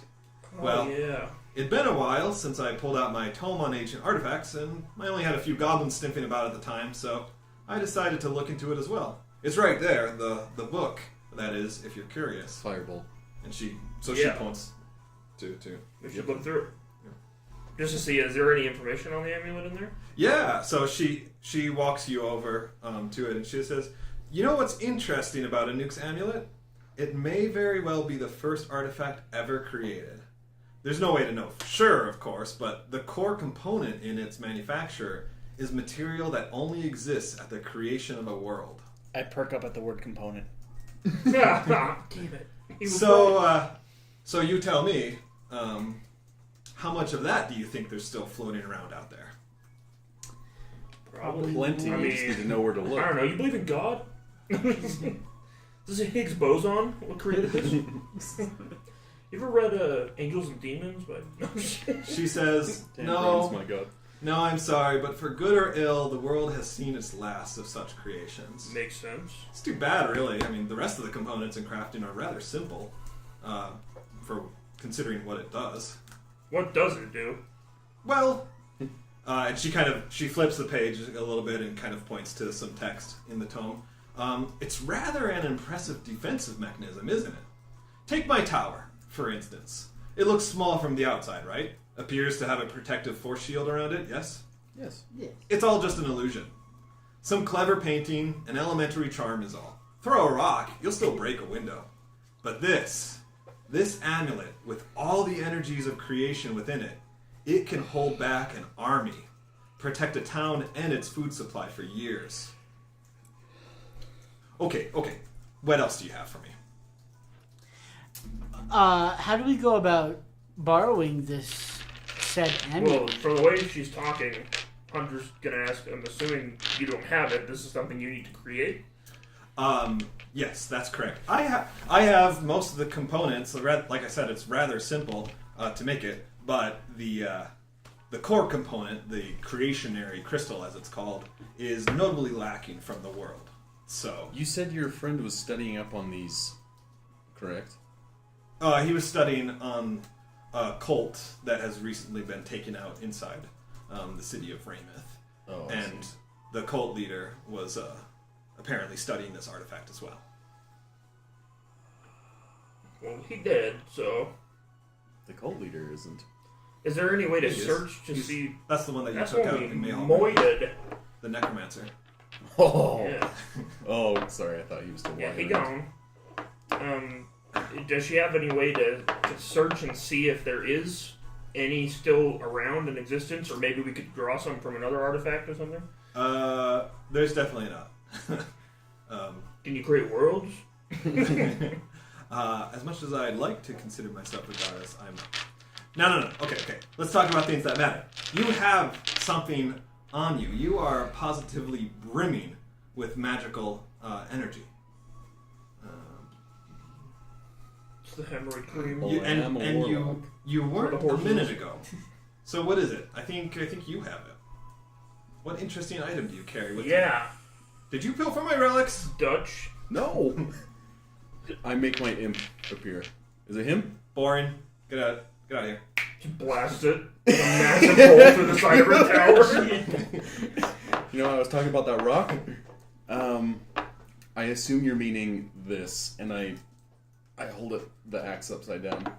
Well, Oh, yeah. it'd been a while since I pulled out my tome on ancient artifacts, and I only had a few goblins sniffing about at the time, so I decided to look into it as well. It's right there, the book, that is, if you're curious." Firebolt. And she Yeah. points to. We should look through it. Just to see, is there any information on the amulet in there? Yeah, so she walks you over to it, and she says, "You know what's interesting about Anouk's amulet? It may very well be the first artifact ever created. There's no way to know for sure, of course, but the core component in its manufacture is material that only exists at the creation of a world." I perk up at the word component. Damn it. He was So, right. so you tell me, how much of that do you think there's still floating around out there? Probably. Plenty. I You just mean, need to know where to look. I don't know. You believe in God? Is it Higgs boson? What created this? You ever read Angels and Demons? She says, Damn "No, brains, my God. no, I'm sorry, but for good or ill, the world has seen its last of such creations. Makes sense. It's too bad, really. I mean, the rest of the components in crafting are rather simple, for considering what it does. What does it do? Well, and she flips the page a little bit and kind of points to some text in the tome. It's rather an impressive defensive mechanism, isn't it? Take my tower, for instance. It looks small from the outside, right? Appears to have a protective force shield around it, yes? Yes. It's all just an illusion. Some clever painting, an elementary charm is all. Throw a rock, you'll still break a window. But this amulet, with all the energies of creation within it, it can hold back an army, protect a town and its food supply for years. Okay. What else do you have for me? How do we go about borrowing this said amulet? Well, from the way she's talking, I'm just gonna ask. I'm assuming you don't have it. This is something you need to create. Yes, that's correct. I have most of the components. Like I said, it's rather simple to make it, but the core component, the creationary crystal, as it's called, is notably lacking from the world. So You said your friend was studying up on these, correct? he was studying on a cult that has recently been taken out inside the city of Rameth, Oh, I and see. the cult leader was apparently studying this artifact as well. Well, he did. So, The cult leader isn't. is there any way to He is. search to He's- see? That's the one that you That's took out only in Mayhall. moided. The necromancer. Oh. Yeah. Oh, sorry. I thought he was still. Yeah, he walking around. gone. Does she have any way to search and see if there is any still around in existence, or maybe we could draw some from another artifact or something? There's definitely not. Can you create worlds? As much as I'd like to consider myself a goddess, I'm not. No. Okay. Let's talk about things that matter. You have something on you. You are positively brimming with magical energy. It's the hemorrhoid cream. Oh, I am a warlock. You weren't For the a horses. minute ago. So what is it? I think you have it. What interesting item do you carry with you? Yeah. Did you pilfer my relics? Dutch. No. I make my imp appear. Is it him? Boring. Get out of here. Just blast it. A massive hole through the side of her tower. You know, I was talking about that rock. I assume you're meaning this, and I hold the axe upside down.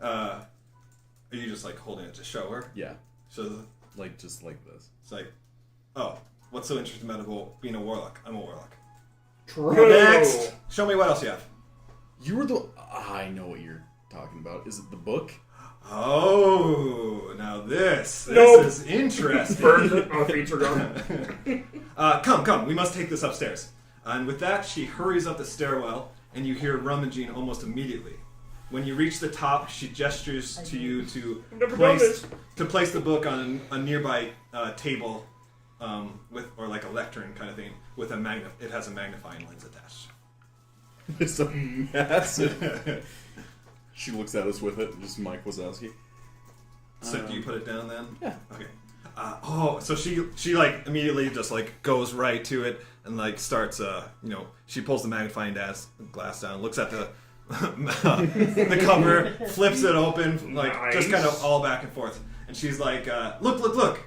Are you just like holding it to show her? Yeah, So just like this. it's like, oh, what's so interesting about being a warlock? I'm a warlock. True. Next, show me what else you have. You were the. I know what you're talking about. Is it the book? Oh, now this Nope. is interesting. Burns it. Oh, feet are gone. Come, we must take this upstairs. And with that, she hurries up the stairwell, and you hear rummaging almost immediately. When you reach the top, she gestures to you to Never done place the book on a nearby table, or like a lectern kind of thing, with it has a magnifying lens attached. It's a massive. She looks at us with it, just Mike Wazowski. So do you put it down then? Yeah. Okay. So she like immediately just like goes right to it and like starts she pulls the magnifying glass down, looks at the the cover, flips it open, like just kind of all back and forth, and she's like, look,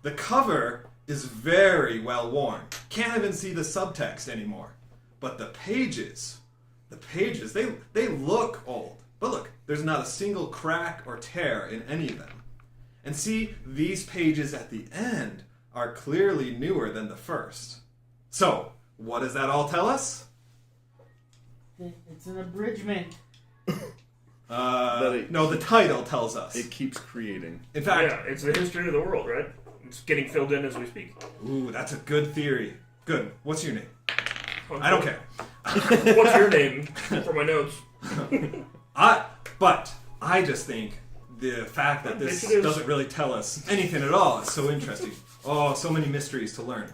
the cover is very well worn. Can't even see the subtext anymore, but the pages they look old. But look, there's not a single crack or tear in any of them. And see, these pages at the end are clearly newer than the first. So, what does that all tell us? It's an abridgment. No, the title tells us. It keeps creating. In fact, Yeah, it's the history of the world, right? It's getting filled in as we speak. ooh, that's a good theory. Good. What's your name? I don't care. What's your name for my notes? But I just think the fact that this doesn't really tell us anything at all is so interesting. Oh, so many mysteries to learn.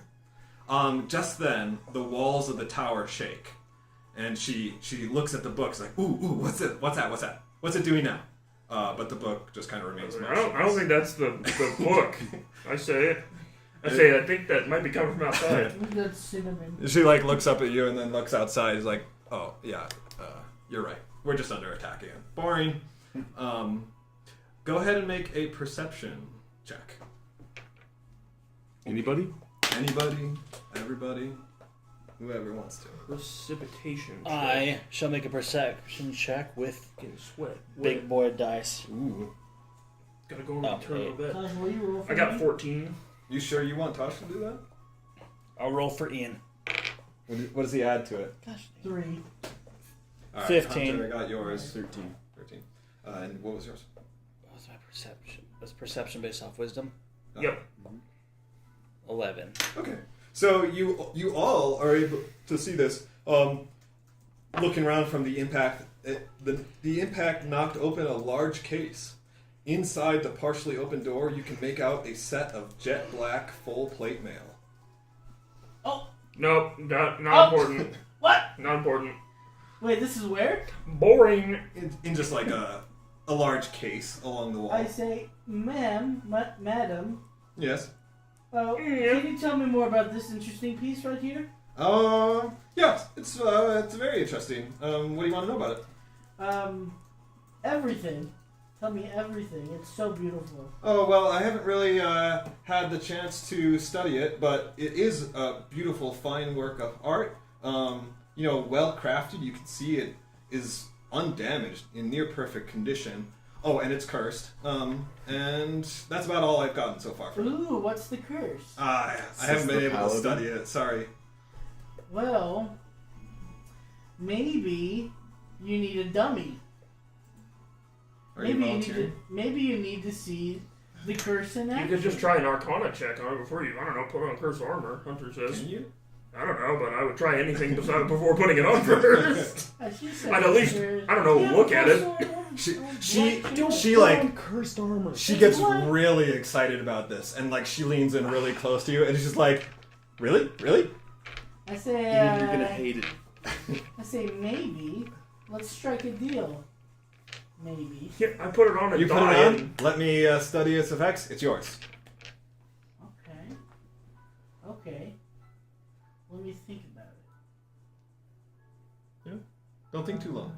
Just then, the walls of the tower shake, and she looks at the book. She's like, ooh, what's it? What's that? What's it doing now? But the book just kind of remains. I don't think that's the book. I think that might be coming from outside. That's cinnamon. She like looks up at you and then looks outside. She's like, oh yeah, you're right. We're just under attack again. Boring. Go ahead and make a perception check. Anybody? Anybody, everybody, whoever wants to. Precipitation. I shall make a perception check with Getting sweat. big boy dice. Ooh. Gotta go and turn a little bit. Tosh, will you roll for I got me? 14. You sure you want Tosh to do that? I'll roll for Ian. What does he add to it? Gosh, 3. All right, 15. Hunter, I got yours. 13. 13. And what was yours? what was my perception? Was perception based off wisdom? Yep. 11. Okay. So you all are able to see this. Looking around from the impact, the impact knocked open a large case. Inside the partially open door, you can make out a set of jet black full plate mail. Oh, Nope. Not important. what? Not important. Wait, this is where? Boring. In just like a large case along the wall. I say, ma'am, madam. Yes. Yeah. Can you tell me more about this interesting piece right here? Yeah, it's very interesting. What do you want to know about it? Everything. Tell me everything. It's so beautiful. Oh, well, I haven't really had the chance to study it, but it is a beautiful, fine work of art. Well crafted. You can see it is undamaged, in near perfect condition. Oh, and it's cursed. And that's about all I've gotten so far from it. Ooh, what's the curse? I haven't been the able to paladin? study it. Sorry. Well, maybe you need a dummy. Are you volunteering? Maybe you need to see the curse in You action. could just try an Arcana check on it before you, I don't know, put on Curse Armor, Hunter says. Can you? I don't know, but I would try anything before putting it on first. She said I'd at least, I don't know, look at it. She like cursed armor. she gets really excited about this, and like she leans in really close to you, and she's like, "Really? I say, You're gonna hate it. I say maybe. Let's strike a deal. Maybe. Yeah, I put it on a You put die it on. and Let me study its effects. It's yours." Okay. Let me think about it. Don't think too long.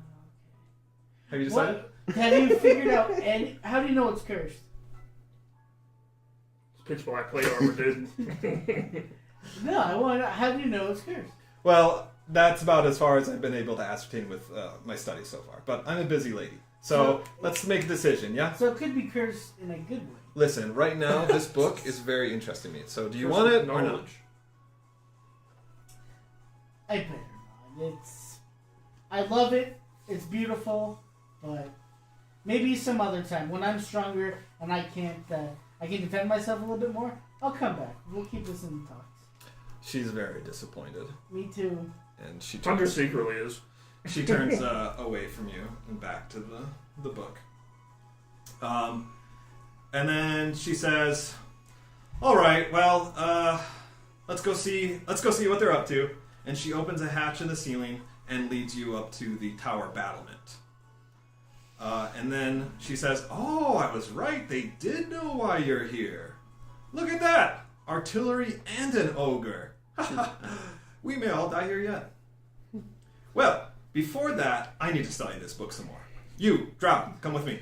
Have you decided? What? Have you figured out any? How do you know it's cursed? pitch black plate armor, dude. No, I want. How do you know it's cursed? Well, that's about as far as I've been able to ascertain with my studies so far. But I'm a busy lady, so let's make a decision. Yeah. So it could be cursed in a good way. Listen, right now this book is very interesting to me. So do you want it or not? I better not. I love it. It's beautiful, but maybe some other time when I'm stronger and I can defend myself a little bit more. I'll come back. We'll keep this in talks. She's very disappointed, Me too. and she Hunter turns. secretly is. She turns away from you and back to the book. And then she says, "All right, well, let's go see what they're up to." And she opens a hatch in the ceiling and leads you up to the tower battlement. And then she says, "Oh, I was right. They did know why you're here. Look at that! Artillery and an ogre. We may all die here yet. Well, before that, I need to study this book some more. You, Drow, come with me.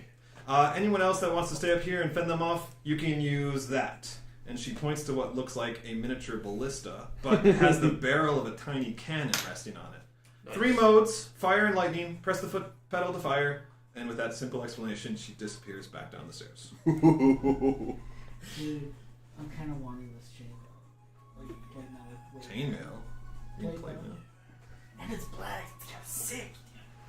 Anyone else that wants to stay up here and fend them off, you can use that." And she points to what looks like a miniature ballista, but it has the barrel of a tiny cannon resting on it. Nice. 3 modes, fire and lightning, press the foot pedal to fire, and with that simple explanation, she disappears back down the stairs. Dude, I'm kind of wanting this chainmail. Like, Chainmail? You can play now. And it's black. It's sick.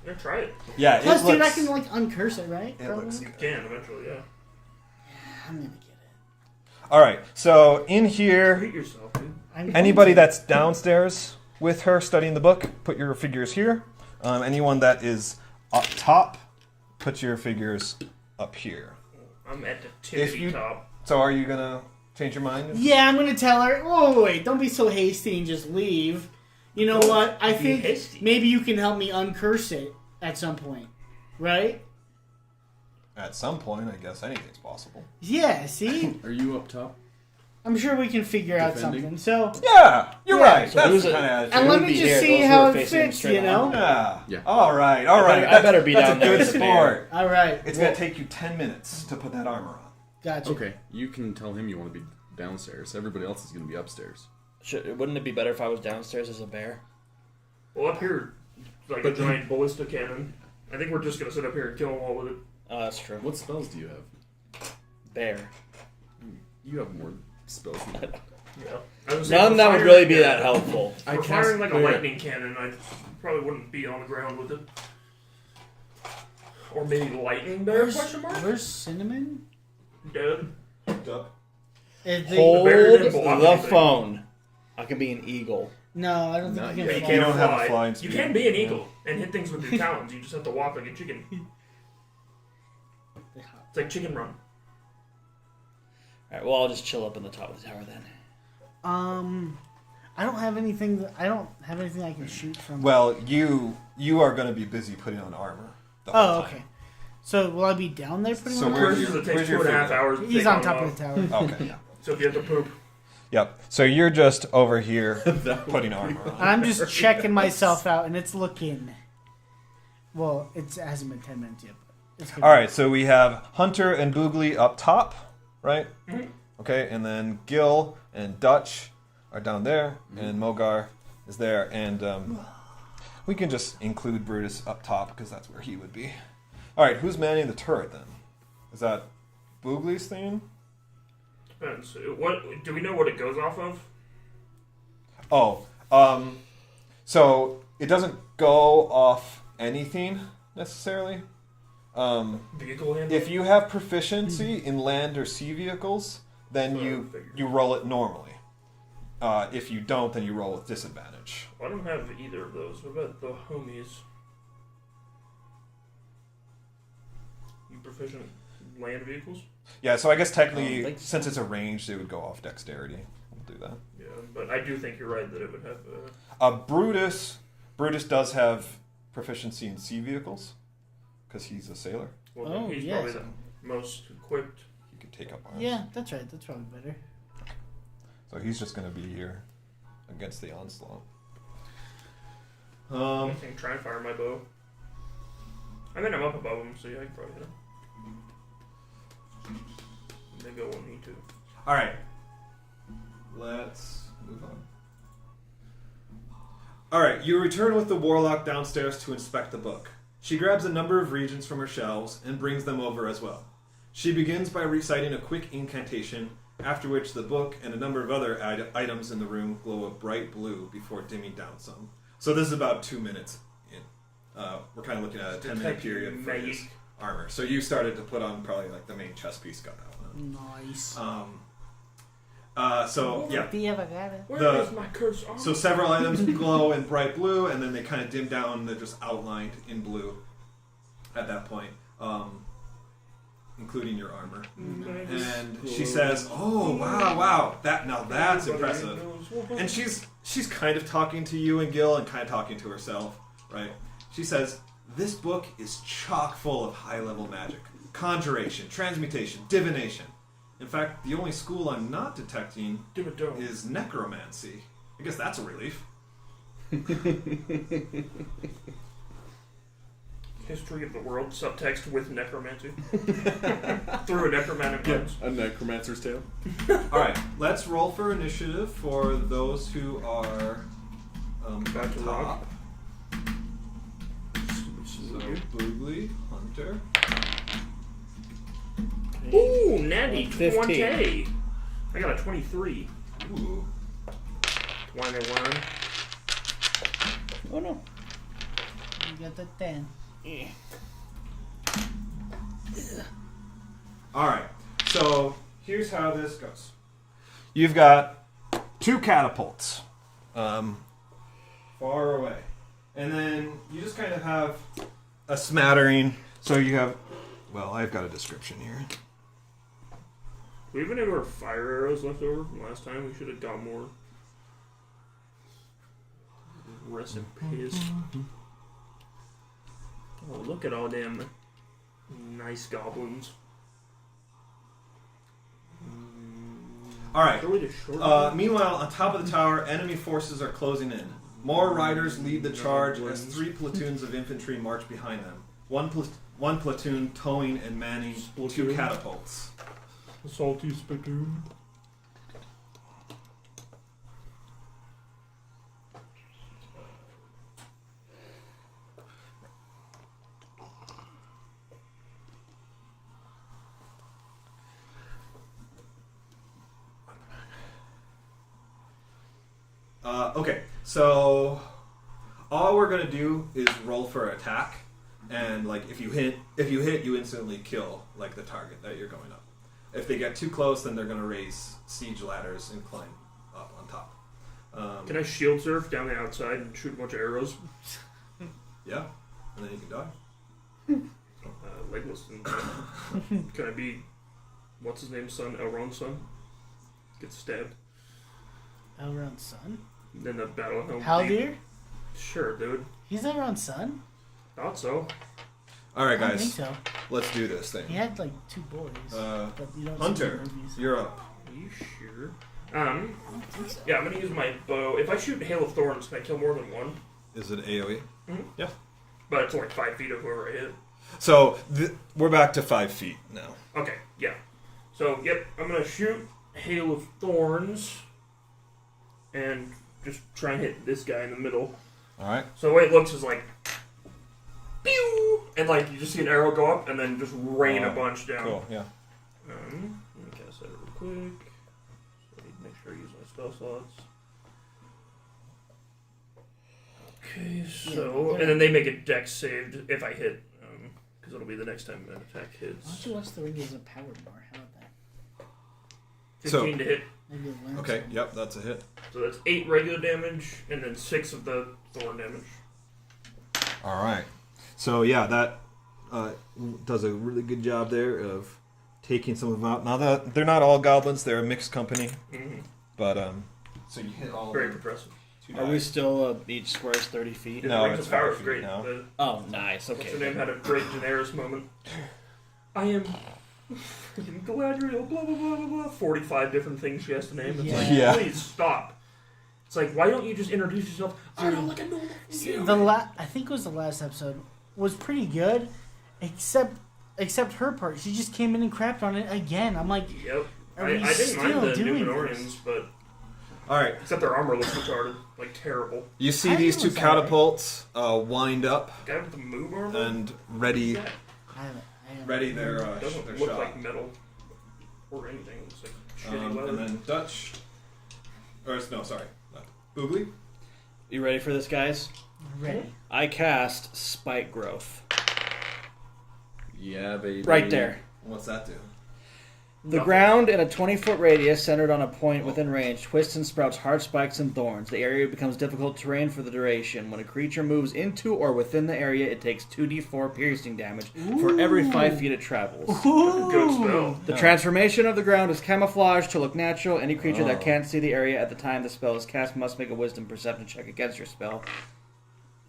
Yeah, try it. Yeah, Plus, it dude, I looks, can like uncurse it, right? it Probably? looks You good. can eventually, yeah. Yeah, I'm gonna get it. All right, so in here, Hate yourself, dude. anybody that's downstairs with her studying the book, put your figures here. Anyone that is up top, put your figures up here. I'm at the If tippy you- top. So are you gonna change your mind? Yeah, I'm gonna tell her. Whoa, wait! Don't be so hasty and just leave. You know what? I be think hasty. maybe you can help me uncurse it at some point, right? At some point, I guess anything's possible. Yeah. See, Are you up top? I'm sure we can figure out Defending? something. So, Yeah, you're Yeah. right. So That's who's the it? kind of and attitude. let would me be just here, see those how who are it facing him fits. straight You know. on. Yeah. Yeah. All right. I better be That's down a there good with the bear. sport. All right. It's gonna take you 10 minutes to put that armor on. Gotcha. Okay, you can tell him you want to be downstairs. Everybody else is going to be upstairs. Wouldn't it be better if I was downstairs as a bear? Well, up here, like a giant ballista cannon. I think we're just gonna sit up here and kill them all with it. Oh, that's true. What spells do you have? Bear. You have more spells than that. Yeah. I was saying None for that would firing- really be that helpful. For firing like a lightning cannon, I probably wouldn't be on the ground with it. Or maybe lightning bear? Question mark? Where's Cinnamon? Dead. Is the- Hold bear didn't block the anything. phone. I can be an eagle. No, I don't think Not you yet. can. You fly. You can't don't have fly. a flying You speed. can be an eagle and hit things with your talons. You just have to walk like a chicken. It's like Chicken Run. Alright, well, I'll just chill up in the top of the tower then. I don't have anything. I don't have anything I can shoot from. Well, you are going to be busy putting on armor. The whole Oh, time. okay. So will I be down there putting So on where's armor? your- Usually takes your 2.5 figure? hours. to He's take on one top off. of the tower. Okay, yeah. So if you have to poop, Yep. So you're just over here putting armor on. I'm just checking myself out, and it's looking. Well, it hasn't been 10 minutes yet. But it's All right, so we have Hunter and Boogly up top, right? Okay, and then Gil and Dutch are down there, and Mogar is there, and we can just include Brutus up top because that's where he would be. All right, who's manning the turret then? Is that Boogly's thing? depends. What do we know what it goes off of? Oh, so it doesn't go off anything necessarily. Vehicle handling? If you have proficiency in land or sea vehicles, then you roll it normally. If you don't, then you roll with disadvantage. I don't have either of those. What about the homies? You proficient in land vehicles? Yeah, so I guess technically, Thanks. since it's a ranged, it would go off dexterity. We'll do that. Yeah, but I do think you're right that it would have. Brutus does have proficiency in sea vehicles because he's a sailor. Well, then he's probably the most equipped. He could take up arms. Yeah, that's right. That's probably better. So he's just going to be here against the onslaught. I think try and fire my bow. I mean, I'm up above him, so yeah, I can probably hit him. Maybe I won't need to. All right. Let's move on. All right, you return with the warlock downstairs to inspect the book. She grabs a number of regions from her shelves and brings them over as well. She begins by reciting a quick incantation, after which the book and a number of other items in the room glow a bright blue before dimming down some. So this is about 2 minutes in. We're kind of looking at a 10-minute period for his armor. So you started to put on probably like the main chest piece, got that one on. Nice. So yeah. Where is my cursed armor? So several items glow in bright blue, and then they kind of dim down. They're just outlined in blue at that point, including your armor. And she says, "Oh wow, that's impressive." And she's kind of talking to you and Gil, and kind of talking to herself, right? She says, "This book is chock full of high-level magic, conjuration, transmutation, divination. In fact, the only school I'm not detecting is necromancy. I guess that's a relief." History of the world, subtext with necromancy. Through a necromantic lens. A necromancer's tale. All right, let's roll for initiative for those who are Back to top. rock. So Boogly, Hunter. Ooh, natty 15. 20. I got a 23. Ooh. 21. Oh no. You got the 10. All right, so here's how this goes. You've got 2 catapults far away. And then you just kind of have a smattering. So you have, well, I've got a description here. Do we have any more fire arrows left over from last time? We should have got more. Recipes. Oh, look at all them nice goblins. All right. Really just short Meanwhile, on top of the tower, enemy forces are closing in. More riders lead the charge as 3 platoons of infantry march behind them. One platoon towing and manning 2 catapults. A salty spittoon. Okay, so all we're gonna do is roll for attack, and like if you hit, you instantly kill like the target that you're going up. If they get too close, then they're gonna raise siege ladders and climb up on top. Can I shield surf down the outside and shoot a bunch of arrows? Yeah, and then you can die. Legless. Can I be, what's his name's son? Elrond's son? Gets stabbed. Elrond's son? Then the battle of Haldir? Sure, dude. He's Elrond's son? Thought so. All right, I don't think guys, so. let's do this thing. He had like 2 boys. But you don't see Hunter, the movies. you're up. Are you sure? I don't think so. Yeah, I'm gonna use my bow. If I shoot Hail of Thorns, can I kill more than one? Is it AoE? Mm-hmm. But it's only 5 feet of whoever I hit. So we're back to 5 feet now. Okay, yeah. So, yep, I'm gonna shoot Hail of Thorns and just try and hit this guy in the middle. All right. So the way it looks is like, pew! And like, you just see an arrow go up and then just rain a bunch down. Cool. Yeah. Let me cast that real quick. So I need to make sure I use my spell slots. Okay, so... And then they make a dex saved if I hit. Because it'll be the next time an attack Why hits. don't you watch the Rings of Power more? How about that? 15 to hit. Maybe you'll learn Okay, something. yep, that's a hit. So that's 8 regular damage, and then 6 of the thorn damage. All right. So yeah, that does a really good job there of taking some of them out. Now they're not all goblins; they're a mixed company. Mm-hmm. But so you hit all Very of them. impressive. Are we still each square is 30 feet? Yeah, No, the Rings it's of Power 5 is feet great. now. Oh, nice. What's her Okay. name had a great Daenerys moment. I am freaking Galadriel, blah, blah, blah, blah, blah. 45 different things she has to name. It's like, Yeah. please stop. It's like, why don't you just introduce yourself? I don't like a normal human. I think it was the last episode was pretty good, except her part. She just came in and crapped on it again. I'm like, Yep. Are I we didn't mind still the doing Numenorians, this? but All right. except their armor looks retarded. Like, terrible. You see I these think two it was alright. catapults wind up Guy with the move armor? and ready What's that? I haven't. ready their Doesn't their look shot. like metal or anything. It's like shitty leather. And then Dutch, or no, sorry, Boogly. You ready for this, guys? Ready. I cast Spike Growth. Yeah, baby. Right there. What's that do? The Nothing. ground in a 20-foot radius centered on a point within range twists and sprouts hard spikes and thorns. The area becomes difficult terrain for the duration. When a creature moves into or within the area, it takes 2d4 piercing damage for every 5 feet it travels. Good spell. The transformation of the ground is camouflaged to look natural. Any creature Oh. that can't see the area at the time the spell is cast must make a wisdom perception check against your spell.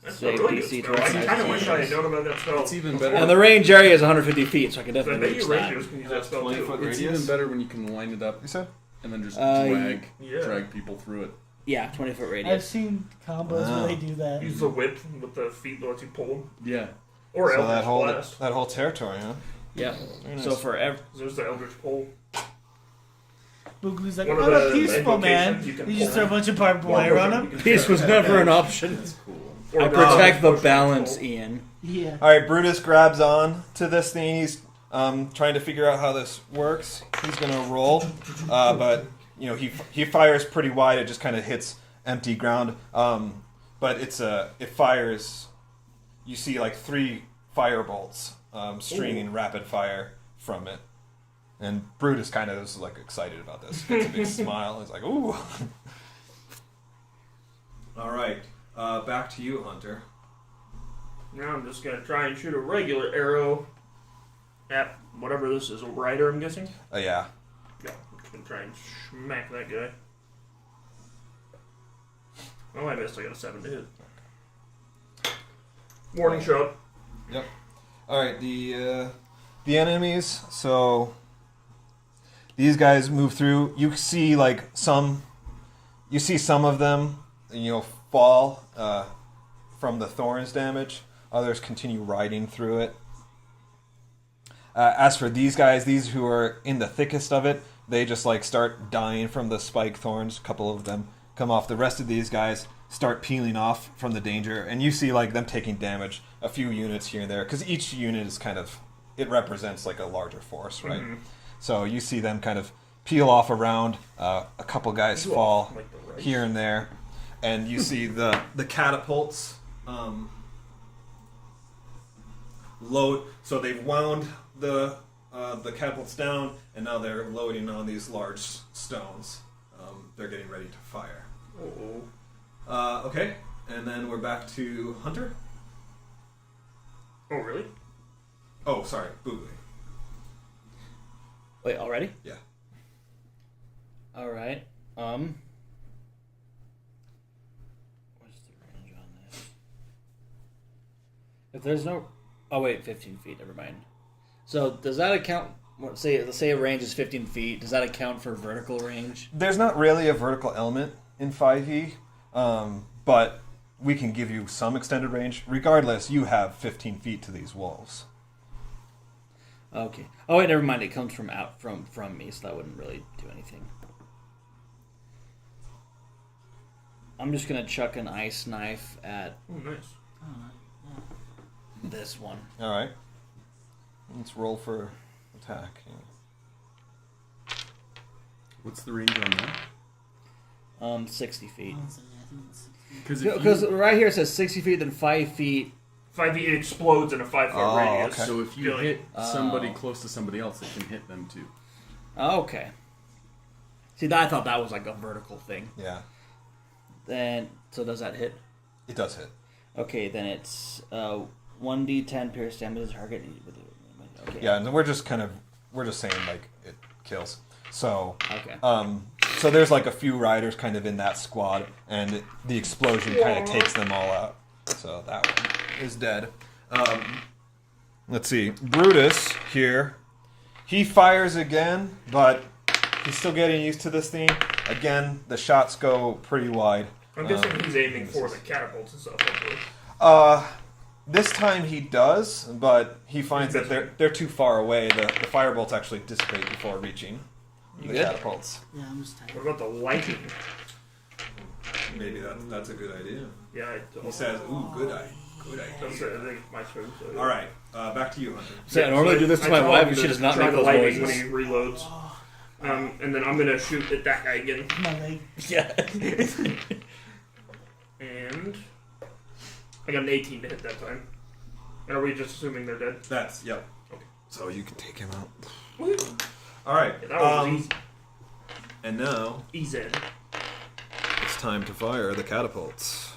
That's Save a really DC good spell. I 25. kind of wish I had known about that spell. It's even better. And the range area is 150 feet, so I can So I definitely bet reach you that. Rangers can use that spell 20 too. foot It's radius? even better when you can line it up You said? and then just Uh, yeah. drag people through it. Yeah, 20-foot I've radius. seen combos Wow. where they do that. Use the whip with the feet that lets you pull them. Yeah. Or So Eldritch Blast. that whole territory, huh? Yeah. Very So nice. for every... There's the Eldritch Pole. Boogly's like, One of I'm a the peaceful man. invocations you can You just pull. throw a bunch of barbed wire on him. Peace was never an option. That's cool. Or I the protect the Eldritch balance, Pole. Ian. Yeah. All right, Brutus grabs on to this thing. He's trying to figure out how this works. He's gonna roll, but you know he fires pretty wide. It just kind of hits empty ground. But it fires. You see like 3 fire bolts stringing rapid fire from it, and Brutus kind of is like excited about this. Gets a big smile. He's like, "Ooh." All right, back to you, Hunter. Now I'm just going to try and shoot a regular arrow at whatever this is. A rider, I'm guessing? Yeah. Yeah, I'm just going to try and smack that guy. Oh, I missed. I got a 7 to hit. Warning shot. All right, the enemies. So these guys move through. You see some of them, fall from the thorns damage. Others continue riding through it. As for these guys, these who are in the thickest of it, they just start dying from the spike thorns. A couple of them come off. The rest of these guys start peeling off from the danger, and you see them taking damage, a few units here and there, because each unit is it represents a larger force, right? Mhm. So you see them kind of peel off around. A couple guys Ooh, fall like the right. here and there, and you see the catapults load. So they've wound the catapults down, and now they're loading on these large stones. They're getting ready to fire. Uh-oh. Okay, and then we're back to Hunter. Oh, really? Oh, sorry, Boogly. Wait, already? Yeah. All right. What's the range on this? If there's no... Oh, wait, 15 feet. Never mind. So, does that account... Let's say a range is 15 feet. Does that account for vertical range? There's not really a vertical element in 5e, but we can give you some extended range. Regardless, you have 15 feet to these wolves. Okay. Oh, wait, never mind. It comes from me, so that wouldn't really do anything. I'm just going to chuck an ice knife at Oh, nice. this one. All right. Let's roll for attack. What's the range on that? 60 feet. Because Because right here it says 60 feet, then 5 feet 5 feet, it explodes in a 5-foot radius. okay. So if you hit somebody Oh. close to somebody else, it can hit them too. Okay. See, I thought that was like a vertical thing. Yeah, Then, so does that hit? it does hit. Okay, then it's 1d10 pierce damage to target. Okay. Yeah, and we're just saying like it kills. So Okay. so there's like a few riders kind of in that squad, and the explosion kind of takes them all out. So that one is dead. Let's see, Brutus here. He fires again, but he's still getting used to this thing. Again, the shots go pretty wide. I'm guessing he's aiming for the catapults and stuff, hopefully. This time he does, but he finds that they're too far away. The firebolts actually dissipate before reaching the good? catapults. Yeah, I'm just tired. What about the lightning? Maybe that's a good idea. Yeah, He says, "Ooh, good idea." That's it. I think it's my turn. So, yeah. All right, back to you, Hunter. See, I normally do this to my tell wife, him and she to does not try make the those lightning noises. when he reloads. And then I'm gonna shoot at that guy again. My leg. Yeah. And I got an 18 to hit that time. And are we just assuming they're dead? That's yep. Okay. So you can take him out. Woo. All right. Yeah, that was easy. And now Easy. it's time to fire the catapults.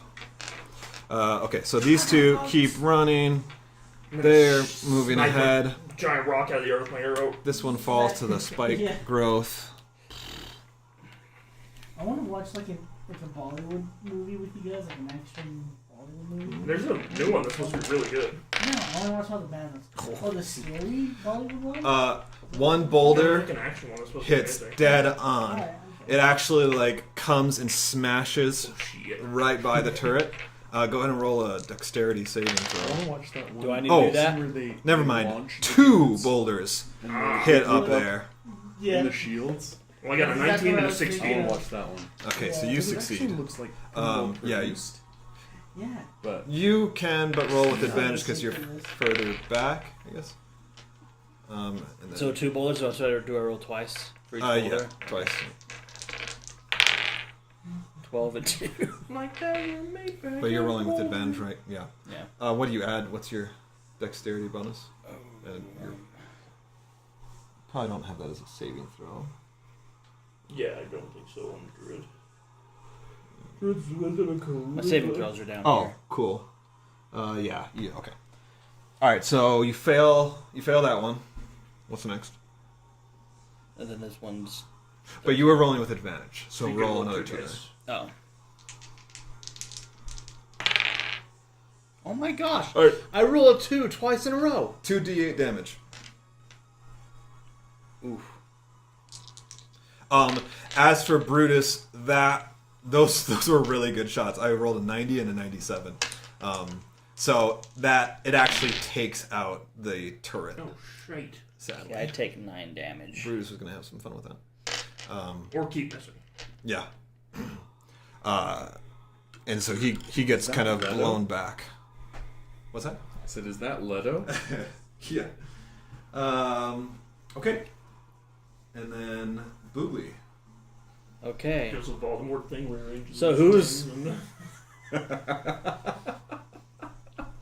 Okay, so these two keep running. They're moving Sniper. ahead. Giant rock out of the earth with my arrow. This one falls to the spike Yeah. growth. I want to watch like a Bollywood movie with you guys, like an action Bollywood movie. There's a new one that's supposed to be really good. No, I want to watch all the bad ones. Oh, the scary Bollywood one? One There's boulder like an action one that's supposed to be hits amazing. dead on. Alright, okay. It actually like comes and smashes Oh, shit. right by the turret. Go ahead and roll a dexterity saving I throw. want to watch that one. Do I need Oh. to do that? Where they Never they mind. launch the 2 shields boulders and Ah. hit they up flip there. Yeah. in the shields. Well, I got a That's 19 and what I a was thinking. I 16. want to watch that one. Okay, so Yeah. you Because it actually succeed. looks like Yeah, you- produced, Yeah. but You can, but roll with Yeah. advantage because you're further back, I guess. And then, So 2 boulders, so do I roll twice for each boulder? yeah, twice. 12 and 2. But you're rolling with advantage, right? Yeah. Yeah. What do you add? What's your dexterity bonus? And your... Probably don't have that as a saving throw. Yeah, I don't think so on Druid. My saving throws are down Oh, here. cool. Yeah, okay. All right, so you fail that one. What's next? And then this one's... But you were rolling with advantage, so you can roll another 2 2 dice. Oh. Oh my gosh. All right. I roll a 2 twice in a row. 2d8 damage. Oof. As for Brutus, those were really good shots. I rolled a 90 and a 97. So that it actually takes out the turret. Oh, shite. Sadly, Yeah, I take 9 damage. Brutus was gonna have some fun with that. Or keep missing. Yeah. And so he gets that kind of Leto? blown back. What's that? I said, "Is that Leto?" Yeah. Okay. And then Boogly. Okay. There's a Voldemort thing where he So who's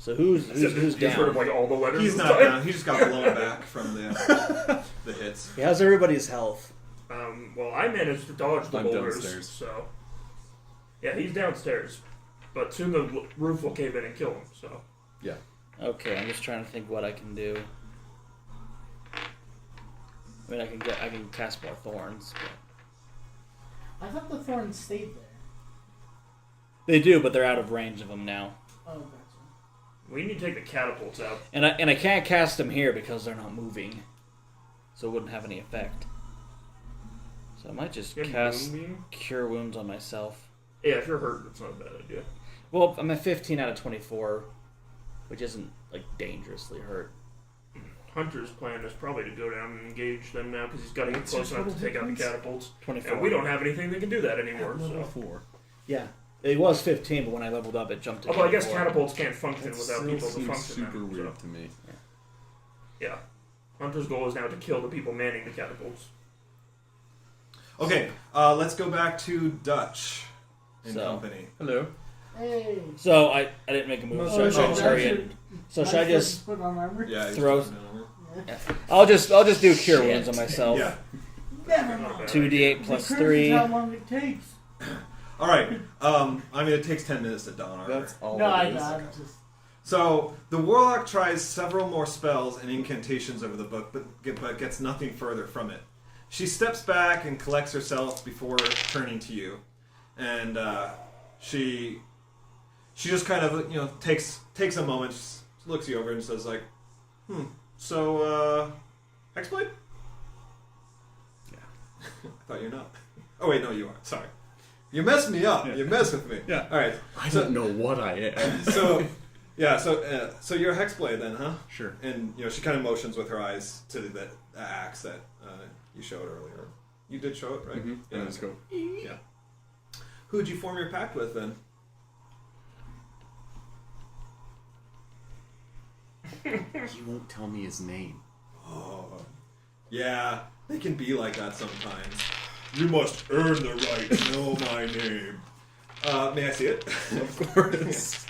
who's He's heard of down? like all the letters. He's and not stuff. down. He just got blown back from the hits. How's everybody's health? Well, I managed to dodge the I'm boulders, downstairs. so yeah, he's downstairs. But soon the roof will cave in and kill him. So Yeah. Okay, I'm just trying to think what I can do. I mean, I can cast more thorns. But... I thought the thorns stayed there. They do, but they're out of range of them now. Oh, gotcha. we need to take the catapults out. And I can't cast them here because they're not moving, so it wouldn't have any effect. So I might just You have cast Moonbeam? Cure Wounds on myself. Yeah, if you're hurt, it's not a bad idea. Well, I'm at 15 out of 24, which isn't like dangerously hurt. Hunter's plan is probably to go down and engage them now because he's got to get close enough to take out the catapults. 24. And we don't have anything that can do that anymore. Level So. 4. Yeah, it was 15, but when I leveled up, it jumped to. Although I guess 24. catapults can't function That without still people to seems function. super them, weird so. to me. Yeah. Hunter's goal is now to kill the people manning the catapults. Okay, let's go back to Dutch and So. company. Hello. Hey. So I didn't make a move. So I should chariot. So should I just put on armor? Yeah. he's throw? putting armor. I'll just do cure wounds on myself. Yeah. Never mind. 2d8 plus Crazy 3. How long it takes? All right. I mean, it takes 10 minutes to don armor. That's all. No, it I is. know. I'm just. So the warlock tries several more spells and incantations over the book, but gets nothing further from it. She steps back and collects herself before turning to you, and she just kind of takes a moment, just looks you over and says like, so Hexblade? Yeah. I thought you're not. Oh wait, no, you are. Sorry, you messed me up. Yeah. You messed with me. Yeah. All right. I don't know what I am. So you're a Hexblade then, huh? Sure. And she kind of motions with her eyes to the axe that you showed earlier. You did show it, right? Mm-hmm. Yeah. Let's go. Yeah. Who'd you form your pact with then? He won't tell me his name. Oh, yeah. They can be like that sometimes. You must earn the right to know my name. May I see it? Of course.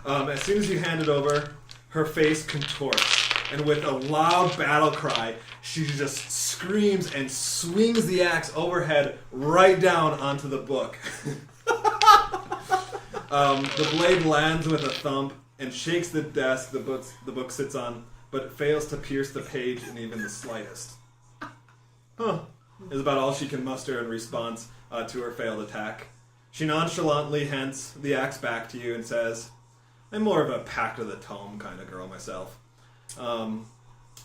As soon as you hand it over, her face contorts, and with a loud battle cry, she just screams and swings the axe overhead right down onto the book. The blade lands with a thump and shakes the desk the book sits on, but fails to pierce the page in even the slightest. Huh. Is about all she can muster in response to her failed attack. She nonchalantly hands the axe back to you and says, I'm more of a Pact of the Tome kind of girl myself. And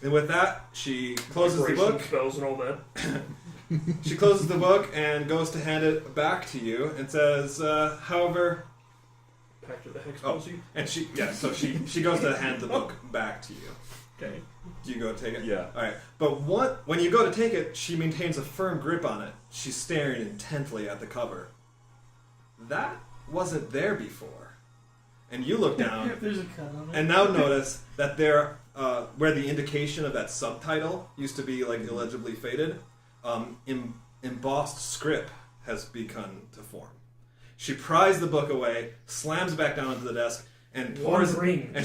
with that, she closes the book. Spells and all that. She closes the book and goes to hand it back to you and says, however... Back to the hex Oh, policy. and she goes to hand the book back to you. Okay. Do you go take it? Yeah. All right. But when you go to take it, she maintains a firm grip on it. She's staring intently at the cover. That wasn't there before. And you look down There's a cut on it. and now notice that there, where the indication of that subtitle used to be like illegibly faded, embossed script has begun to form. She pries the book away, slams back down onto the desk, and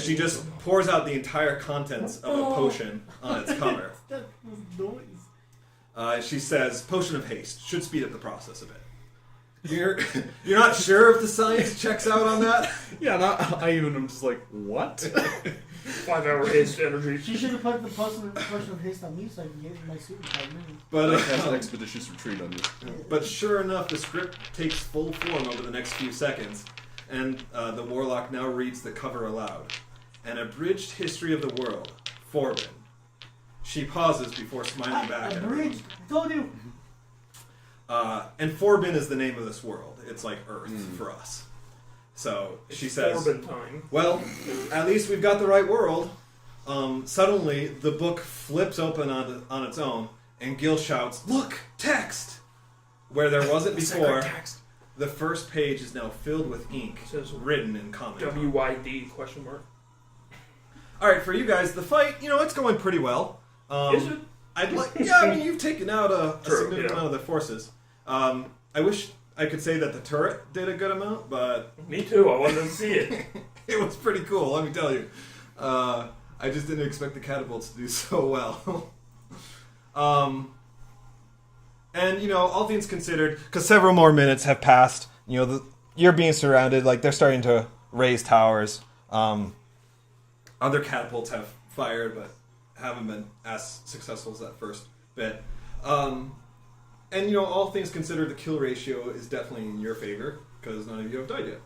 she just pours out the entire contents of a potion on its cover. That was noise. She says, "Potion of haste should speed up the process a bit." You're not sure if the science checks out on that? Yeah, I'm just like, what? 5 hour haste energy. She should have put the potion of haste on me so I can get in my suit in 5 minutes. But That's an expeditious retreat on you. But sure enough, the script takes full form over the next few seconds, and the warlock now reads the cover aloud. An abridged history of the world, Forbin. She pauses before smiling back at everyone. Abridged. Told you. And Forbin is the name of this world. It's like Earth for us. So she says, Corbin time. well, at least we've got the right world. Suddenly, the book flips open on its own, and Gil shouts, "Look, text!" Where there wasn't before, the first page is now filled with ink, It says written in common. WYD question mark. All right, for you guys, the fight, it's going pretty well. Is it? I mean, you've taken out a True, significant amount of the forces. I wish I could say that the turret did a good amount, but Me too. I wanted to see it. it was pretty cool, let me tell you. I just didn't expect the catapults to do so well. And, all things considered, because several more minutes have passed, you're being surrounded, like, they're starting to raise towers. Other catapults have fired, but haven't been as successful as that first bit. And, all things considered, the kill ratio is definitely in your favor, because none of you have died yet.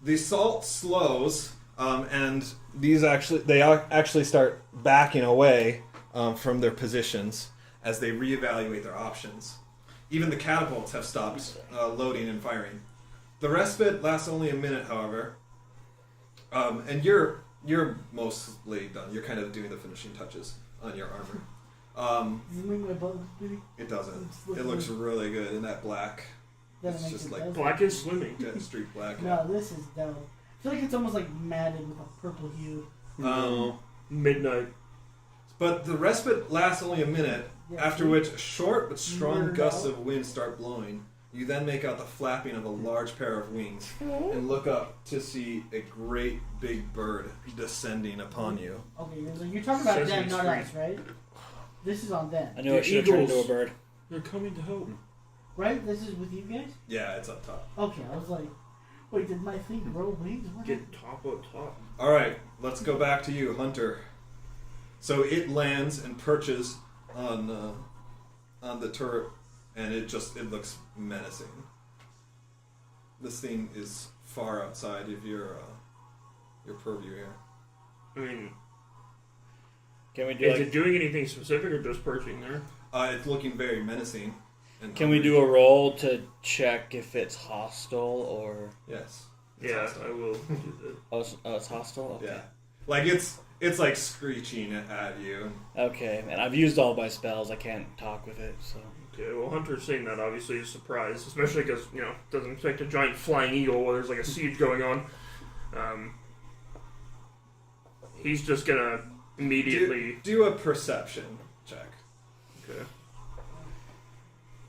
The assault slows, and they actually start backing away from their positions as they reevaluate their options. Even the catapults have stopped loading and firing. The respite lasts only a minute, however, and you're mostly done. You're kind of doing the finishing touches on your armor. Does it make my butt look pretty? It doesn't. It looks really good in that black. Doesn't It's make just it like does. Black is swimming. Jet Street black. No, this is dope. I feel like it's almost like matted with a purple hue. Midnight. But the respite lasts only a minute, Yeah, after see? which short but strong Nerd gusts out. of wind start blowing. You then make out the flapping of a large pair of wings and look up to see a great big bird descending upon you. Okay, you're talking about Sesame them, not Street. us, right? This is on them, I knew I should have turned into a Eagles. bird. They're coming to help. right? This is with you guys? Yeah, it's up top. Okay, I was like, wait, did my thing grow wings? What Get top of top. All right, let's go back to you, Hunter. So it lands and perches on the turret, and it looks menacing. This thing is far outside of your purview here. I mean, Can we do is like? it doing anything specific or just perching there? It's looking very menacing. And Can we do a roll to check if it's hostile or? Yes. Yeah, I will do Oh, it's hostile. Okay. Yeah. Like it's like screeching at you. Okay, and I've used all my spells. I can't talk with it, so. that. Okay, well, Hunter's seeing that obviously is surprised, especially because, doesn't expect a giant flying eagle while there's like a siege going on. He's just gonna immediately. Do a perception check. Okay.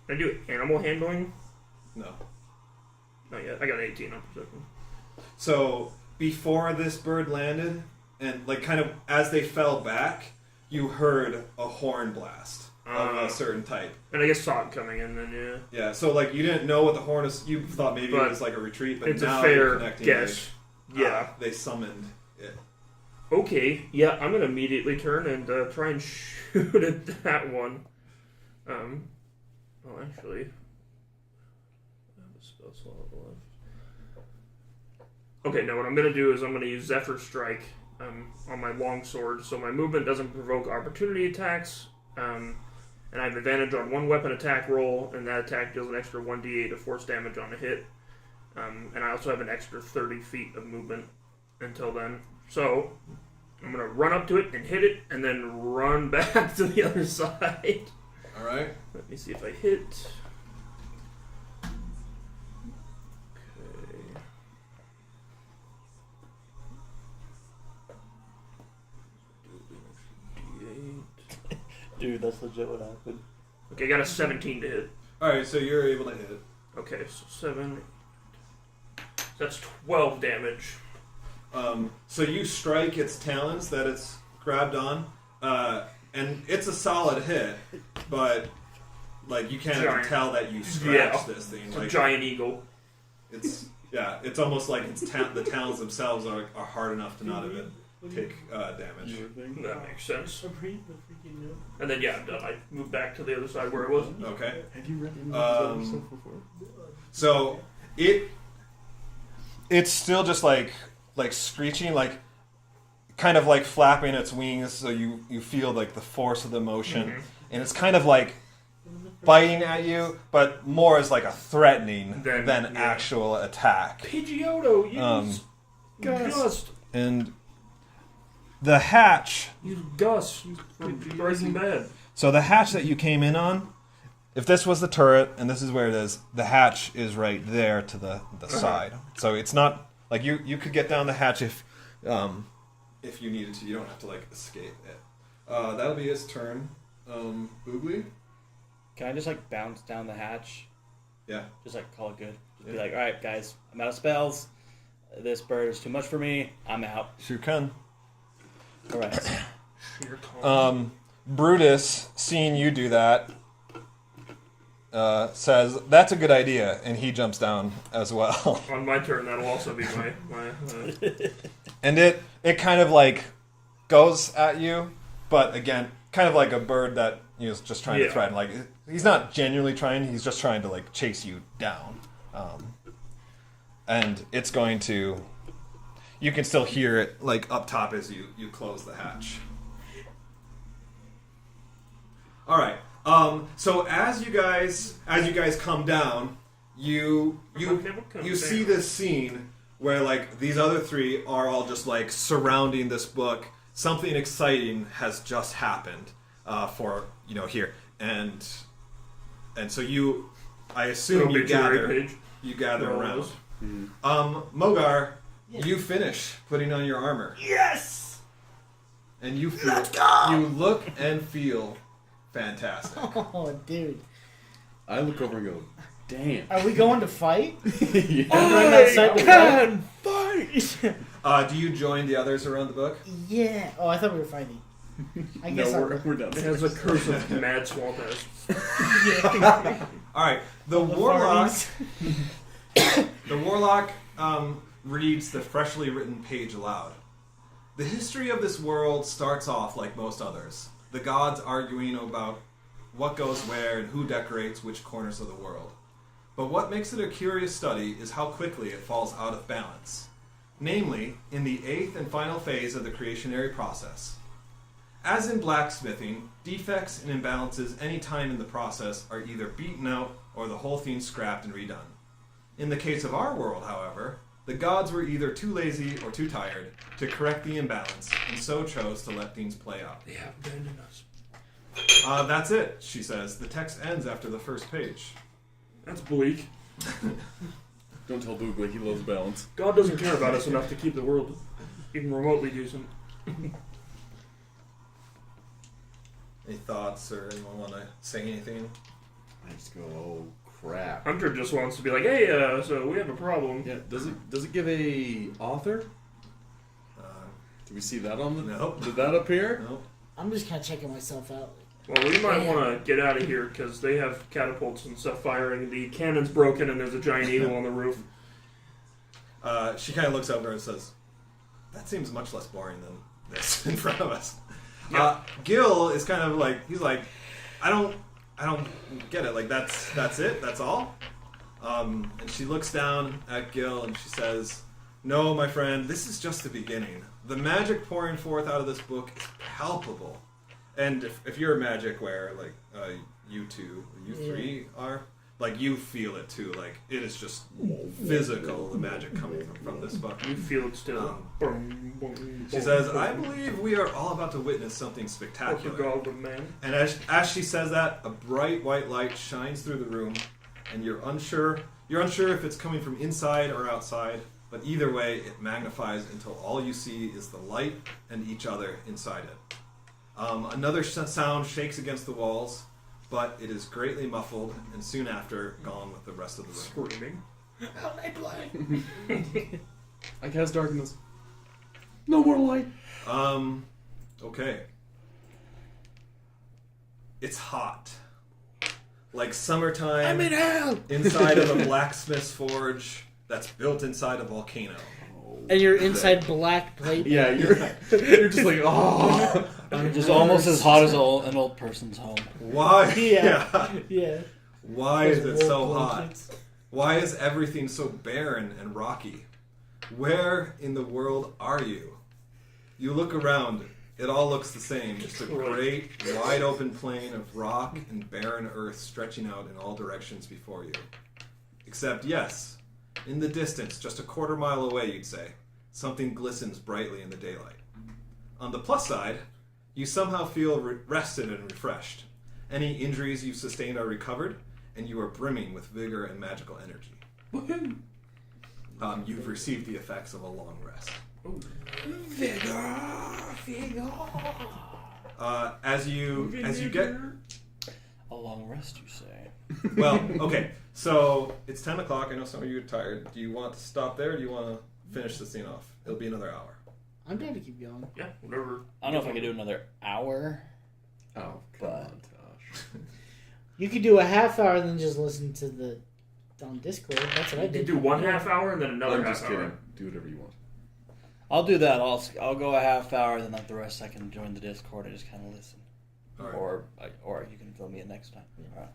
Can I do animal handling? No. Not yet. I got an 18 on perception. So before this bird landed, and like kind of as they fell back, you heard a horn blast of a certain type. And I guess saw it coming in then, yeah. Yeah. So like you didn't know what the horn is. You thought maybe But it was like a retreat, but It's now a you're fair connecting. guess. Like, Yeah. they summoned it. Okay, yeah, I'm gonna immediately turn and try and shoot at that one. Well, actually, I have a spell slot left. Okay, no, what I'm gonna do is I'm gonna use Zephyr Strike on my longsword, so my movement doesn't provoke opportunity attacks, and I have advantage on one weapon attack roll, and that attack deals an extra 1d8 of force damage on a hit. And I also have an extra 30 feet of movement until then. So, I'm going to run up to it and hit it, and then run back to the other side. All right. Let me see if I hit. Okay. D8. Dude, that's legit what happened. Okay, I got a 17 to hit. All right. So you're able to hit it. Okay, so 7. That's 12 damage. So you strike its talons that it's grabbed on, and it's a solid hit, but like you can't even Giant. tell that you scratched Yeah. this thing. It's Like a giant eagle. it's almost like the talons themselves are hard enough to not even take damage. That makes sense. And then, yeah, I'm done. I moved back to the other side where I was. Okay. Have you read any Um, of this stuff before? So it's still just like screeching, like kind of like flapping its wings, so you feel like the force of the motion, and it's kind of like biting at you, but more as like a threatening Than- than yeah. actual attack. Pidgeotto, use Gust. And the hatch. Use Gus from Breaking Bad. So the hatch that you came in on, if this was the turret and this is where it is, the hatch is right there to the side. So it's not like you could get down the hatch if you needed to. You don't have to like escape it. That'll be his turn. Boogly? Can I just like bounce down the hatch? Yeah. Just like call it good. Just be Yeah. like, all right, guys, I'm out of spells. This bird is too much for me. I'm out. Sure can. All right. Sheer calm. Brutus, seeing you do that, says, that's a good idea, and he jumps down as well. On my turn, that'll also be my And it kind of like goes at you, but again, kind of like a bird that is just trying to Yeah. threaten. Like he's not genuinely trying; he's just trying to like chase you down. And it's going to. You can still hear it like up top as you close the hatch. All right. So as you guys come down, you see this scene where like these other three are all just like surrounding this book. Something exciting has just happened for here, and so I assume you gather around. Mogar, you finish putting on your armor. Yes! And you look and feel fantastic. Oh, dude. I look over and go, Damn. Are we going to fight? Yeah. Right outside the can fight. Do you join the others around the book? Yeah. Oh, I thought we were fighting. I guess No, I'll we're done. It has a curse of mad swamp ass. All right. The warlock. The warlock reads the freshly written page aloud. The history of this world starts off like most others. The gods arguing about what goes where and who decorates which corners of the world. But what makes it a curious study is how quickly it falls out of balance. Namely, in the 8th and final phase of the creationary process. As in blacksmithing, defects and imbalances any time in the process are either beaten out or the whole thing scrapped and redone. In the case of our world, however, the gods were either too lazy or too tired to correct the imbalance and so chose to let things play out. They have abandoned us. That's it, she says. The text ends after the first page. That's bleak. Don't tell Boogly he loves balance. God doesn't care about us enough to keep the world even remotely decent. Any thoughts or anyone want to say anything? I just go, oh crap. Hunter just wants to be like, hey, so we have a problem. Yeah, does it give a author? Do we see that on the? Nope. Did that appear? Nope. I'm just kind of checking myself out. Well, we might want to get out of here because they have catapults and stuff firing. The cannon's broken and there's a giant eagle on the roof. She kind of looks over and says, that seems much less boring than this in front of us. Yeah. Gil is kind of like, he's like, I don't get it. Like, that's it? That's all? And she looks down at Gil and she says, no, my friend, this is just the beginning. The magic pouring forth out of this book is palpable. And if you're a magic where, like, you two, you three are, like, you feel it too. Like, it is just physical, the magic coming from this book. You feel it still. She says, I believe we are all about to witness something The spectacular. Goblin man. And as she says that, a bright white light shines through the room, and you're unsure if it's coming from inside or outside, but either way, it magnifies until all you see is the light and each other inside it. Another sound shakes against the walls, but it is greatly muffled, and soon after, gone with the rest of the room. Screaming. How they play? I cast darkness. No more light. Okay. It's hot. Like summertime. I'm in hell. Inside of a blacksmith's forge that's built inside a volcano. And you're inside black plate. Yeah, you're just like, oh. Just almost as hot as an old person's home. Why? Yeah. Why is it so Wool hot? blankets. Why is everything so barren and rocky? Where in the world are you? You look around. It all looks the same. Just a great, wide open plain of rock and barren earth stretching out in all directions before you. Except, yes, in the distance, just a quarter mile away, you'd say, something glistens brightly in the daylight. On the plus side, you somehow feel rested and refreshed. Any injuries you've sustained are recovered, and you are brimming with vigor and magical energy. You've received the effects of a long rest. Vigor. As you get A long rest, you say? well, okay. So it's 10 o'clock. I know some of you are tired. Do you want to stop there, or do you want to finish the scene off? It'll be another hour. I'm down to keep going. Yeah, whatever. I don't know if I can do another hour. Oh, come on, Tosh. You could do a half hour and then just listen to the on Discord. That's what I You did. could do 1 half hour and then another I'm half just hour. kidding. Do whatever you want. I'll do that. I'll go a half hour, then like the rest I can join the Discord and just kind of listen. All right. Or you can fill me in next time. Yeah.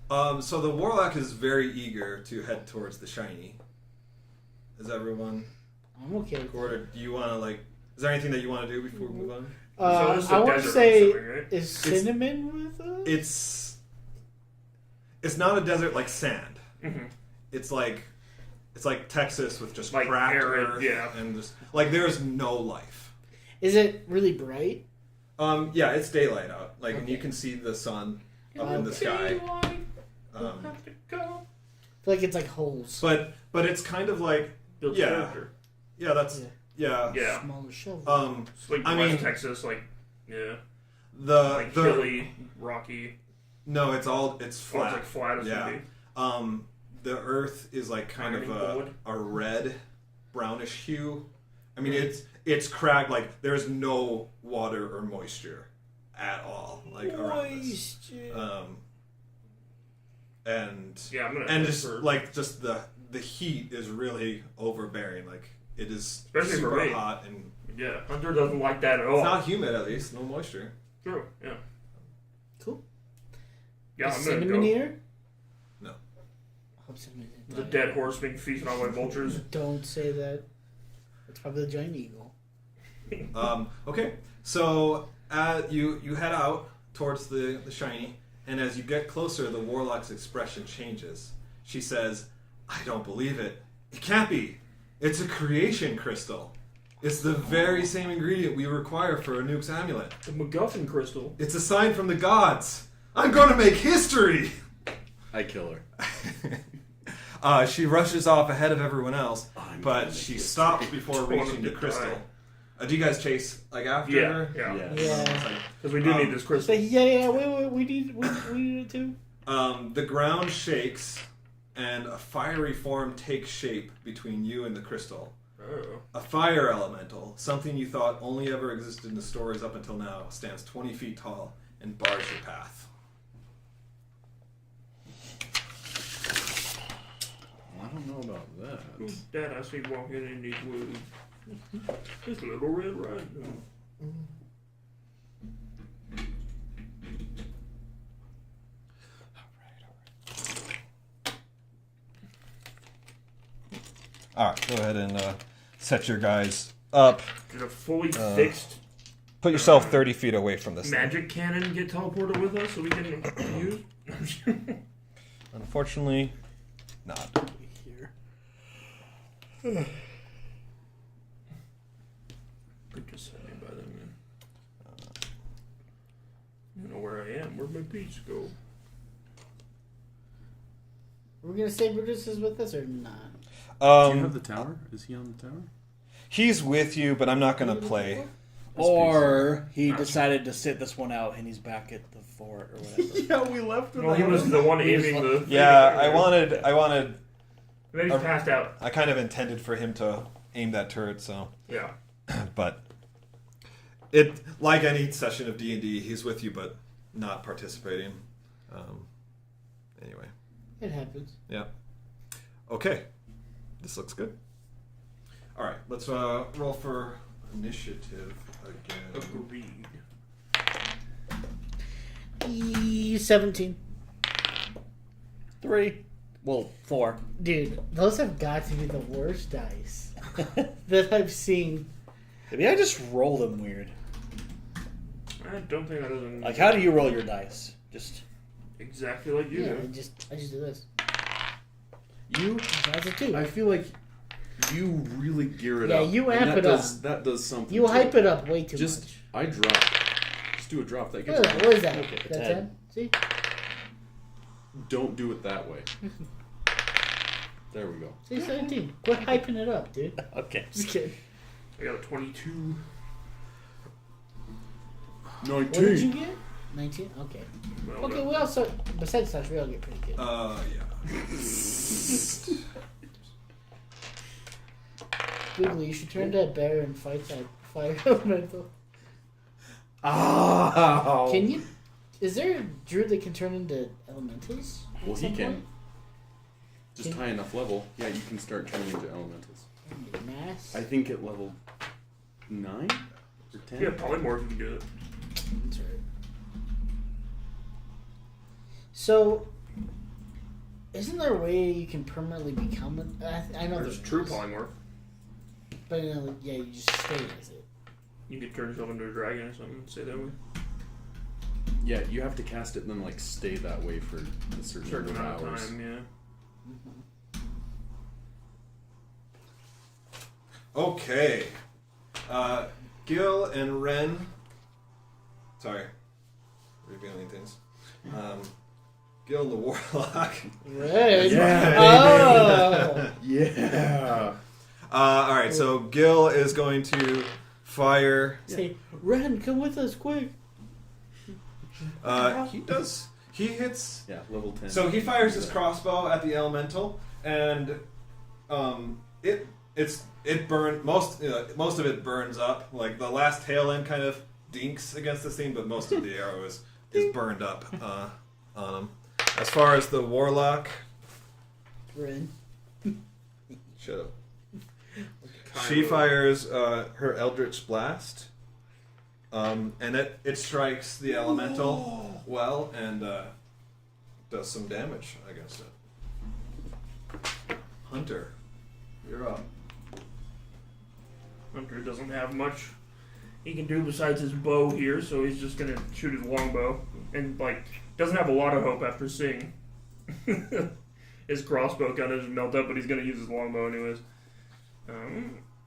All right. So the warlock is very eager to head towards the shiny. Is everyone? I'm okay with Or do you want to like? Is there anything that you want to do before we move on? So this is I a want to desert, say, I'm assuming, right? is Cinnamon with us? It's not a desert like sand. Mm-hmm. It's like Texas with just Like cracked arid, earth yeah. and just like there's no life. Is it really bright? Yeah, it's daylight out. Like and you Okay. can see the sun up in the sky. Um, I feel like it's like holes. but it's kind of like Build yeah. character. yeah, that's Yeah. Smaller shovel. It's like I West mean- Texas, like, yeah. the Hilly, rocky. no, it's Or flat. it's like flat as Yeah. can be. the earth is like kind of Ironing a red brownish hue. I mean, it's cracked. Like there's no water or moisture at all, like around this. And Yeah, I'm gonna. and just like just the heat is really overbearing. Like it is Especially for super me. hot and Yeah, Hunter doesn't like that at all. it's not humid. At least no moisture. True. Yeah. Cool. Yeah, Is I'm gonna cinnamon go. here? No. I hope cinnamon didn't The die. dead horse being feasted on by vultures. Don't say that. It's probably the giant eagle. Okay, so you head out towards the shiny, and as you get closer, the warlock's expression changes. She says, "I don't believe it. It can't be. It's a creation crystal. It's the very same ingredient we require for a nuke's amulet. The MacGuffin crystal. It's a sign from the gods. I'm going to make history." I kill her. She rushes off ahead of everyone else, I'm but gonna she make stops before Don't want reaching him the to crystal. die. Do you guys chase like after Yeah, her? yeah. Yeah. Because we do need this crystal. Say, yeah, wait, we need it too. The ground shakes, and a fiery form takes shape between you and the crystal. Oh. A fire elemental, something you thought only ever existed in the stories up until now, stands 20 feet tall and bars your path. I don't know about that. Dad, I see walking in these woods. This little red riding. Alright, go ahead and set your guys up. Did a fully fixed Put yourself 30 feet away from this thing. magic cannon get teleported with us so we can use? Unfortunately, not. Here. Just send me by them, man. I don't know where I am. Where'd my piece go? Are we gonna say Brutus is with us or not? Do you have the tower? Is he on the tower? He's with you, but I'm not going to play. Or he decided to sit this one out and he's back at the fort or whatever. Yeah, we left him. Well, he was the one aiming the. Yeah, I wanted. Maybe he's passed out. I kind of intended for him to aim that turret, so. Yeah. But It like any session of D&D, he's with you but not participating. Anyway, It happens. yeah. Okay, this looks good. All right, let's roll for initiative again. Agreed. 17. 3. Well, 4. Dude, those have got to be the worst dice that I've seen. Maybe I just roll them weird. I don't think that doesn't. Like, how do you roll your dice? Just Exactly like you Yeah, do. I just do this. You, That's a 2. I feel like you really gear it Yeah, up. you and amp that it up. That does something. You to hype it up way too Just much. I drop. Just do a drop. That gets. What is that? Okay, That's 10. 10? See? Don't do it that way. There we go. See, 17. Quit hyping it up, dude. okay. Just kidding. I got a 22. 19. What did you get? 19? Okay. Well, Okay, we also, besides that, we all get pretty good. Yeah. Googly, you should turn to a bear and fight that fire elemental. Oh. Can you? Is there a druid that can turn into elementals? at Well, he some can. point? Just high enough level. Yeah, you can start turning into elementals. Mass? I think at level 9 or 10. Yeah, polymorph can do it. That's right. So, isn't there a way you can permanently become an... I know There's there true is. polymorph. But yeah, you just stay as it. You could turn yourself into a dragon or something. Say that way. Yeah, you have to cast it and then like stay that way for a certain Certain number amount of of hours. time. Yeah. Okay. Gil and Ren. Sorry. Revealing things. Gil and the Warlock. Red? Yeah, Oh! Yeah. Alright, so Gil is going to fire. Say, Ren, come with us, quick. He He hits. Yeah, level 10. So he fires his crossbow at the elemental, and it burns most of it burns up. Like the last tail end kind of dinks against this thing, but most of the arrow is burned up on him. As far as the warlock, Ren. shut up. She fires her Eldritch Blast, and it strikes the elemental well and does some damage against it. Hunter, you're up. Hunter doesn't have much he can do besides his bow here, so he's just gonna shoot his longbow, and like doesn't have a lot of hope after seeing his crossbow kind of just melt up, but he's gonna use his longbow anyways.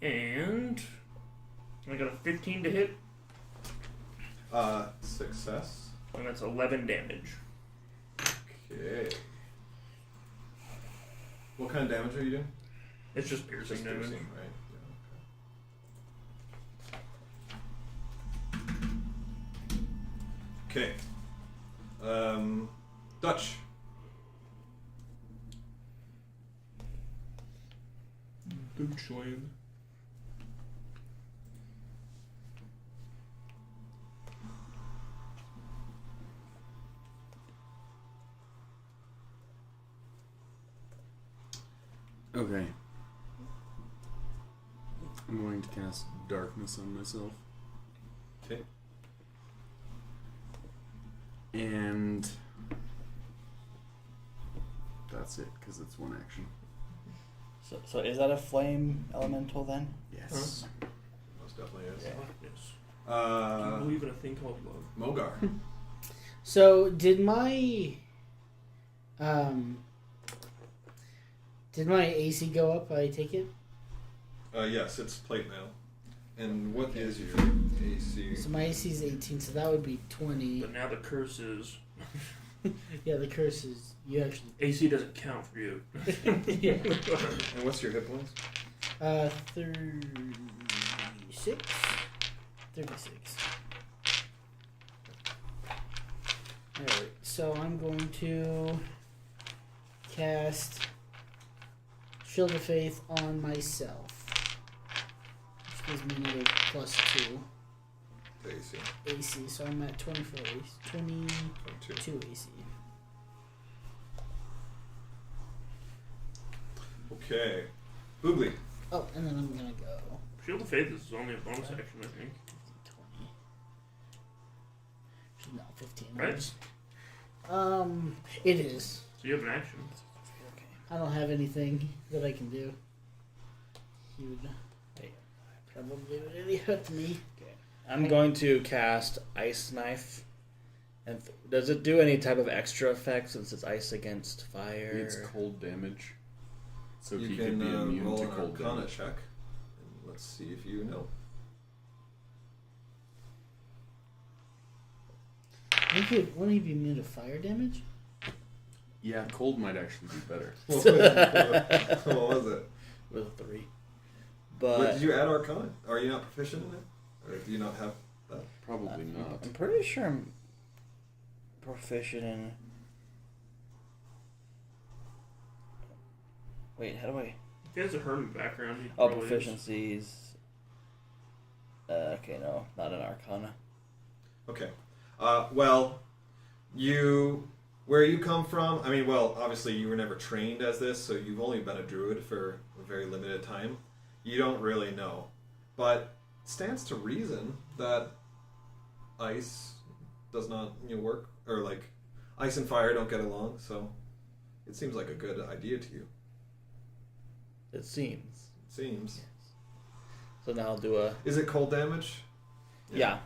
And I got a 15 to hit, Success. and that's 11 damage. Okay. What kind of damage are you doing? It's just piercing Just damage. piercing, right? Yeah, okay. Dutch. Deutschland. Okay. I'm going to cast darkness on myself. Okay. And that's it, because it's one action. So is that a flame elemental then? Yes. Most definitely is. Yes. I believe in a thing called love. Mogar. So did my AC go up? I take it. Yes, it's plate mail. And what is your AC? So my AC is 18, so that would be 20. But now the curse is Yeah, the curse is you actually. AC doesn't count for you. Yeah. And what's your hit points? 36. 36. Alright, so I'm going to cast Shield of Faith on myself. Which gives me another +2 AC. AC, so I'm at 24 AC. 22 AC. Okay. Boogly. Oh, and then I'm gonna go Shield of Faith is only a bonus action, I think. 20. No, 15. Right? It is. So you have an action. I don't have anything that I can do. He would probably would idiot me. I'm going to cast Ice Knife. And does it do any type of extra effect since it's ice against fire? It's cold damage. So You he can could be immune roll to an cold Arcana damage. check. And let's see if you know. Wouldn't he be immune to fire damage? Yeah, cold might actually be better. What was it? With a 3. Wait, But did you add Arcana? Are you not proficient in it? Or do you not have that? Probably not. I'm pretty sure I'm proficient in... Wait, how do I... If he has a hermit background, he Oh, probably proficiencies... okay, no, not an Arcana. Okay. Well, where you come from, I mean, well, obviously you were never trained as this, so you've only been a druid for a very limited time. You don't really know. But it stands to reason that ice does not work, or like ice and fire don't get along, so it seems like a good idea to you. It seems. It seems. So now I'll do a... Is it cold damage? Yeah.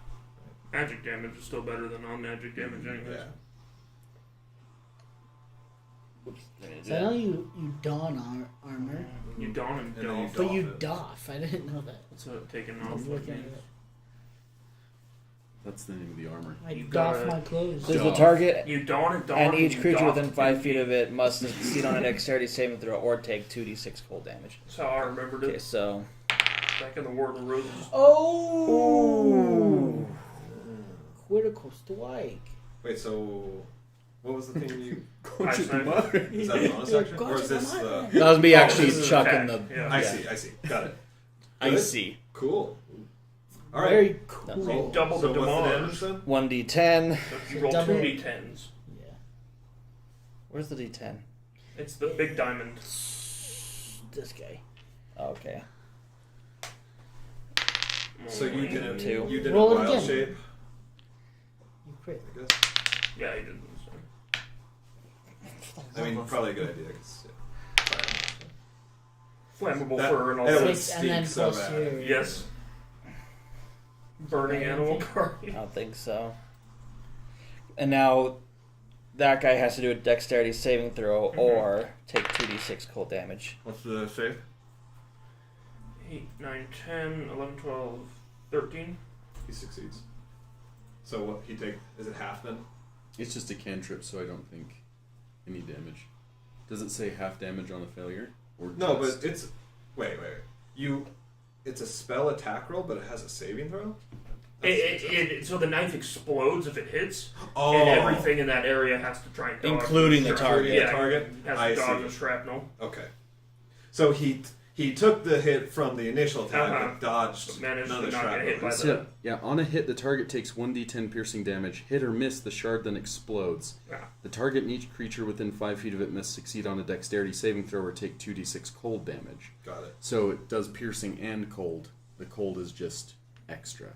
magic damage is still better than non-magic damage, anyways. Yeah. Oops. I need to do So I know that. you don armor, You don and And then you doff. but you it. doff. I didn't know that. That's what taking I off was looking at means. it. That's the name of the armor. I You doff gotta- my clothes. Does the Doff. target You don and doff. and each you creature doff within and 5 doff. feet of it must succeed on a dexterity saving throw or take 2d6 cold damage. That's how I remembered Okay, it so... back in the War of the Roses. Oh! Critical strike. Wait, so What was the thing you? Concha Ice tu knife. madre. Is that a bonus action, or is this the? That was me Oh, actually this is chucking the. attack, yeah. I see. Got it. Icy. Cool. All right. Very cool. Roll. Double the so what's the damage. damage then? 1d10. So you roll Double. 2d10s. Yeah. Where's the d10? It's the big diamond. This guy. Okay. So you did it. Two. You did Roll a it wild again. shape. You crit. I guess. Yeah, he did. I mean, probably a good idea. 'Cause, Flammable That- fur and all that that. would Six and then stink so plus bad. your. Yes. Burning animal I carcass. don't think so. And now that guy has to do a dexterity saving throw or take 2d6 cold damage. What's the save? 8, 9, 10, 11, 12, 13. He succeeds. So what? He take? Is it half then? It's just a cantrip, so I don't think any damage. Does it say half damage on a failure? Or No, just- but it's wait. You, it's a spell attack roll, but it has a saving throw. So the knife explodes if it hits, Oh, and everything in that area has to try and dodge. Including the shrapnel. target. Yeah, Target? has I to dodge see. the shrapnel. Okay. So he took the hit from the initial attack, but dodged But managed none to of the not get shrapnel. hit by So, the. yeah, on a hit, the target takes 1d10 piercing damage. Hit or miss, the shard then explodes. Yeah. The target and each creature within 5 feet of it must succeed on a dexterity saving throw or take 2d6 cold damage. Got it. So it does piercing and cold. The cold is just extra.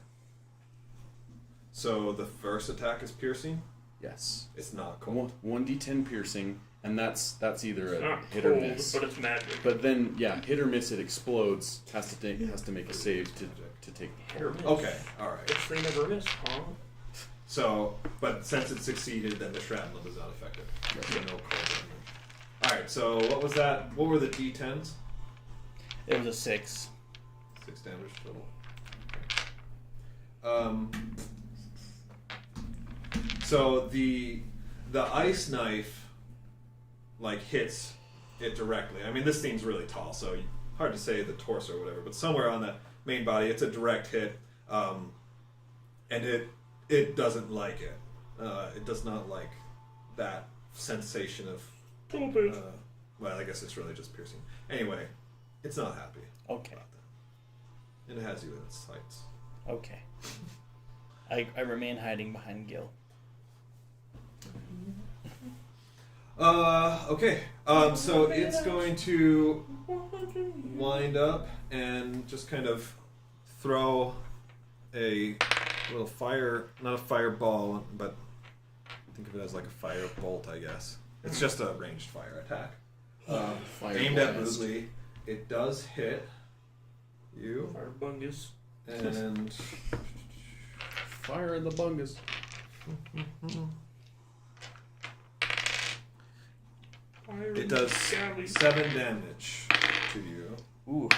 So the first attack is piercing. Yes. It's not cold. 1d10 piercing, and that's either It's a not hit cold, or miss. but it's magic. But then, yeah, hit or miss, it explodes. Has to make a save to take. Hit or miss. Okay. All right. Which they never miss, huh? So, but since it succeeded, then the shrapnel is not effective. So no cold damage. All right. So what was that? What were the d10s? It was a 6. 6 damage total. So the ice knife like hits it directly. I mean, this thing's really tall, so hard to say the torso or whatever, but somewhere on the main body, it's a direct hit, and it doesn't like it. It does not like that sensation of. Well, I guess it's really just piercing. Anyway, it's not happy Okay. about that, and it has you in its sights. Okay. I remain hiding behind Gil. Okay. So it's going to wind up and just kind of throw a little fire, not a fireball, but think of it as like a fire bolt, I guess. It's just a ranged fire attack. Fire Aimed at blast. Boozley. It does hit you. Fire bungus. And Fire in the bungus. Fire it does galley. 7 damage to you. Ooh.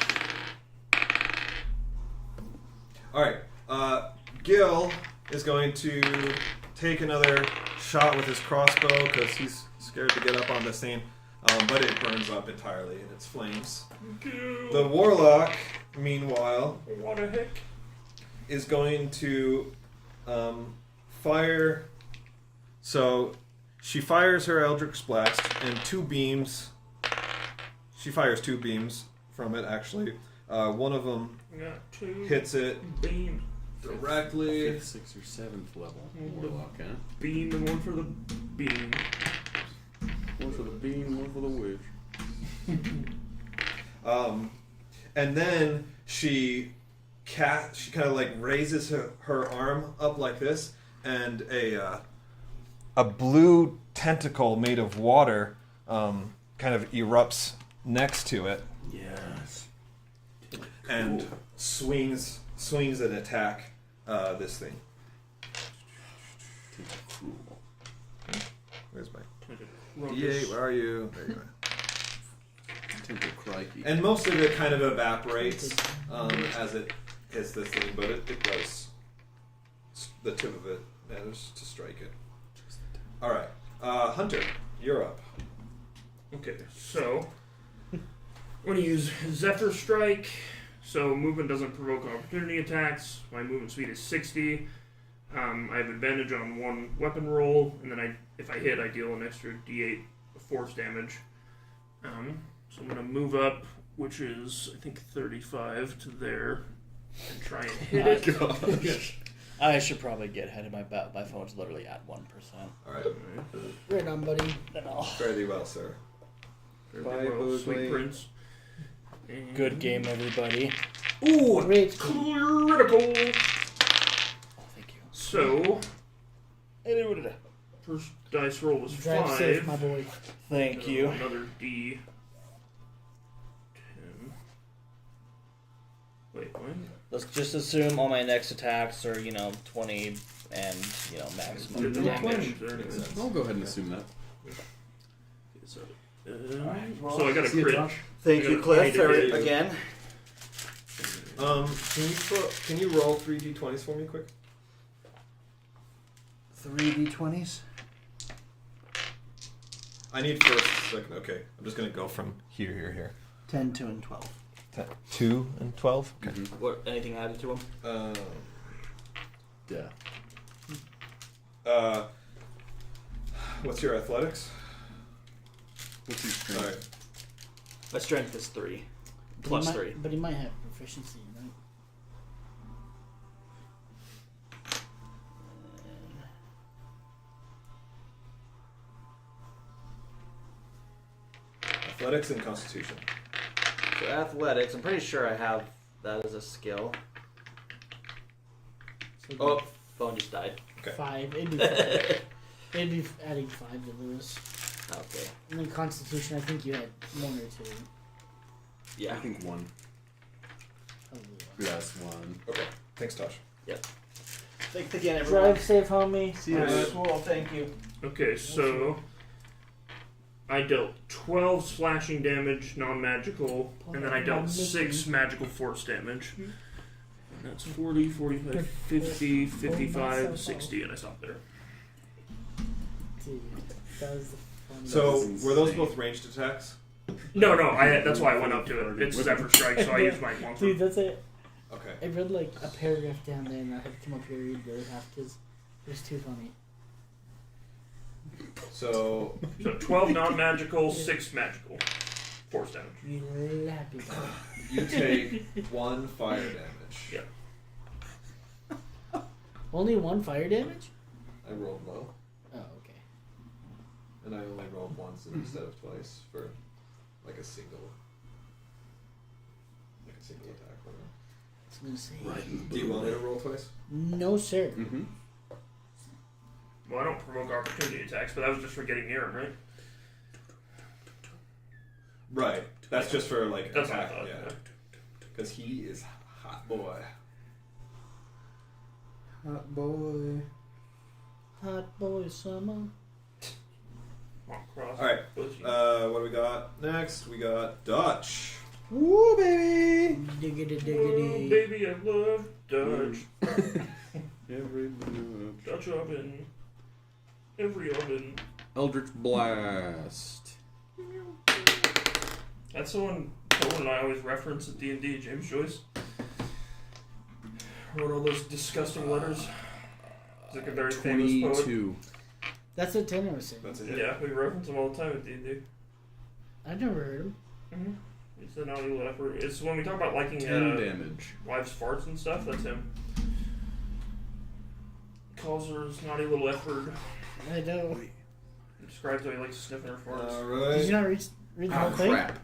Alright, Gil is going to take another shot with his crossbow because he's scared to get up on this thing, but it burns up entirely in its flames. The Warlock, meanwhile, What a heck. is going to fire. So she fires her Eldritch Blast and 2 beams. She fires 2 beams from it, actually. One of them I got 2 hits it beam. directly. 5th, 6th, or 7th level warlock, huh? Beam and one for the beam. One for the beam, one for the witch. And then she kind of like raises her arm up like this, and a blue tentacle made of water kind of erupts next to it Yes. and swings an attack this thing. Cool. Where's my Rumpus. D8? Where are you? There you are. Temple crikey. And most of it kind of evaporates as it hits this thing, but it does. The tip of it managed to strike it. All right, Hunter, you're up. Okay, so I'm going to use Zephyr Strike. So movement doesn't provoke opportunity attacks. My movement speed is 60. I have advantage on one weapon roll, and then if I hit, I deal an extra D8 of force damage. So I'm gonna move up, which is I think 35 to there, and try and hit it. Gosh. I should probably get ahead of my phone's literally at 1%. All right. Right on, buddy. Then I'll... Fairly well, sir. Fairly well, sweet prince. And Good game, everybody. Ooh, Great. critical. Oh, thank you. So, first dice roll was Drive 5. safe, my boy. Thank you. Another D10. Wait, what? Let's just assume all my next attacks are, 20 and, maximum Did damage. I'll go ahead and assume that. So, so I got a crit. Thank you, Cliff, Cliff, again. Can you roll 3d20s for me quick? 3d20s? I need first, second. Okay, I'm just gonna go from here. 10, 2, and 12. 2 and 12. Okay. What? Anything added to them? Yeah. What's your athletics? What's your strength? All right. My strength is 3. But Plus he might, 3. But he might have proficiency, right? Athletics and Constitution. So athletics, I'm pretty sure I have that as a skill. So Oh, phone just died. Okay. 5. It'd be 5. It'd be adding 5 to Lewis. Okay. And then Constitution, I think you had 1 or 2. Yeah. I think 1. Probably. Plus 1. Okay. Thanks, Tosh. Thanks again, everyone. Drive safe, homie. See you guys. Well, thank you. Okay, so I dealt 12 slashing damage, non-magical, and then I dealt 6 magical force damage. And that's 40, 45, 50, 55, 60, and I stopped there. Dude, that was the funniest. So, That's were those insane. both ranged attacks? No, that's why I went up to it. It's Zephyr Strike, so I used my Dude, longsword. that's it. Okay. I read like a paragraph down there and I had to come up here and read the other half because it was too funny. So, So 12 non-magical, 6 magical force damage. You lappy. you take 1 fire damage. Yeah. Only 1 fire damage? I rolled low, Oh, okay. and I only rolled once instead of twice for like a single attack. Whatever. I was gonna say. Right. Do you want me to roll twice? No, sir. Mm-hmm. Well, I don't provoke opportunity attacks, but that was just for getting near him, right? Right. That's just for like That's what I attack. thought. Yeah. Because he is hot boy. Hot boy. Hot boy summer. Cross. All right. Both you. What do we got next? We got Dutch. Woo, baby! Diggity Oh, diggity. baby, I love Dutch. Every Dutch oven. Every oven. Eldritch Blast. That's the one Cohen and I always reference at D&D, James Joyce. Wrote all those disgusting letters. He's like a very famous poet. 22. That's what Tanner was saying. That's a hit. Yeah, we reference him all the time at D&D. I never heard him. Mm-hmm. It's a naughty little effort. It's when we talk about liking 10 damage. wives' farts and stuff, that's him. Calls her his naughty little effort. I know. He describes how he likes sniffing her farts. All Did you right. not read the Oh, whole thing? crap.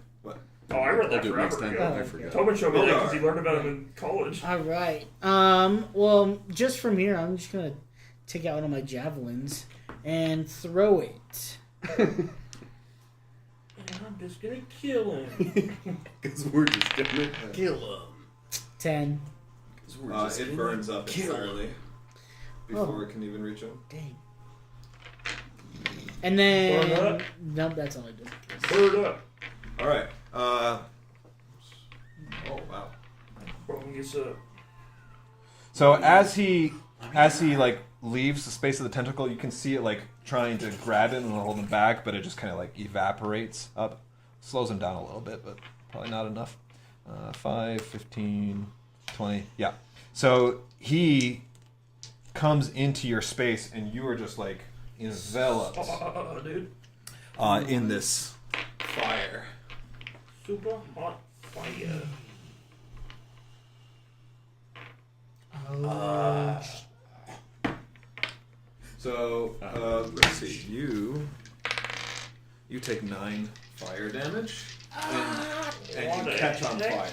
Oh, I read I'll that do it forever next time. ago. I Oh, forgot. Tobin showed me that Okay. because he learned about him in college. All right. Well, just from here, I'm just gonna take out one of my javelins and throw it. And I'm just gonna kill him. Because we're just gonna Kill him. 10. 'cause we're just It gonna burns up kill entirely before it can even reach him. Dang. And then. Burn up. Nope, that's all I do. Bird up. All right. Oh wow. Broken gets up. So as he like leaves the space of the tentacle, you can see it like trying to grab it and hold him back, but it just kind of like evaporates up, slows him down a little bit, but probably not enough. 5, 15, 20, yeah. So he comes into your space, and you are just like enveloped Dude. in this fire. Super hot fire. So let's see. You take 9 fire damage, and you catch on fire.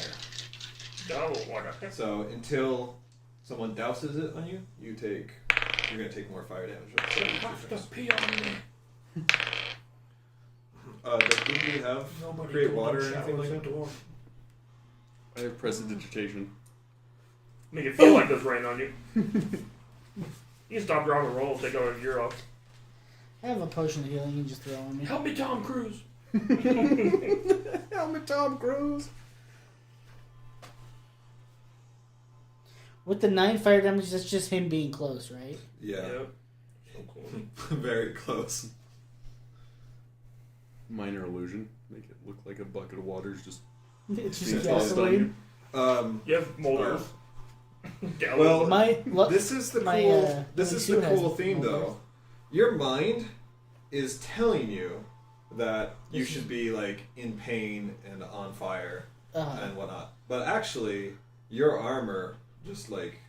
No water. So until someone douses it on you, you're gonna take more fire damage. You have to pee on me. Does Goobly have Nobody create can water or showers anything like in that? Dwarven. I have prestidigitation. Make it feel like there's rain on you. You can stop your roll and take out your off. I have a potion of healing you can just throw on me. Help me, Tom Cruise. Help me, Tom Cruise. With the 9 fire damage, that's just him being close, right? Yeah, Yep. So cool. very close. Minor illusion. Make it look like a bucket of water is just It's being just tossed on you. gasoline. You have molders. Well, My this is the my, cool. This is the Sue has cool thing, molders. though. Your mind is telling you that you This is- should be like in pain and on fire and whatnot, but actually, your armor just like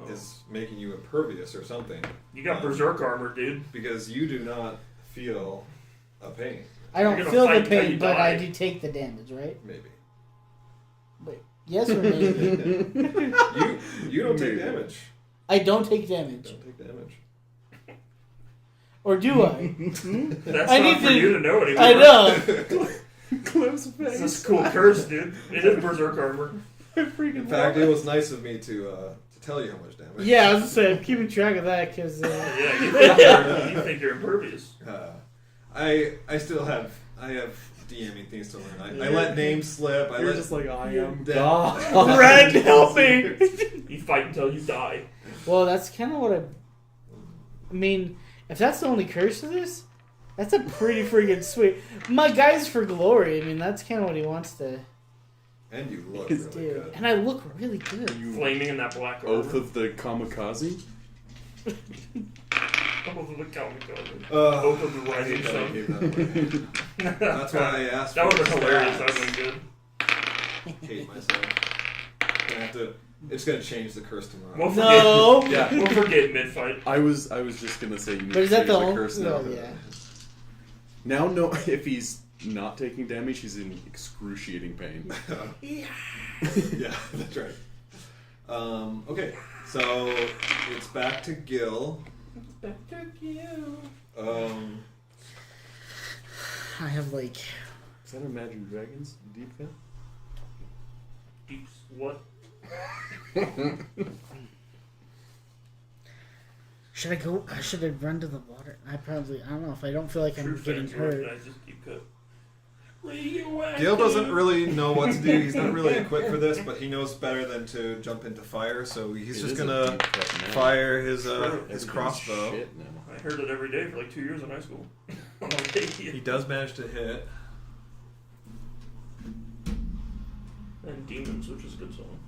is making you impervious or something. You got berserk armor, dude. Because you do not feel a pain. I don't You're gonna feel fight the until pain, you but die. I do take the damage, right? Maybe Wait, yes or maybe? you don't take Maybe. damage. I don't take damage. Don't take damage. Or do I? That's I not need for to- you to know anymore. I know. Clem's This face. is a cool curse, dude. It is berserk armor. In fact, it was nice of me to tell you how much damage. Yeah, I was gonna say, I'm keeping track of that because Yeah, you think you're impervious. I still have DMing things to learn. I let names slip. I You're let just like, I am that- God. Red, help me! You fight until you die. well, that's kind of what I mean. If that's the only curse of this, that's a pretty freaking sweet. My guy's for glory. I mean, that's kind of what he wants to And you look It's really do, good. and I look really good. You Flaming in that black oath armor. of the kamikaze? Oath of the kamikaze. Uh, Oath of the I rising hate that I sun. gave that away. That's why I asked That for would have been hilarious. That stats. would have been good. Hate myself. Gonna have to. It's gonna change the curse tomorrow. We'll forget. No, Yeah. We'll forget mid-fight. I was just gonna say you need but is to that change the only? curse now. Well, yeah. Now, no, if he's not taking damage, he's in excruciating pain. Yeah, that's right. Okay, so it's back to Gil. I have like. Is that Imagine Dragons deep cut? Deeps. What? Should I go? Should I run to the water? I don't know if I don't feel like I'm True getting fans hurt. recognize this deep cut. Radioactive. Gil doesn't really know what to do. He's not really equipped for this, but he knows better than to jump into fire. So he's It just is a gonna deep cut now. fire his Everything's crossbow. shit now. I heard it every day for like 2 years in high school. He does manage to hit. And Demons, which is a good song.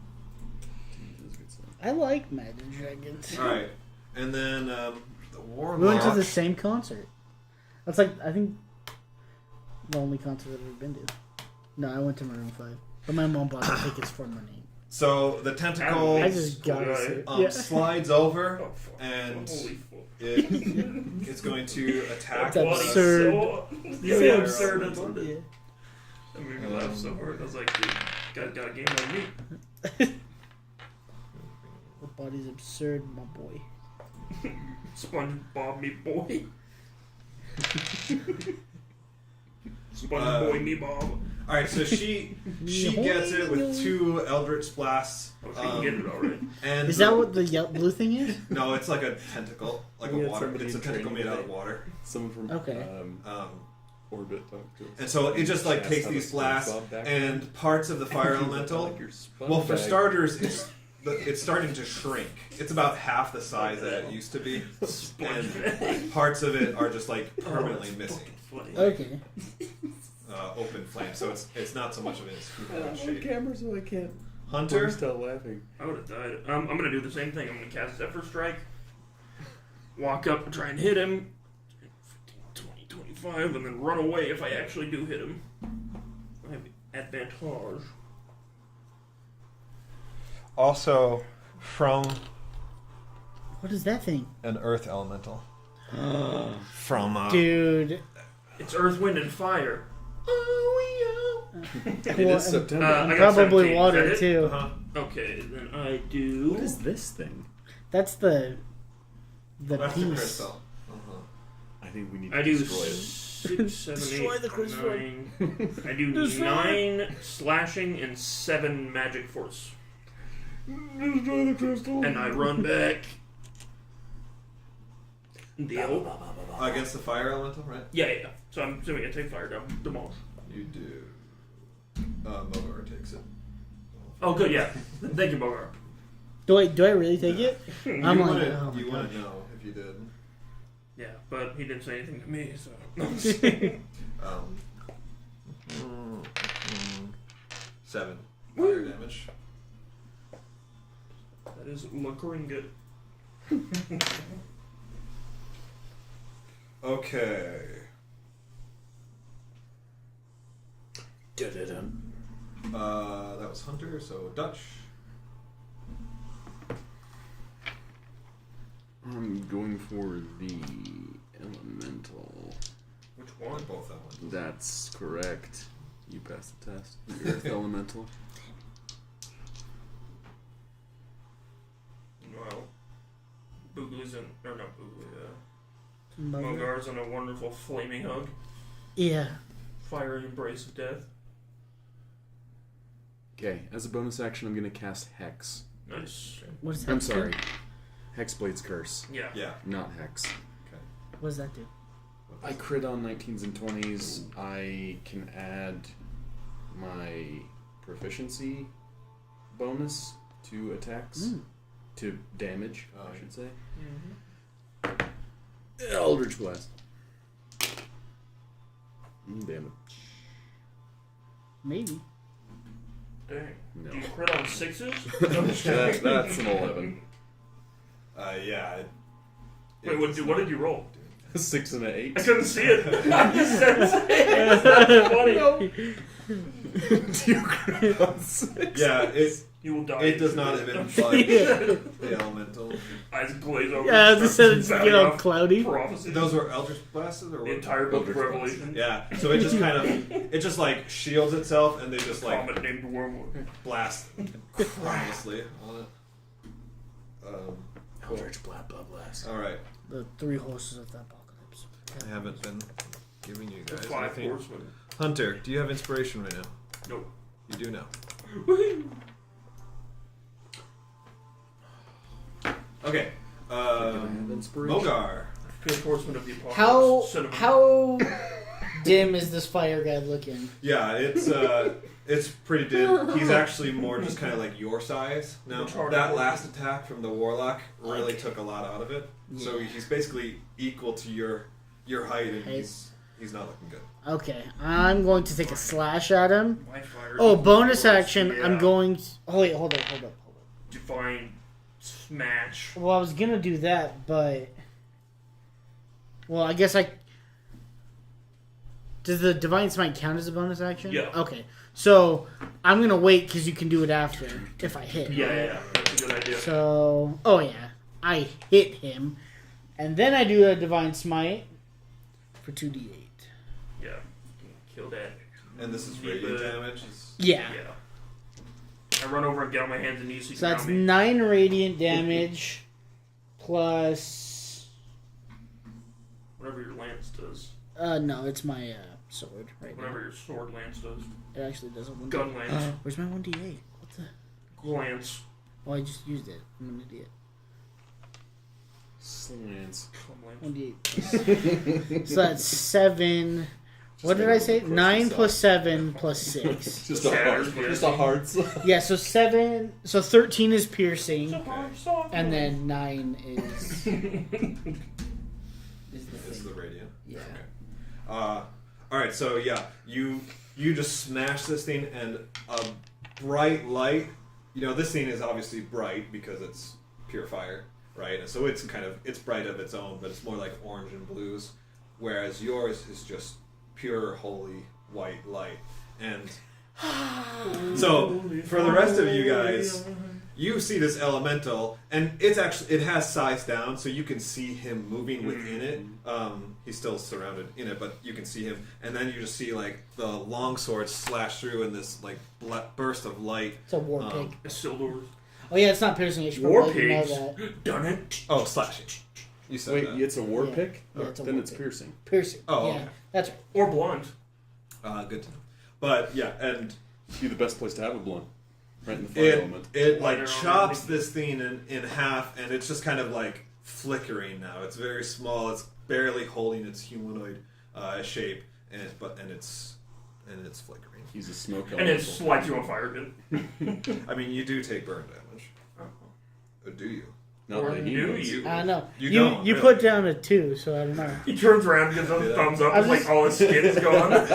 I like Imagine Dragons. All right, and then the warlock. We went to the same concert. That's like I think the only concert I've ever been to. No, I went to Maroon 5, but my mom bought the tickets for money. So the tentacle I just got Cool it. guy. Yeah. slides over, Oh, fuck. and Holy fuck. it's going to attack. That's Body's absurd. So, Yeah. so absurd. That's what Yeah. That made me laugh so hard. I was like, dude, guys got a game on me. The body's absurd, my boy. SpongeBob me boy. SpongeBoy me Bob. All right, so she gets it with 2 Eldritch blasts. Oh, she can get it already. And Is that what the blue thing is? No, it's like a tentacle, like We a had water. somebody It's a tentacle training made out of today. water. Someone from Okay. Orbit talked to us. And so it just like Asked takes how the these blasts SpongeBob back and parts of the fire He was elemental. like your sponge Well, for bag. starters, it's starting to shrink. It's about half the size that it used to be, and parts of it are just like permanently missing. Okay. Open flame, so it's not so much of it. It's I'm on shape. camera, so I can't Hunter. Burst out laughing. I would have died. I'm gonna do the same thing. I'm gonna cast Zephyr Strike. Walk up and try and hit him. 15, 20, 25, and then run away if I actually do hit him. I have advantage. Also, from What is that thing? an earth elemental. From Dude. It's Earth, Wind, and Fire. It is September. I got Probably 17. water, Is that it? too. Uh-huh. Okay, then I do. What is this thing? That's the That's the piece. crystal. Uh-huh. I think we need to I do destroy it. 6, 7, Destroy 8, the crystal. 9. I do 9 slashing and 7 magic force. Destroy the crystal. And I run back. Deal. Against the fire elemental, right? Yeah. So I'm assuming I take fire down. Demolish. You do. Mogar takes it. Oh, good, yeah. Thank you, Bogar. Do I really take it? I'm you like, wouldn't, oh my you gosh. wouldn't know if you did. Yeah, but he didn't say anything to me, so. Um, 7 fire damage. That is looking good. Okay. Dun-dun-dun. That was Hunter, so Dutch. I'm going for the elemental. Which one? Both that one. That's correct. You passed the test. The earth elemental. Well, Boogly's in, or not Boogly, Mogar. Mogar's in a wonderful flaming hug. Yeah. Fiery embrace of death. Okay, as a bonus action, I'm going to cast Hex. Nice. What does that I'm do? sorry. Hexblade's Curse, Yeah. Yeah. not Hex. What does that do? I crit on 19s and 20s. I can add my proficiency bonus to attacks. To damage, I should say. Eldritch Blast. Damn Maybe. Dang. it. No. Do you crit on 6s? That's an 11. Yeah. Wait, what did you roll? A 6 and an 8. I couldn't see it. You said 6. That's funny. Do you crit on 6? Yeah, You will die. it does not even imply the elemental. Eyes glaze over. Yeah, as I said, it's Sounding all off cloudy. prophecy. Those were Eldritch Blasts or The what? entire book of Eldritch Revelation. Yeah, so it just kind of, it just like shields itself and they just like Comet named Wormwood. blast crownlessly on it. Eldritch Blast. Alright, The 3 horses of the apocalypse. I haven't been giving you The guys 5 anything. horsemen. Hunter, do you have inspiration right now? Nope. You do now. Woohoo! Okay, Mogar. 5th horseman of the apocalypse. How dim is this fire guy looking? Yeah, it's pretty dim. He's actually more just kind of like your size. Now, that last attack from the Warlock really took a lot out of it. So he's basically equal to your height, and he's not looking good. Okay, I'm going to take a slash at him. My fire Oh, is bonus yours. action. Yeah. I'm going to... Oh, wait, hold up. Divine smash. Well, I was going to do that, but... Well, I guess I... Does the Divine Smite count as a bonus action? Yeah. Okay, so I'm going to wait because you can do it after if I hit. Yeah. That's a good idea. So... Oh, yeah. I hit him. And then I do a Divine Smite for 2d8. Yeah. Kill that. And this is radiant damage. Yeah. I run over and get on my hands and knees so you So can that's count me. 9 radiant damage plus... Whatever your lance does. No, it's my sword right Whatever now. your sword lance does. It actually does a 1d8. Gun lance. Where's my 1d8? What the... Glance. Oh, I just used it. I'm an idiot. Slants. Gun lance. 1d8 plus... So that's 7... What did I say? 9 plus 7 plus 6. Just a hard slap. Yeah, so 7... So 13 is piercing. And then 9 is... Is the radiant. Yeah. Okay. Alright, so yeah, you just smash this thing and a bright light this scene is obviously bright because it's pure fire, right? And so it's bright of its own, but it's more like orange and blues, whereas yours is just pure holy white light. And so for the rest of you guys, you see this elemental, and it has sized down, so you can see him moving within it. He's still surrounded in it, but you can see him, and then you just see like the longsword slash through in this like burst of light. It's a war pig. Sildors. Oh yeah, it's not piercing. You should War probably know pigs. that. Done it. Oh, slashing. You said Wait, that. it's a war Yeah. pick? Yeah, it's a Then war it's pick. piercing. Piercing. Oh, yeah, okay. that's right. Or blunt. Good to know. But yeah, and Be the best place to have a blunt. Right in the fire element. it Lighter like on chops everything. this thing in half, and it's just kind of like flickering now. It's very small. It's barely holding its humanoid shape, and it's flickering. He's a smoke And it elemental. slides you on fire again. I mean, you do take burn damage. Or do you? Not Or that he do knows. you? I don't know. You You don't, really. put down a 2, so I don't know. He turns around, gives us a thumbs up, I'm and like just- all his skin's gone.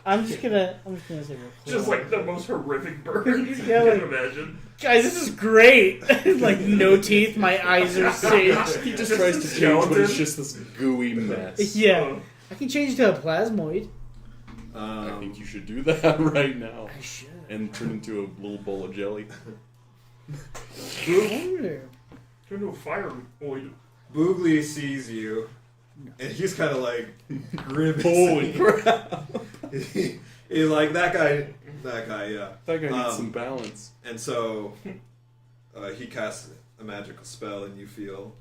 I'm just gonna say real Just like the most horrific burn you Yeah, can like- imagine. guys, this is great. Like no teeth, my eyes are singed. He just Just tries a to change, but it's skeleton. just this gooey mess. Yeah, I can change to a plasmoid. I think you should do that right now. I should. And turn into a little bowl of jelly. I wonder. Turn into a fire oid. Boogly sees you, and he's kind of like grimacing. Holy crap! He's like that guy, yeah. That guy needs some balance. And so he casts a magical spell, and you feel.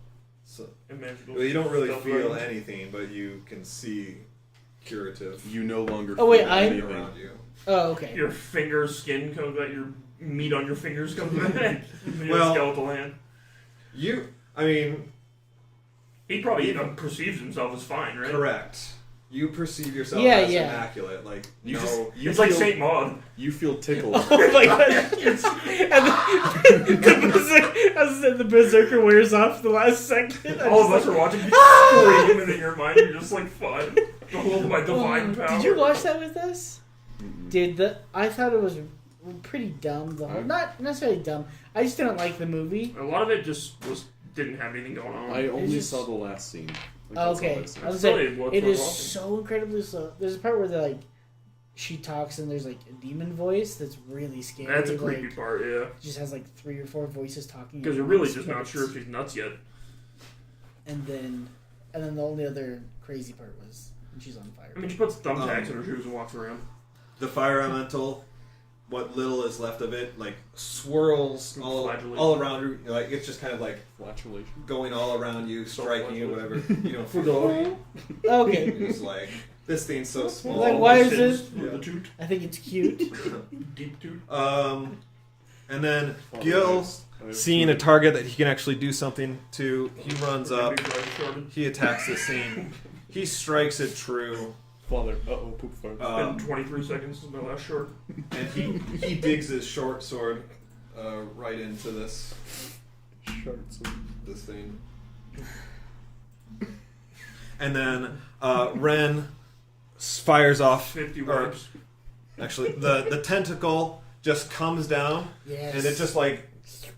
Well, you don't really Stealth feel range. anything, but you can see curative You no longer Oh, wait, feel I- anything. around you. Oh, okay. Your fingers, skin comes back, your meat on your fingers comes back. Your Well- skeletal hand. I mean, He probably perceives himself as fine, right? correct. You perceive yourself Yeah, as yeah. immaculate. Like, You no. just you It's like feel- Saint Maud. You feel tickled. Oh my god! It's, and as I said, the berserker wears off the last second. All of us are watching you scream, and in your mind you're just like, fine. Behold my divine power. Did you watch that with us? Dude, I thought it was pretty dumb. The whole, not necessarily dumb. I just didn't like the movie. A lot of it just didn't have anything going on. I only just- saw the last scene. Like, Oh, that's all okay, I saw. I was Really, saying what's it not is walking? so incredibly slow. There's a part where they're like, she talks and there's like a demon voice that's really scary. That's a like, creepy part, yeah. Just has like 3 or 4 voices talking. Because at you're really once, just but not it's- sure if she's nuts yet. And then the only other crazy part was when she's on fire. I mean, she puts thumbtacks in her shoes and walks around. The fire elemental, what little is left of it, like swirls Flagellation. all around you. Like it's just kind of like Flatulation. going all around you, striking you, whatever. You don't feel Dog. anything. Okay, It's like this thing's so small. Like, why is Sins it- with Yeah. the toot, I think it's cute. deep toot. And then Gil, seeing a target that he can actually do something to, he runs up. He attacks this thing. He strikes it true, Father. Uh-oh, poop fart. Um, Been 23 seconds since my last short. and he digs his short sword right into this thing. And then Ren fires off. 50 or, words. Actually, the tentacle just comes down, Yes. and it just like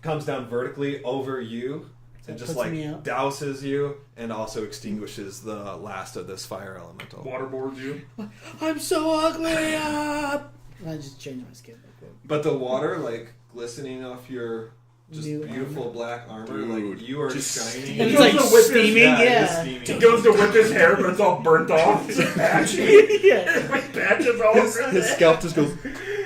comes down vertically over you, and That just puts like me out. douses you, and also extinguishes the last of this fire elemental. Waterboards you. I'm so ugly. I just changed my skin real quick. But the water, like glistening off your just New beautiful armor. black armor, Dude, like you are just shining. And He it's like goes to whip his- steaming. it is Yeah. steaming. He goes to whip his hair, but it's all burnt off. It's patchy. Yeah. Like patches all over His scalp just goes.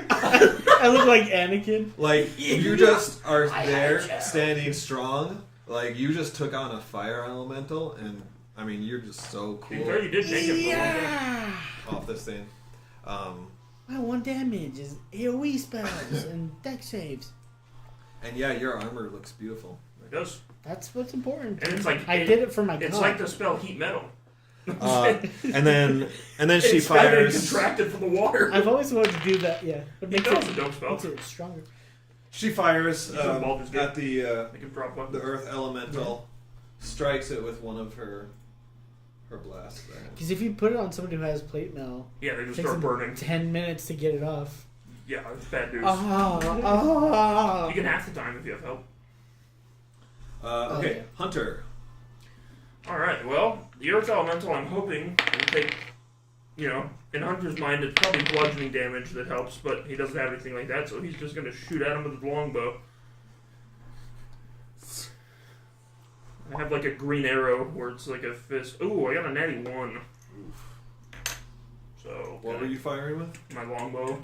I look like Anakin. Like you just are there standing strong. Like you just took on a fire elemental, and I mean you're just so You cool did take it for a long time. Yeah. off this thing. My 1 damage is AoE spells and deck saves. And yeah, your armor looks beautiful. It does. That's what's important. And it's like I did it for my It's god. like the spell heat metal. And then she It's better than fires. contracted from the water. I've always wanted to do that. Yeah, it It makes does a it, dope spell. makes it stronger. She fires It's a Baldur's Gate. at the They can drop one. the earth elemental, strikes it with one of her blasts. There. Because if you put it on somebody who has plate mail, Yeah, they it just takes start them burning. 10 minutes to get it off. Yeah, it's bad news. Ah. You can half the time if you have help. Okay, yeah. Hunter. Alright, well, the Earth Elemental, I'm hoping, will take, in Hunter's mind, it's probably bludgeoning damage that helps, but he doesn't have anything like that, so he's just going to shoot at him with his longbow. I have like a green arrow where it's like a fist. Ooh, I got a natty 1. So, What were you firing with? my longbow.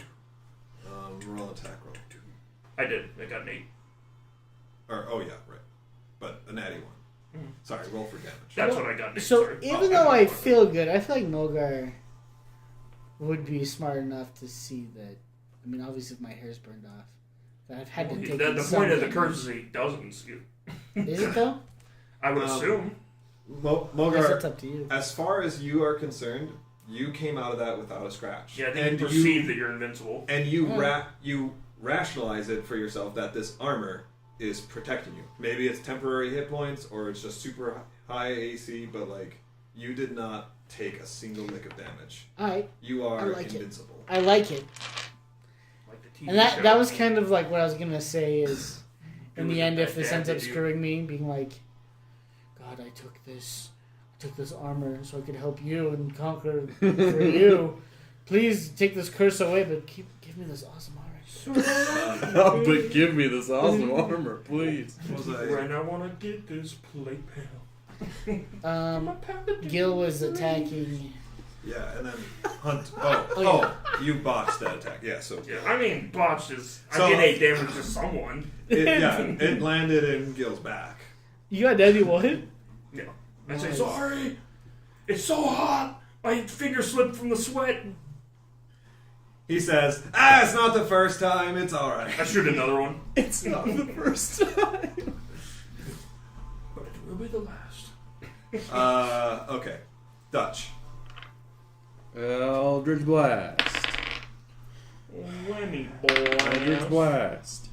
Roll attack roll. I did. I got an 8. Oh yeah, right. But a natty 1. Mhm. Sorry, roll for damage. That's what I got. Nick, So sorry. even though I feel good, I feel like Mogar would be smart enough to see that. I mean, obviously, if my hair's burned off, that I've had to take. The some point of the damage. curse is he doesn't. Is it though? I would assume. I guess Mogar, that's up to you. as far as you are concerned, you came out of that without a scratch. Yeah, I think you perceive that you're invincible. And you you rationalize it for yourself that this armor is protecting you. Maybe it's temporary hit points or it's just super high AC, but like you did not take a single lick of damage. Alright, You are I like it. invincible. I like it. Like the TV And that show. that was kind of like what I was gonna say is, in the end, if this Dad ends up did you. screwing me, being like, God, I took this armor so I could help you and conquer for you. Please take this curse away, but give me this awesome armor. But give me this awesome armor, please. When I want to get this plate panel. Gil was attacking. Yeah, and then Hunt. You botched that attack. Yeah, so Yeah, I mean, botched is. So- I did 8 damage to someone. it landed in Gil's back. You got Daddy one? Yeah. I say, Nice. sorry. It's so hot. My finger slipped from the sweat. He says, it's not the first time. It's all right. I shoot another one. It's not the first time. But it will be the last. Okay. Dutch. Eldritch Blast. Whammy Eldritch boy. Blast.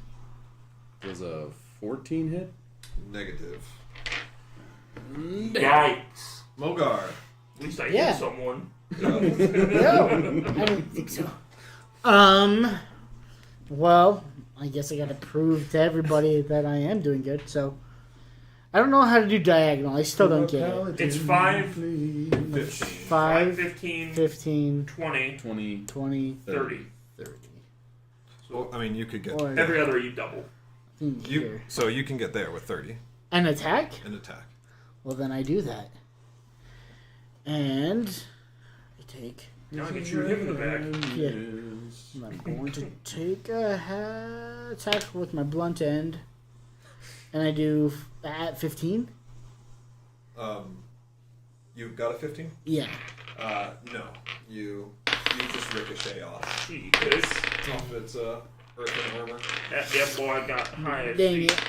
Was a 14 hit? Negative. Yikes. Mogar. At least I Yeah. hit someone. No, I don't think so. Well, I guess I gotta prove to everybody that I am doing good, so. I don't know how to do diagonal. I still don't get it. It's 5, 15. 5, 15, 15, 20, 20, 20, 30. 30. Well, I mean, you could get Or Every other you double. here. so you can get there with 30 An attack? and attack. Well, then I do that. And I take. Now I can shoot him in the back. Yeah. I'm going to take a attack with my blunt end. And I do at 15? You got a 15? Yeah. No. You just ricochet off. Jesus. Off its earthen armor. Yeah, boy, I got high. Dang it.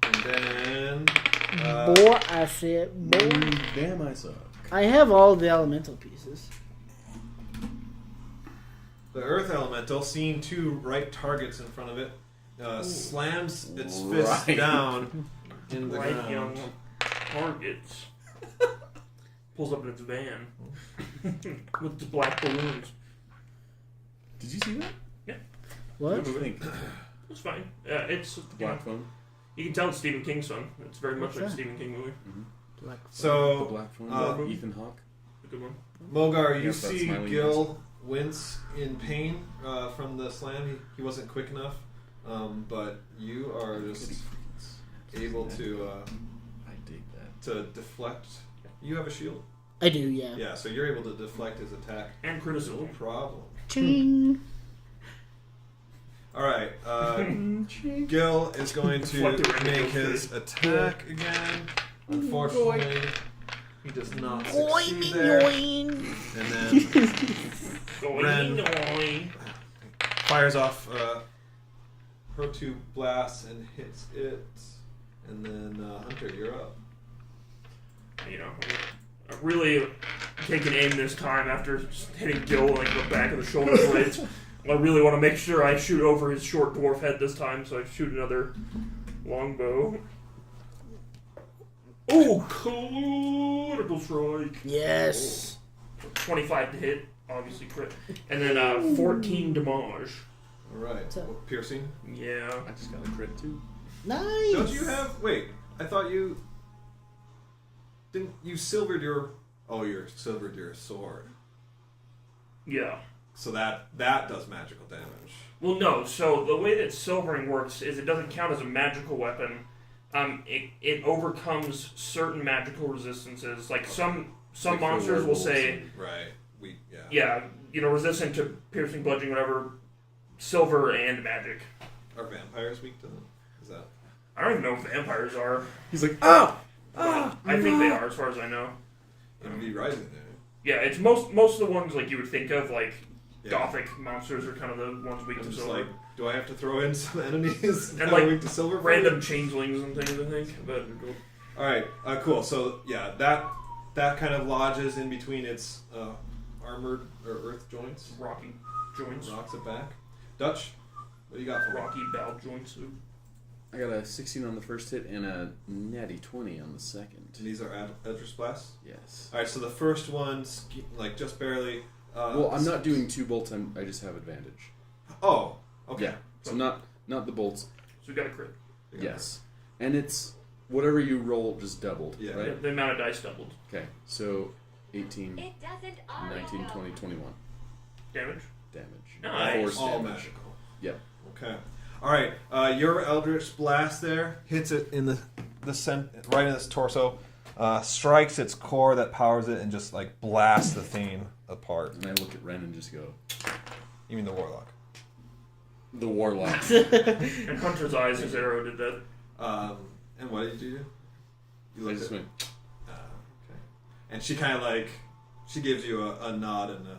And then Boy, I said, boy. Damn, I suck. I have all the elemental pieces. the earth elemental, seeing two right targets in front of it, slams its fist Right. down in the Right ground. young targets. Pulls up in its van with the black balloons. Did you see that? What? What do you think? It's fine. It's The black phone? You can tell it's Stephen King's son. It's very much What's like a that? Stephen King movie. Black. The So, black phone? Ethan Hawke? A good one. Mogar, you Yes, that see smiling Gil wince in pain from the slam. He wasn't quick enough, but you are just able to I dig that. deflect. You have a shield. I do, yeah. Yeah, so you're able to deflect his attack. And No criticism. problem. Ching. All right, Gil is going to Deflect it right in make your his face. attack again. Unfortunately, he does not succeed Oing, there. oing. And then Going noy. fires off her two blasts and hits it. And then Hunter, you're up. You know, I'm really taking aim this time after just hitting Gil like the back of the shoulder blades. I really want to make sure I shoot over his short dwarf head this time, so I shoot another longbow. Oh, critical strike. Yes. 25 to hit. obviously crit. And then 14 damage. All right. So- Piercing. Yeah. I just got a crit too. Nice. Don't you have? Wait, I thought you didn't. You silvered your. Oh, you silvered your sword. Yeah. So that does magical damage. Well, no. So the way that silvering works is it doesn't count as a magical weapon. It overcomes certain magical resistances. Like some Like for monsters will werewolves say, Right. yeah, resistant to piercing, bludgeoning, whatever, silver and magic. Are vampires weak to them? Is that? I don't even know if vampires are. He's like, oh! But I think they are, as far as I know. It'd be rising there. Yeah, it's most of the ones like you would think of, like Yeah. gothic monsters are kind of the ones weak I'm to just silver. like, do I have to throw in some enemies that And, are like, weak to silver? Random changelings and things, I think. But All right, cool. So yeah, that kind of lodges in between its armored or earth joints. rocky joints, Rocks it back. Dutch, what do you got for me? rocky bow joints. I got a 16 on the first hit and a natty 20 on the second. And these are Eldritch Blasts. Yes. All right, so the first one, like just barely. Well, I'm not doing 2 bolts. I just have advantage. Oh, okay. Yeah. So not the bolts. So we got a crit. Yes. And it's whatever you roll just doubled. Yeah. Right. The amount of dice doubled. Okay. So 18, It doesn't 19, 20, 21 Damage. damage. Nice. Force All damage. magical. Yep. Okay. All right. Your Eldritch Blast there hits it in the right in its torso, strikes its core that powers it, and just like blasts the thing apart. And I look at Ren and just go, You mean the Warlock? the warlock. And Hunter's Eyes, his arrow did that. And what did you do? You I looked just at. went, Okay. And she kind of like she gives you a nod and a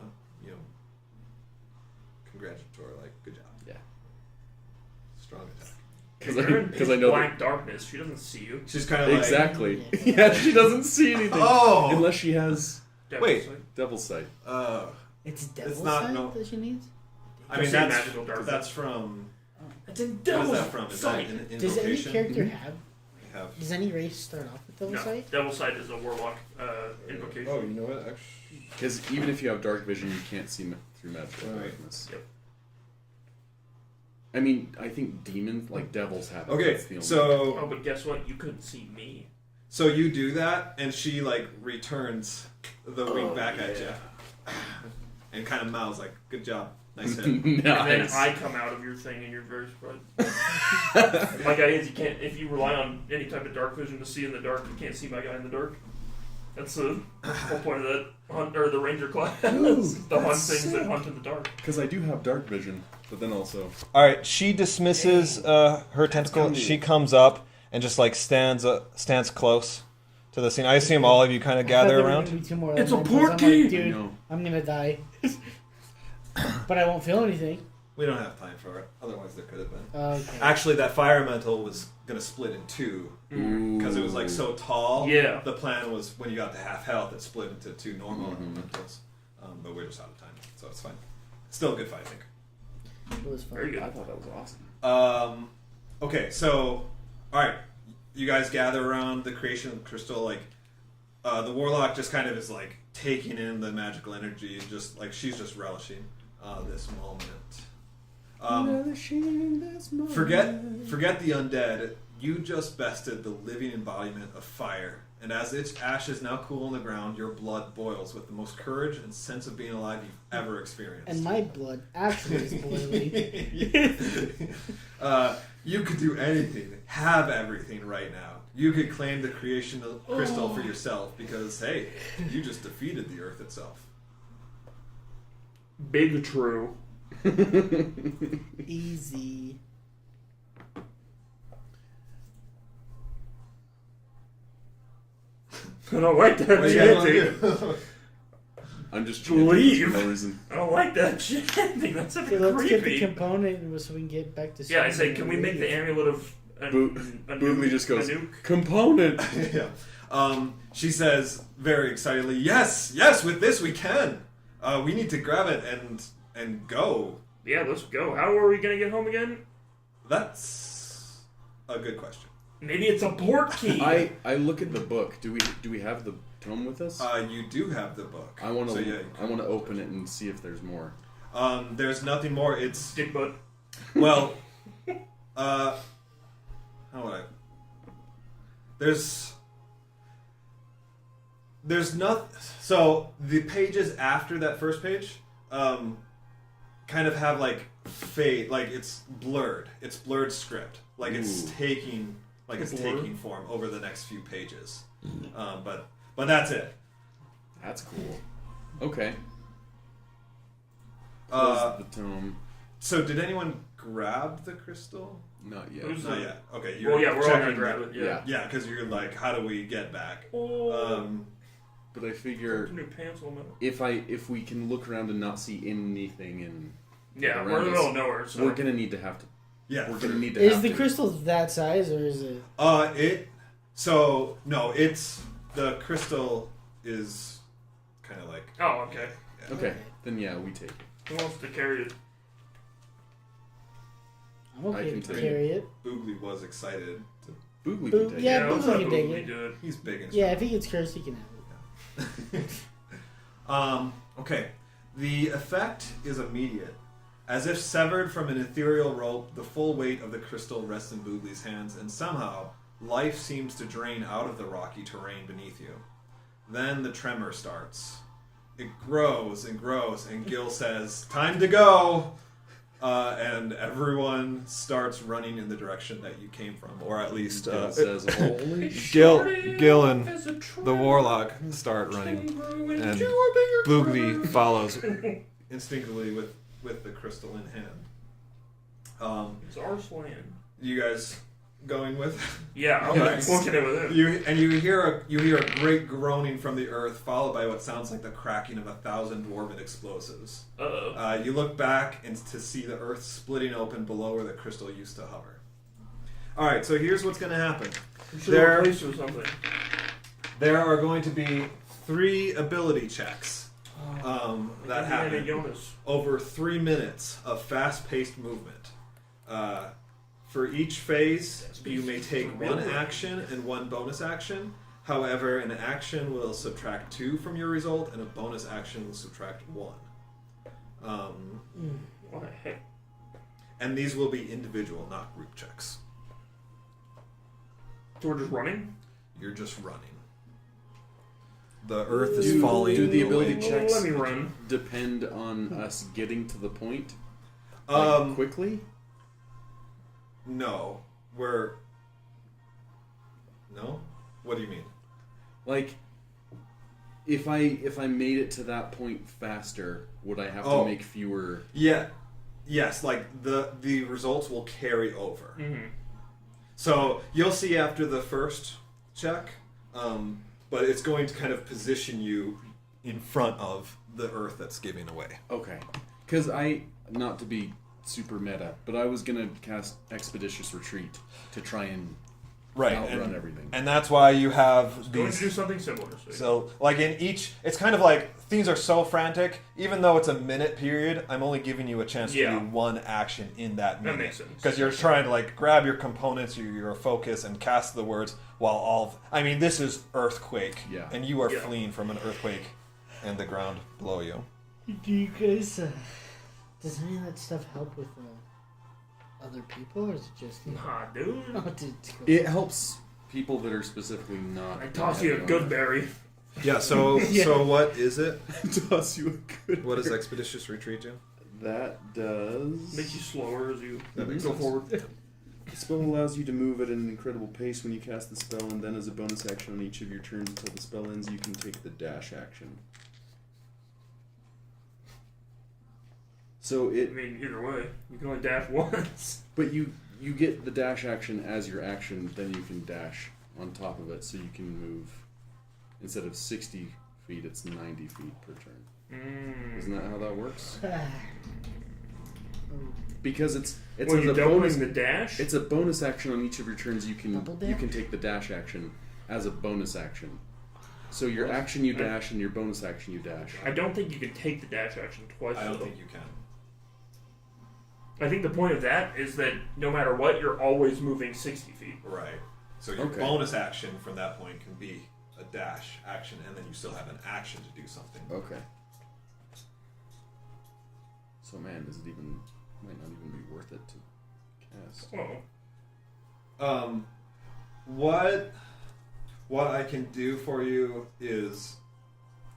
congratulatory, like good job. yeah. Strong attack. You're in Because I pitch know black darkness. She doesn't see you. She's kind of like exactly. Yeah, she doesn't see anything. Oh! Unless she has Devil's Wait. Sight. devil's sight. It's devil's not- sight no. that she needs. I mean Say that's magical darkness. that's from It's in what is Devil's that from? Is that Sight. an Does any invocation? character have? Have. Does any race start off with devil's No, sight? Devil's Sight is a warlock invocation. Oh, you know what? Actually, Because even if you have dark vision, you can't see through magical Right. darkness. Yep. I mean, I think demons, like devils, have it. okay. That's the only- Oh, So but guess what? You couldn't see me. you do that, and she like returns the wing back at you, and kind of mouths like, "Good job, nice hit." And then Nice. I come out of your thing, and you're very surprised. My guy is you can't. If you rely on any type of dark vision to see in the dark, you can't see my guy in the dark. That's the whole point of that hunt or the ranger class. The hunt that's things that sick. hunt in the dark. Because I do have dark vision, but then also All right, she dismisses her tentacle. kinda She neat. comes up and just like stands close to the scene. I assume all of you kind of I thought gather there were around. gonna be 2 more It's a elementals. I'm like, porky! dude, No. I'm gonna die. But I won't feel anything. We don't have time for it. Otherwise, there could have been. Okay. Actually, that fire elemental was gonna split in 2 because it was like so tall. Yeah. The plan was when you got to half health, it split into 2 normal Mhm. elementals. But we're just out of time, so it's fine. Still a good fight, I think. It was fun. Very good. I thought that was awesome. Okay, so all right, you guys gather around the creation of the crystal. Like the warlock just kind of is like taking in the magical energy, and just like she's just relishing this moment. Forget the undead. You just bested the living embodiment of fire, and as its ashes now cool on the ground, your blood boils with the most courage and sense of being alive you've ever experienced. And my blood actually is boiling. You could do anything, have everything right now. You could claim the creation of crystal for yourself because, hey, you just defeated the earth itself. Big true. Easy. I don't like that What do you guys wanna chanting. do? I'm just chanting Leave. for no reason. I don't like that chanting. That's a Okay, bit let's get the creepy. component so we can get back to. Yeah, I say, shooting can we and make the leave. amulet of Bootly just goes, a nuke? component! Yeah. She says very excitedly, yes, with this we can. We need to grab it and go. Yeah, let's go. How are we gonna get home again? That's a good question. Maybe it's a port key. I look at the book. Do we have the tome with us? You do have the book. I want to. So, yeah, I want to open it and see if there's more. There's nothing more. It's Dick butt. well. How would I? There's nothing. So the pages after that first page, kind of have like fade, like it's blurred. It's blurred script, like it's Ooh. taking, like it's Blur? taking form over the next few pages. But that's it. That's cool. Okay. Uh, Close the tome. So did anyone grab the crystal? Not yet. Who's- Not yet. Okay, Well, yeah, we're all gonna checking grab the- it. Yeah. Yeah, because you're like, how do we get back? Oh. But I figure New pants on that. if we can look around and not see anything and Yeah, around we're in the us, middle of nowhere, so we're gonna need to have to. Yeah. We're gonna need to. Is have the to. crystal that size or is it? It's the crystal is kind of like Oh, okay. Okay, then yeah, we take it. Who wants to carry it? I'm I okay can to take carry it. Boogly was excited. Boogly Boog- can take yeah, it. let's Boogly have can take Boogly it. do it. He's big and Yeah, if he gets cursed, he can have it. Okay. The effect is immediate. As if severed from an ethereal rope, the full weight of the crystal rests in Boogly's hands, and somehow life seems to drain out of the rocky terrain beneath you. Then the tremor starts. It grows and grows, and Gil says, "Time to go!" And everyone starts running in the direction that you came from, or at least Gil says, "Holy Gil and the warlock start running, and Boogly follows instinctively with the crystal in hand. It's our land. You guys going with? Yeah, I'm Yes. looking at it with him. You hear a great groaning from the earth, followed by what sounds like the cracking of 1,000 dwarven explosives. Uh-oh. You look back and to see the earth splitting open below where the crystal used to hover. All right, so here's what's going to happen. We should have replaced it with something. There are going to be 3 ability checks that happen Jonas. over 3 minutes of fast-paced movement. For each phase, you may take 1 action and 1 bonus action. However, an action will subtract 2 from your result, and a bonus action will subtract 1. What the heck? And these will be individual, not group checks. So we're just running? You're just running. The earth is falling. Do the ability away. checks Let me run. depend on us getting to the point quickly? No. No? What do you mean? Like, if I made it to that point faster, would I have to Oh. make fewer? Yeah. Yes, like the results will carry over. Mm-hmm. So you'll see after the first check, but it's going to kind of position you in front of the earth that's giving away. Okay, because not to be super meta, but I was gonna cast Expeditious Retreat to try and outrun everything. And that's why you have Going to these. do something similar. So, like in each, it's kind of like things are so frantic. Even though it's a minute period, I'm only giving you a chance to do 1 action in that minute. That makes sense. Because you're trying to like grab your components, your focus, and cast the words while this is earthquake, Yeah. and you are Yeah. fleeing from an earthquake, and the ground below you. Do you guys? Does any of that stuff help with other people, or is it just? Nah, dude. Oh, dude, it's cool. It helps people that are specifically not. I toss you a good berry. Yeah. So Yeah. so what is it? Toss you a good. What does expeditious retreat do? That does. Makes you slower as you That makes go sense. forward. The spell allows you to move at an incredible pace when you cast the spell, and then as a bonus action on each of your turns until the spell ends, you can take the dash action. So I it, mean, either way, you can only dash once. but you get the dash action as your action, then you can dash on top of it, so you can move. Instead of 60 feet, it's 90 feet per turn. Isn't that how that works? Because it's Well, as you a doubling bonus. the dash? It's a bonus action on each of your turns. You Double can dash? take the dash action as a bonus action. So your action you dash and your bonus action you dash. I don't think you can take the dash action twice. I don't though. think you can. I think the point of that is that no matter what, you're always moving 60 feet. Right. So your Okay. bonus action from that point can be a dash action, and then you still have an action to do something. Okay. So man, might not even be worth it to cast. Oh. What I can do for you is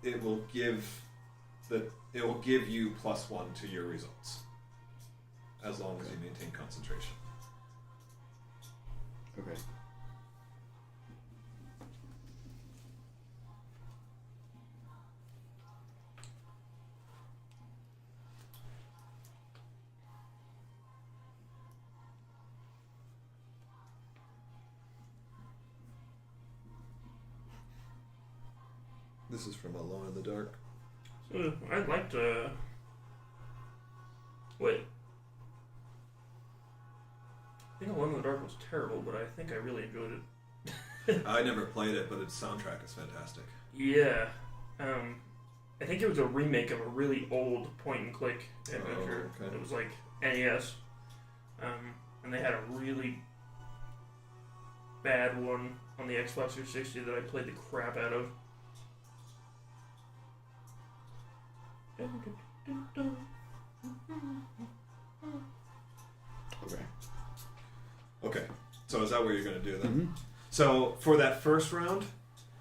it will give you +1 to your results as long as you maintain concentration. Okay. This is from Alone in the Dark. So I'd like to. Wait. I think Alone in the Dark was terrible, but I think I really enjoyed it. I never played it, but its soundtrack is fantastic. Yeah. I think it was a remake of a really old point-and-click adventure. Oh, okay. It was like NES. And they had a really bad one on the Xbox 360 that I played the crap out of. Okay. Okay, so is that what you're going to do then? Mm-hmm. So for that first round,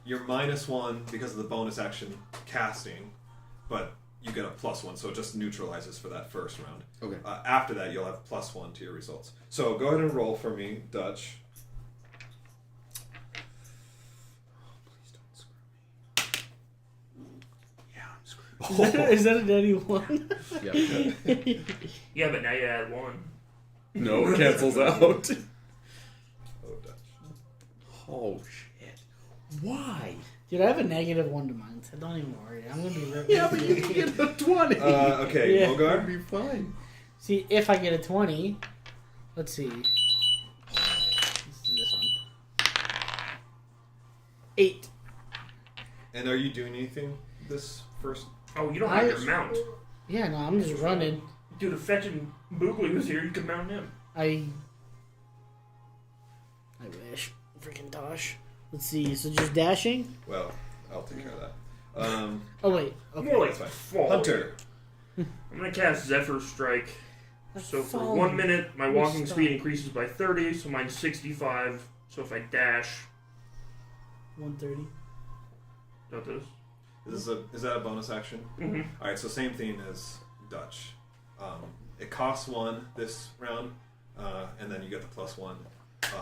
you're -1 because of the bonus action casting, but you get a +1, so it just neutralizes for that first round. Okay. After that, you'll have +1 to your results. So go ahead and roll for me, Dutch. Is that a daddy one? Yeah. Yeah, but now you add 1. No, it cancels out. Oh, Dutch. Oh shit! Why? Dude, I have a -1 to mine, so don't even worry. I'm gonna be right Yeah, with but you. you can get a 20. Okay, Yeah. Bogard. That'd be fine. See, if I get a 20, let's see. Let's do this one. 8. And are you doing anything this first? Oh, you don't have your mount. Yeah, no, I'm just running. Dude, if fetching Boogly was here, you could mount him. I wish. Freaking Tosh. Let's see, so just dashing? Well, I'll take care of that. Oh, wait. Okay. More like That's fine. fall. Hunter. I'm gonna cast Zephyr Strike. That's So for falling. 1 minute, my walking Stop. speed increases by 30, so mine's 65. So if I dash, 130. that does. Is that a bonus action? Mm-hmm. All right, so same thing as Dutch. It costs 1 this round, and then you get the +1.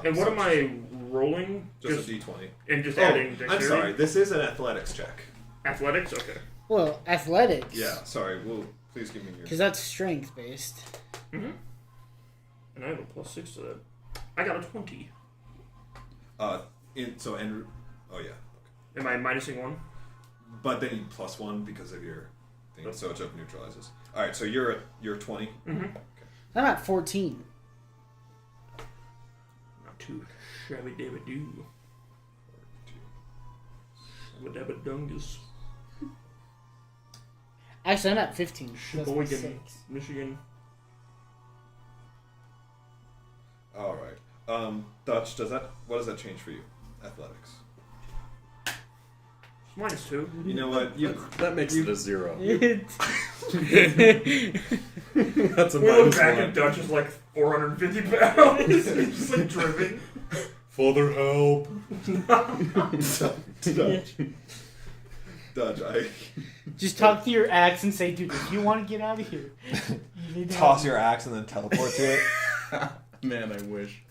And what so am I rolling? Just a d20. And just Oh, adding I'm dexterity? sorry. This is an athletics check. Athletics? Okay. Well, athletics. Yeah, sorry. Please give me your. Because that's strength based. Mm-hmm. And I have a +6 to that. I got a 20. Oh yeah. Am I minusing 1? But then you +1 because of your thing, so it just neutralizes. All right, so you're 20. Mm-hmm. I'm at 14. Not too shabby dabba doo. Shabba dabba dungus. Actually, I'm at 15. That's my Sheboygan, 6. Michigan. All right. Dutch, what does that change for you? Athletics. It's -2. You know what? That makes it a 0. That's a We look minus back 1. at Dutch is like 450 pounds. He's just like dripping. Father, help! Dutch, I Just talk to your axe and say, dude, if you want to get out of here, you need to Toss your axe and then teleport to it. Man, I wish.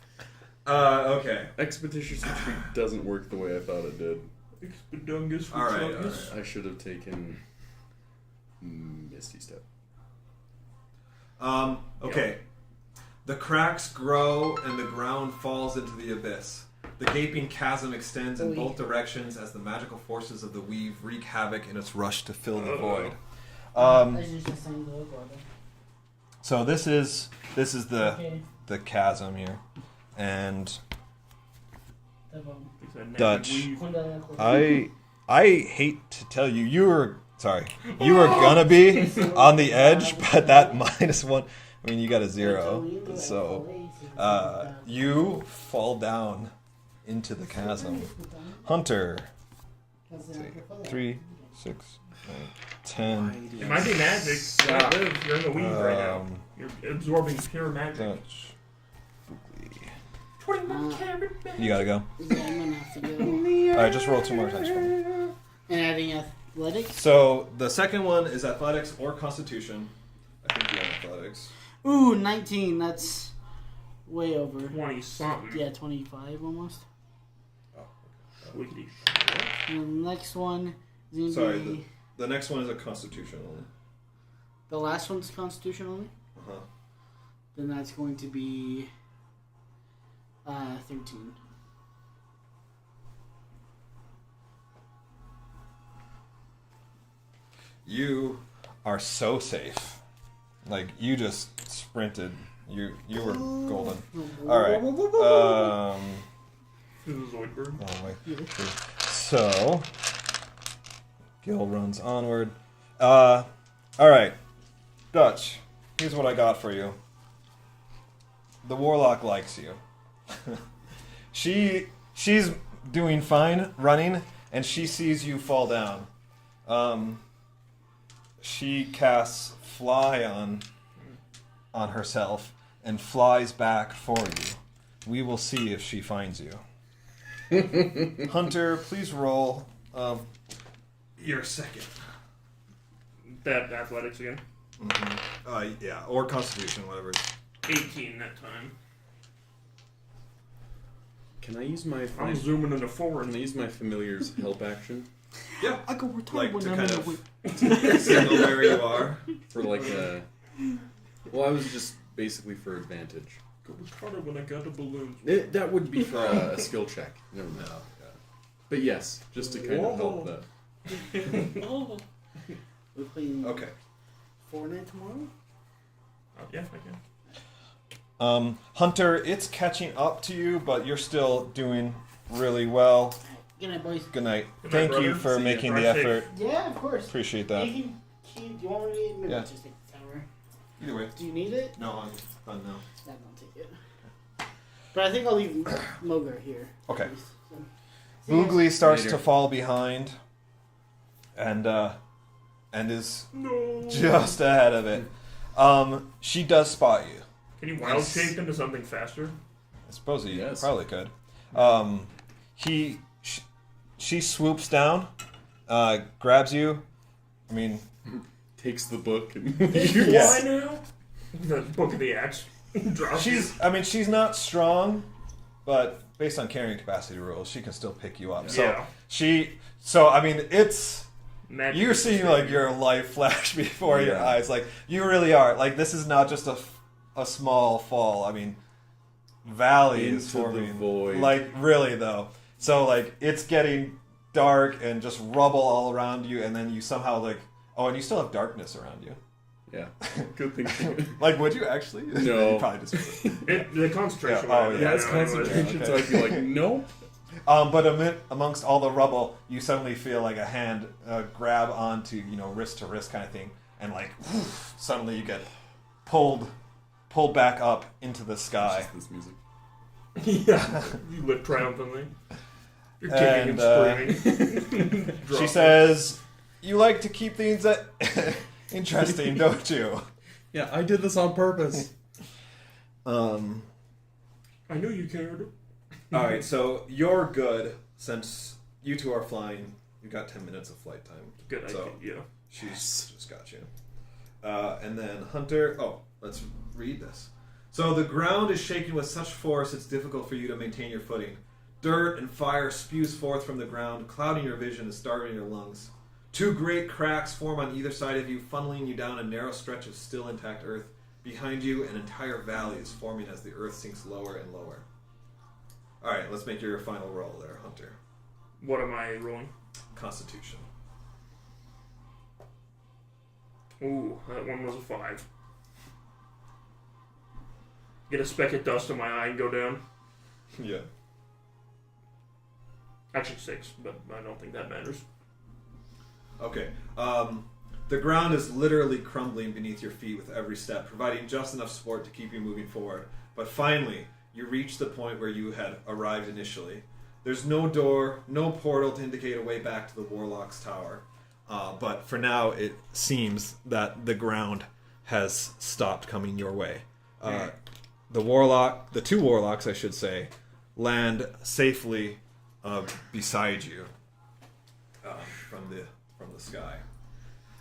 okay. Expeditious Retreat doesn't work the way I thought it did. Expedungus. All right, Chungus. I should have taken Misty Step. Okay. The cracks grow and the ground falls into the abyss. The gaping chasm extends in both directions as the magical forces of the weave wreak havoc in its rush to fill the void. So this is the Okay. the chasm here, and It's a naked Dutch. weave. I hate to tell you, you were gonna be on the edge, but that -1. I mean, you got a 0, so you fall down into the chasm. Hunter, 3, 6, 9, 10. It might be magic. You might live. You're in the weeds right now. You're absorbing pure magic. Dutch. 21 karat magic. You gotta go. Yeah, I'm gonna have to go. Alright, just roll 2 more times for me. And adding athletics. So the second one is athletics or constitution. I think you're on athletics. Ooh, 19. That's way over. 20 something. Yeah, 25 almost. Oh, Wiggity. And the next one is gonna Sorry, be the next one is a constitution only. the last one's Constitution only. Uh-huh. Then that's going to be 13. You are so safe. Like, you just sprinted. You were golden. Alright. This is a Zoidberg. Oh my. So, Gil runs onward. Alright. Dutch, here's what I got for you. The warlock likes you. She's doing fine running, and she sees you fall down. She casts fly on herself and flies back for you. We will see if she finds you. Hunter, please roll your second. That athletics again. Mm-hmm. Yeah, or constitution, whatever. 18 that time. Can I use my I'm zooming into Can forward. I use my familiar's help action Yeah. I go retard Like when to I'm kind in of the signal where you are. for like a? Well, I was just basically for advantage. Go retarded when I got the balloons. That would be for a skill check. No. But yes, just to kind of help that. Oh. We're playing Okay. Fortnite tomorrow? Yeah, I can. Hunter, it's catching up to you, but you're still doing really well. Good night, boys. Good night. Good night, Thank you brother. for See ya. making the Drive safe. effort. Yeah, of course. Appreciate that. Do you want me to maybe Yeah. just take the tower? Either way. Do you need it? No, I'm done now. I'm gonna take it. But I think I'll leave Mogar here. Okay. at least, so. See you guys. Boogly starts Later. to fall behind, and is No. just ahead of it. She does spot you. Can you wild shape into something faster? I suppose he Yes. probably could. She swoops down, grabs you. I mean, Takes the book and Why now? The Book of the Axe. Drops she's not strong, but based on carrying capacity rules, she can still pick you up. Yeah. So I mean, it's Magic you're is seeing the like same. your life flash before your Yeah. eyes. Like you really are. Like this is not just a small fall. I mean, valley is Into the forming. void. Like really though. So like it's getting dark and just rubble all around you, and then you somehow like and you still have darkness around you. yeah. Good thing. Like would you actually? No. You probably just. The concentration. Yeah, oh, right yeah, Yeah, it's now, anyways. concentration, so I'd be like, nope. But amongst all the rubble, you suddenly feel like a hand grab onto, wrist to wrist kind of thing, and like suddenly you get pulled back up into the sky. This music. Yeah. You live triumphantly. You're kicking and screaming. She says, "You like to keep things interesting, don't you?" Yeah, I did this on purpose. I knew you cared. All right, so you're good since you two are flying. You've got 10 minutes of flight time. Good So idea. Yeah. she's just got you. And then Hunter. Oh, let's read this. So the ground is shaking with such force it's difficult for you to maintain your footing. Dirt and fire spews forth from the ground, clouding your vision and starving your lungs. 2 great cracks form on either side of you, funneling you down a narrow stretch of still intact earth. Behind you, an entire valley is forming as the earth sinks lower and lower. All right, let's make your final roll there, Hunter. What am I rolling? Constitution. Ooh, that one was a 5. Get a speck of dust in my eye and go down. Yeah. Actually 6, but I don't think that matters. Okay. The ground is literally crumbling beneath your feet with every step, providing just enough support to keep you moving forward. But finally, you reach the point where you had arrived initially. There's no door, no portal to indicate a way back to the Warlock's tower. But for now, it seems that the ground has stopped coming your way. The two warlocks, I should say, land safely beside you from the sky.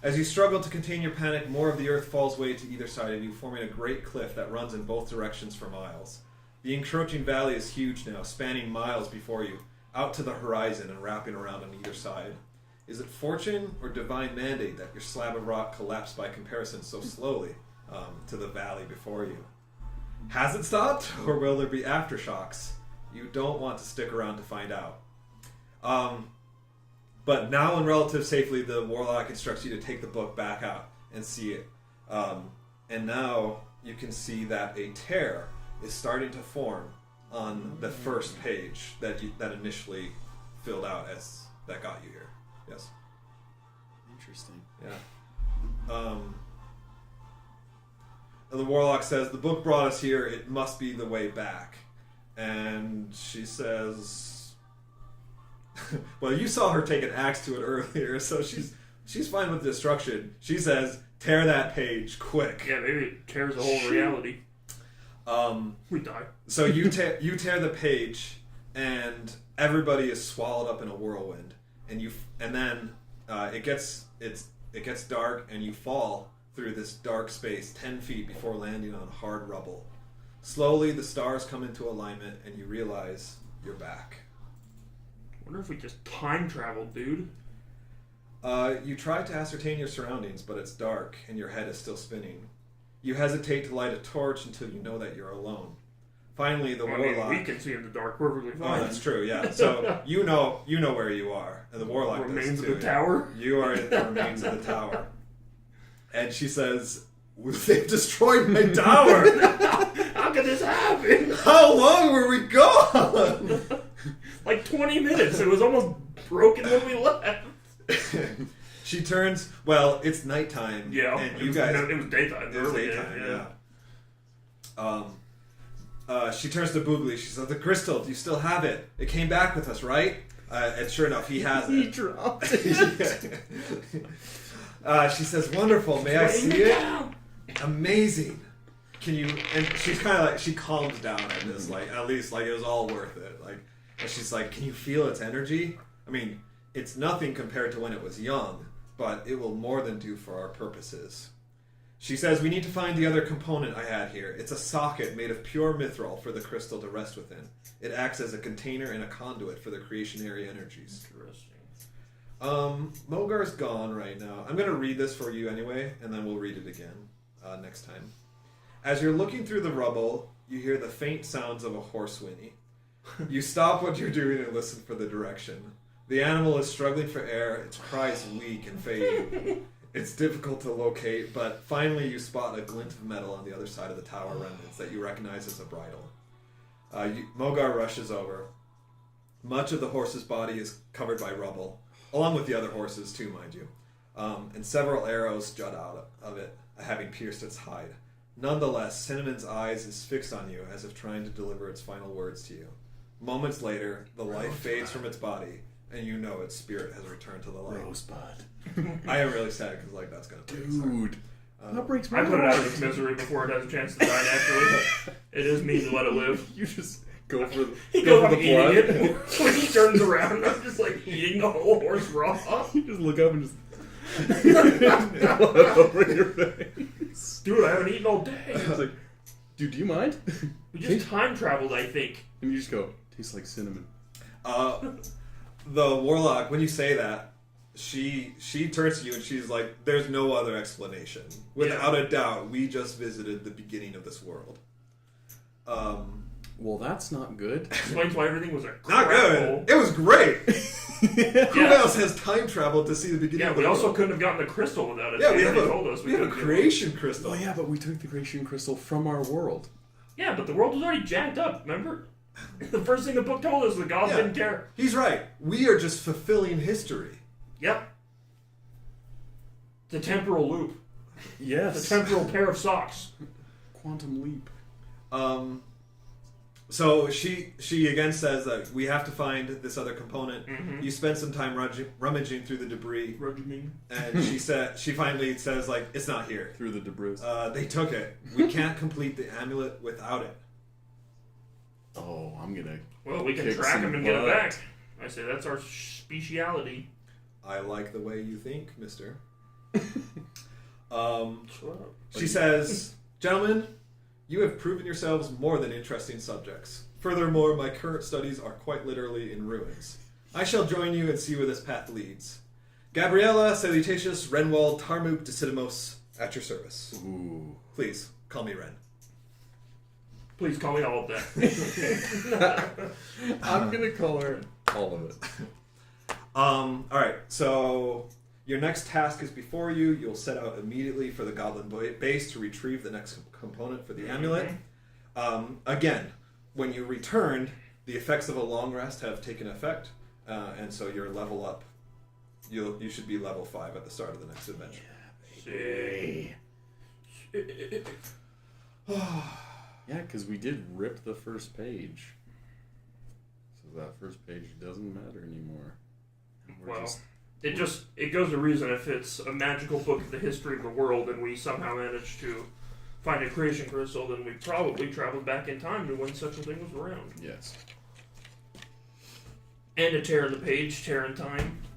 As you struggle to contain your panic, more of the earth falls away to either side of you, forming a great cliff that runs in both directions for miles. The encroaching valley is huge now, spanning miles before you, out to the horizon and wrapping around on either side. Is it fortune or divine mandate that your slab of rock collapsed by comparison so slowly to the valley before you? Has it stopped, or will there be aftershocks? You don't want to stick around to find out. But now in relative safety, the warlock instructs you to take the book back out and see it. And now you can see that a tear is starting to form on the first page that initially filled out as that got you here. Yes. Interesting. Yeah. And the warlock says, "The book brought us here. It must be the way back." And she says, "Well, you saw her take an axe to it earlier, so she's fine with destruction." She says, "Tear that page quick." Yeah, maybe it tears the whole reality. We die. So you tear the page, and everybody is swallowed up in a whirlwind, and then it gets dark, and you fall through this dark space 10 feet before landing on hard rubble. Slowly, the stars come into alignment, and you realize you're back. Wonder if we just time traveled, dude. You try to ascertain your surroundings, but it's dark, and your head is still spinning. You hesitate to light a torch until you know that you're alone. Finally, the warlock... we can see in the dark perfectly fine. Oh, that's true, yeah. So, you know where you are, and the warlock does Remains too. of the tower? You are in the remains of the tower. And she says, "They've destroyed my tower! How could this happen? How long were we gone?" Like 20 minutes. It was almost broken when we left. She turns, well, it's nighttime. Yeah, and it was daytime. It was daytime, yeah. She turns to Boogly. She says, "The crystal, do you still have it? It came back with us, right?" And sure enough, he has it. He dropped it. She says, "Wonderful, may I see it? Amazing. Can you?" And she's kind of like, she calms down at this, like, at least like it was all worth it. Like, and she's like, "Can you feel its energy? I mean, it's nothing compared to when it was young, but it will more than do for our purposes." She says, "We need to find the other component I had here. It's a socket made of pure mithril for the crystal to rest within. It acts as a container and a conduit for the creationary energies." Interesting. Mogar's gone right now. I'm going to read this for you anyway, and then we'll read it again next time. As you're looking through the rubble, you hear the faint sounds of a horse whinny. You stop what you're doing and listen for the direction. The animal is struggling for air, its cries weak and fading. It's difficult to locate, but finally you spot a glint of metal on the other side of the tower remnants that you recognize as a bridle. Mogar rushes over. Much of the horse's body is covered by rubble, along with the other horses too, mind you, and several arrows jut out of it, having pierced its hide. Nonetheless, Cinnamon's eyes is fixed on you as if trying to deliver its final words to you. Moments later, the life fades from its body, and you know its spirit has returned to the light. Rosebud. I am really sad because like that's gonna break his heart. Dude. That breaks my I put it heart. out of its misery before it has a chance to die naturally. It is me to let it live. You just go for the, He go goes for up the eating blood. it. When he turns around, I'm just like eating the whole horse raw. You just look up and just blood over your face. Dude, I haven't eaten all day. I was like, dude, do you mind? We just time traveled, I think. And you just go, tastes like cinnamon. The warlock, when you say that, she turns to you and she's like, "There's no other explanation. Without a doubt, we just visited the beginning of this world." Well, that's not good. Explains why everything was a Not crap good. hole. It was great. Who Yeah. else has time traveled to see the beginning Yeah, of the we world? also couldn't have gotten the crystal without it. Yeah, They we have already a, told us we have a couldn't. creation crystal. Oh yeah, but we took the creation crystal from our world. Yeah, but the world was already jacked up, remember? The first thing the book told us, the gods Yeah. didn't care. He's right. We are just fulfilling history. Yep. The temporal loop. Yes. The temporal pair of socks. Quantum leap. So she again says that we have to find this other component. Mm-hmm. You spend some time rummaging through the debris, and she finally says like it's not here. Through the debris. They took it. We can't complete the amulet without it. Oh, I'm gonna. Well, we can kick track some him and get it butt. back. I say that's our speciality. I like the way you think, Mister. Sure. She says, "Gentlemen, you have proven yourselves more than interesting subjects. Furthermore, my current studies are quite literally in ruins. I shall join you and see where this path leads. Gabriella, Salutacious, Renwald, Tarmuk, Decidimos, at your service. Ooh. Please, call me Ren." Please call me all of that. I'm gonna call her all of it. Alright, so your next task is before you. You'll set out immediately for the Goblin base to retrieve the next component for the amulet. Again, when you return, the effects of a long rest have taken effect, and so your level up. You should be level 5 at the start of the next adventure. Yeah, because we did rip the first page. So that first page doesn't matter anymore. Well, it goes to reason if it's a magical book of the history of the world and we somehow managed to find a creation crystal, then we probably traveled back in time to when such a thing was around. Yes. And to tear in the page, tear in time.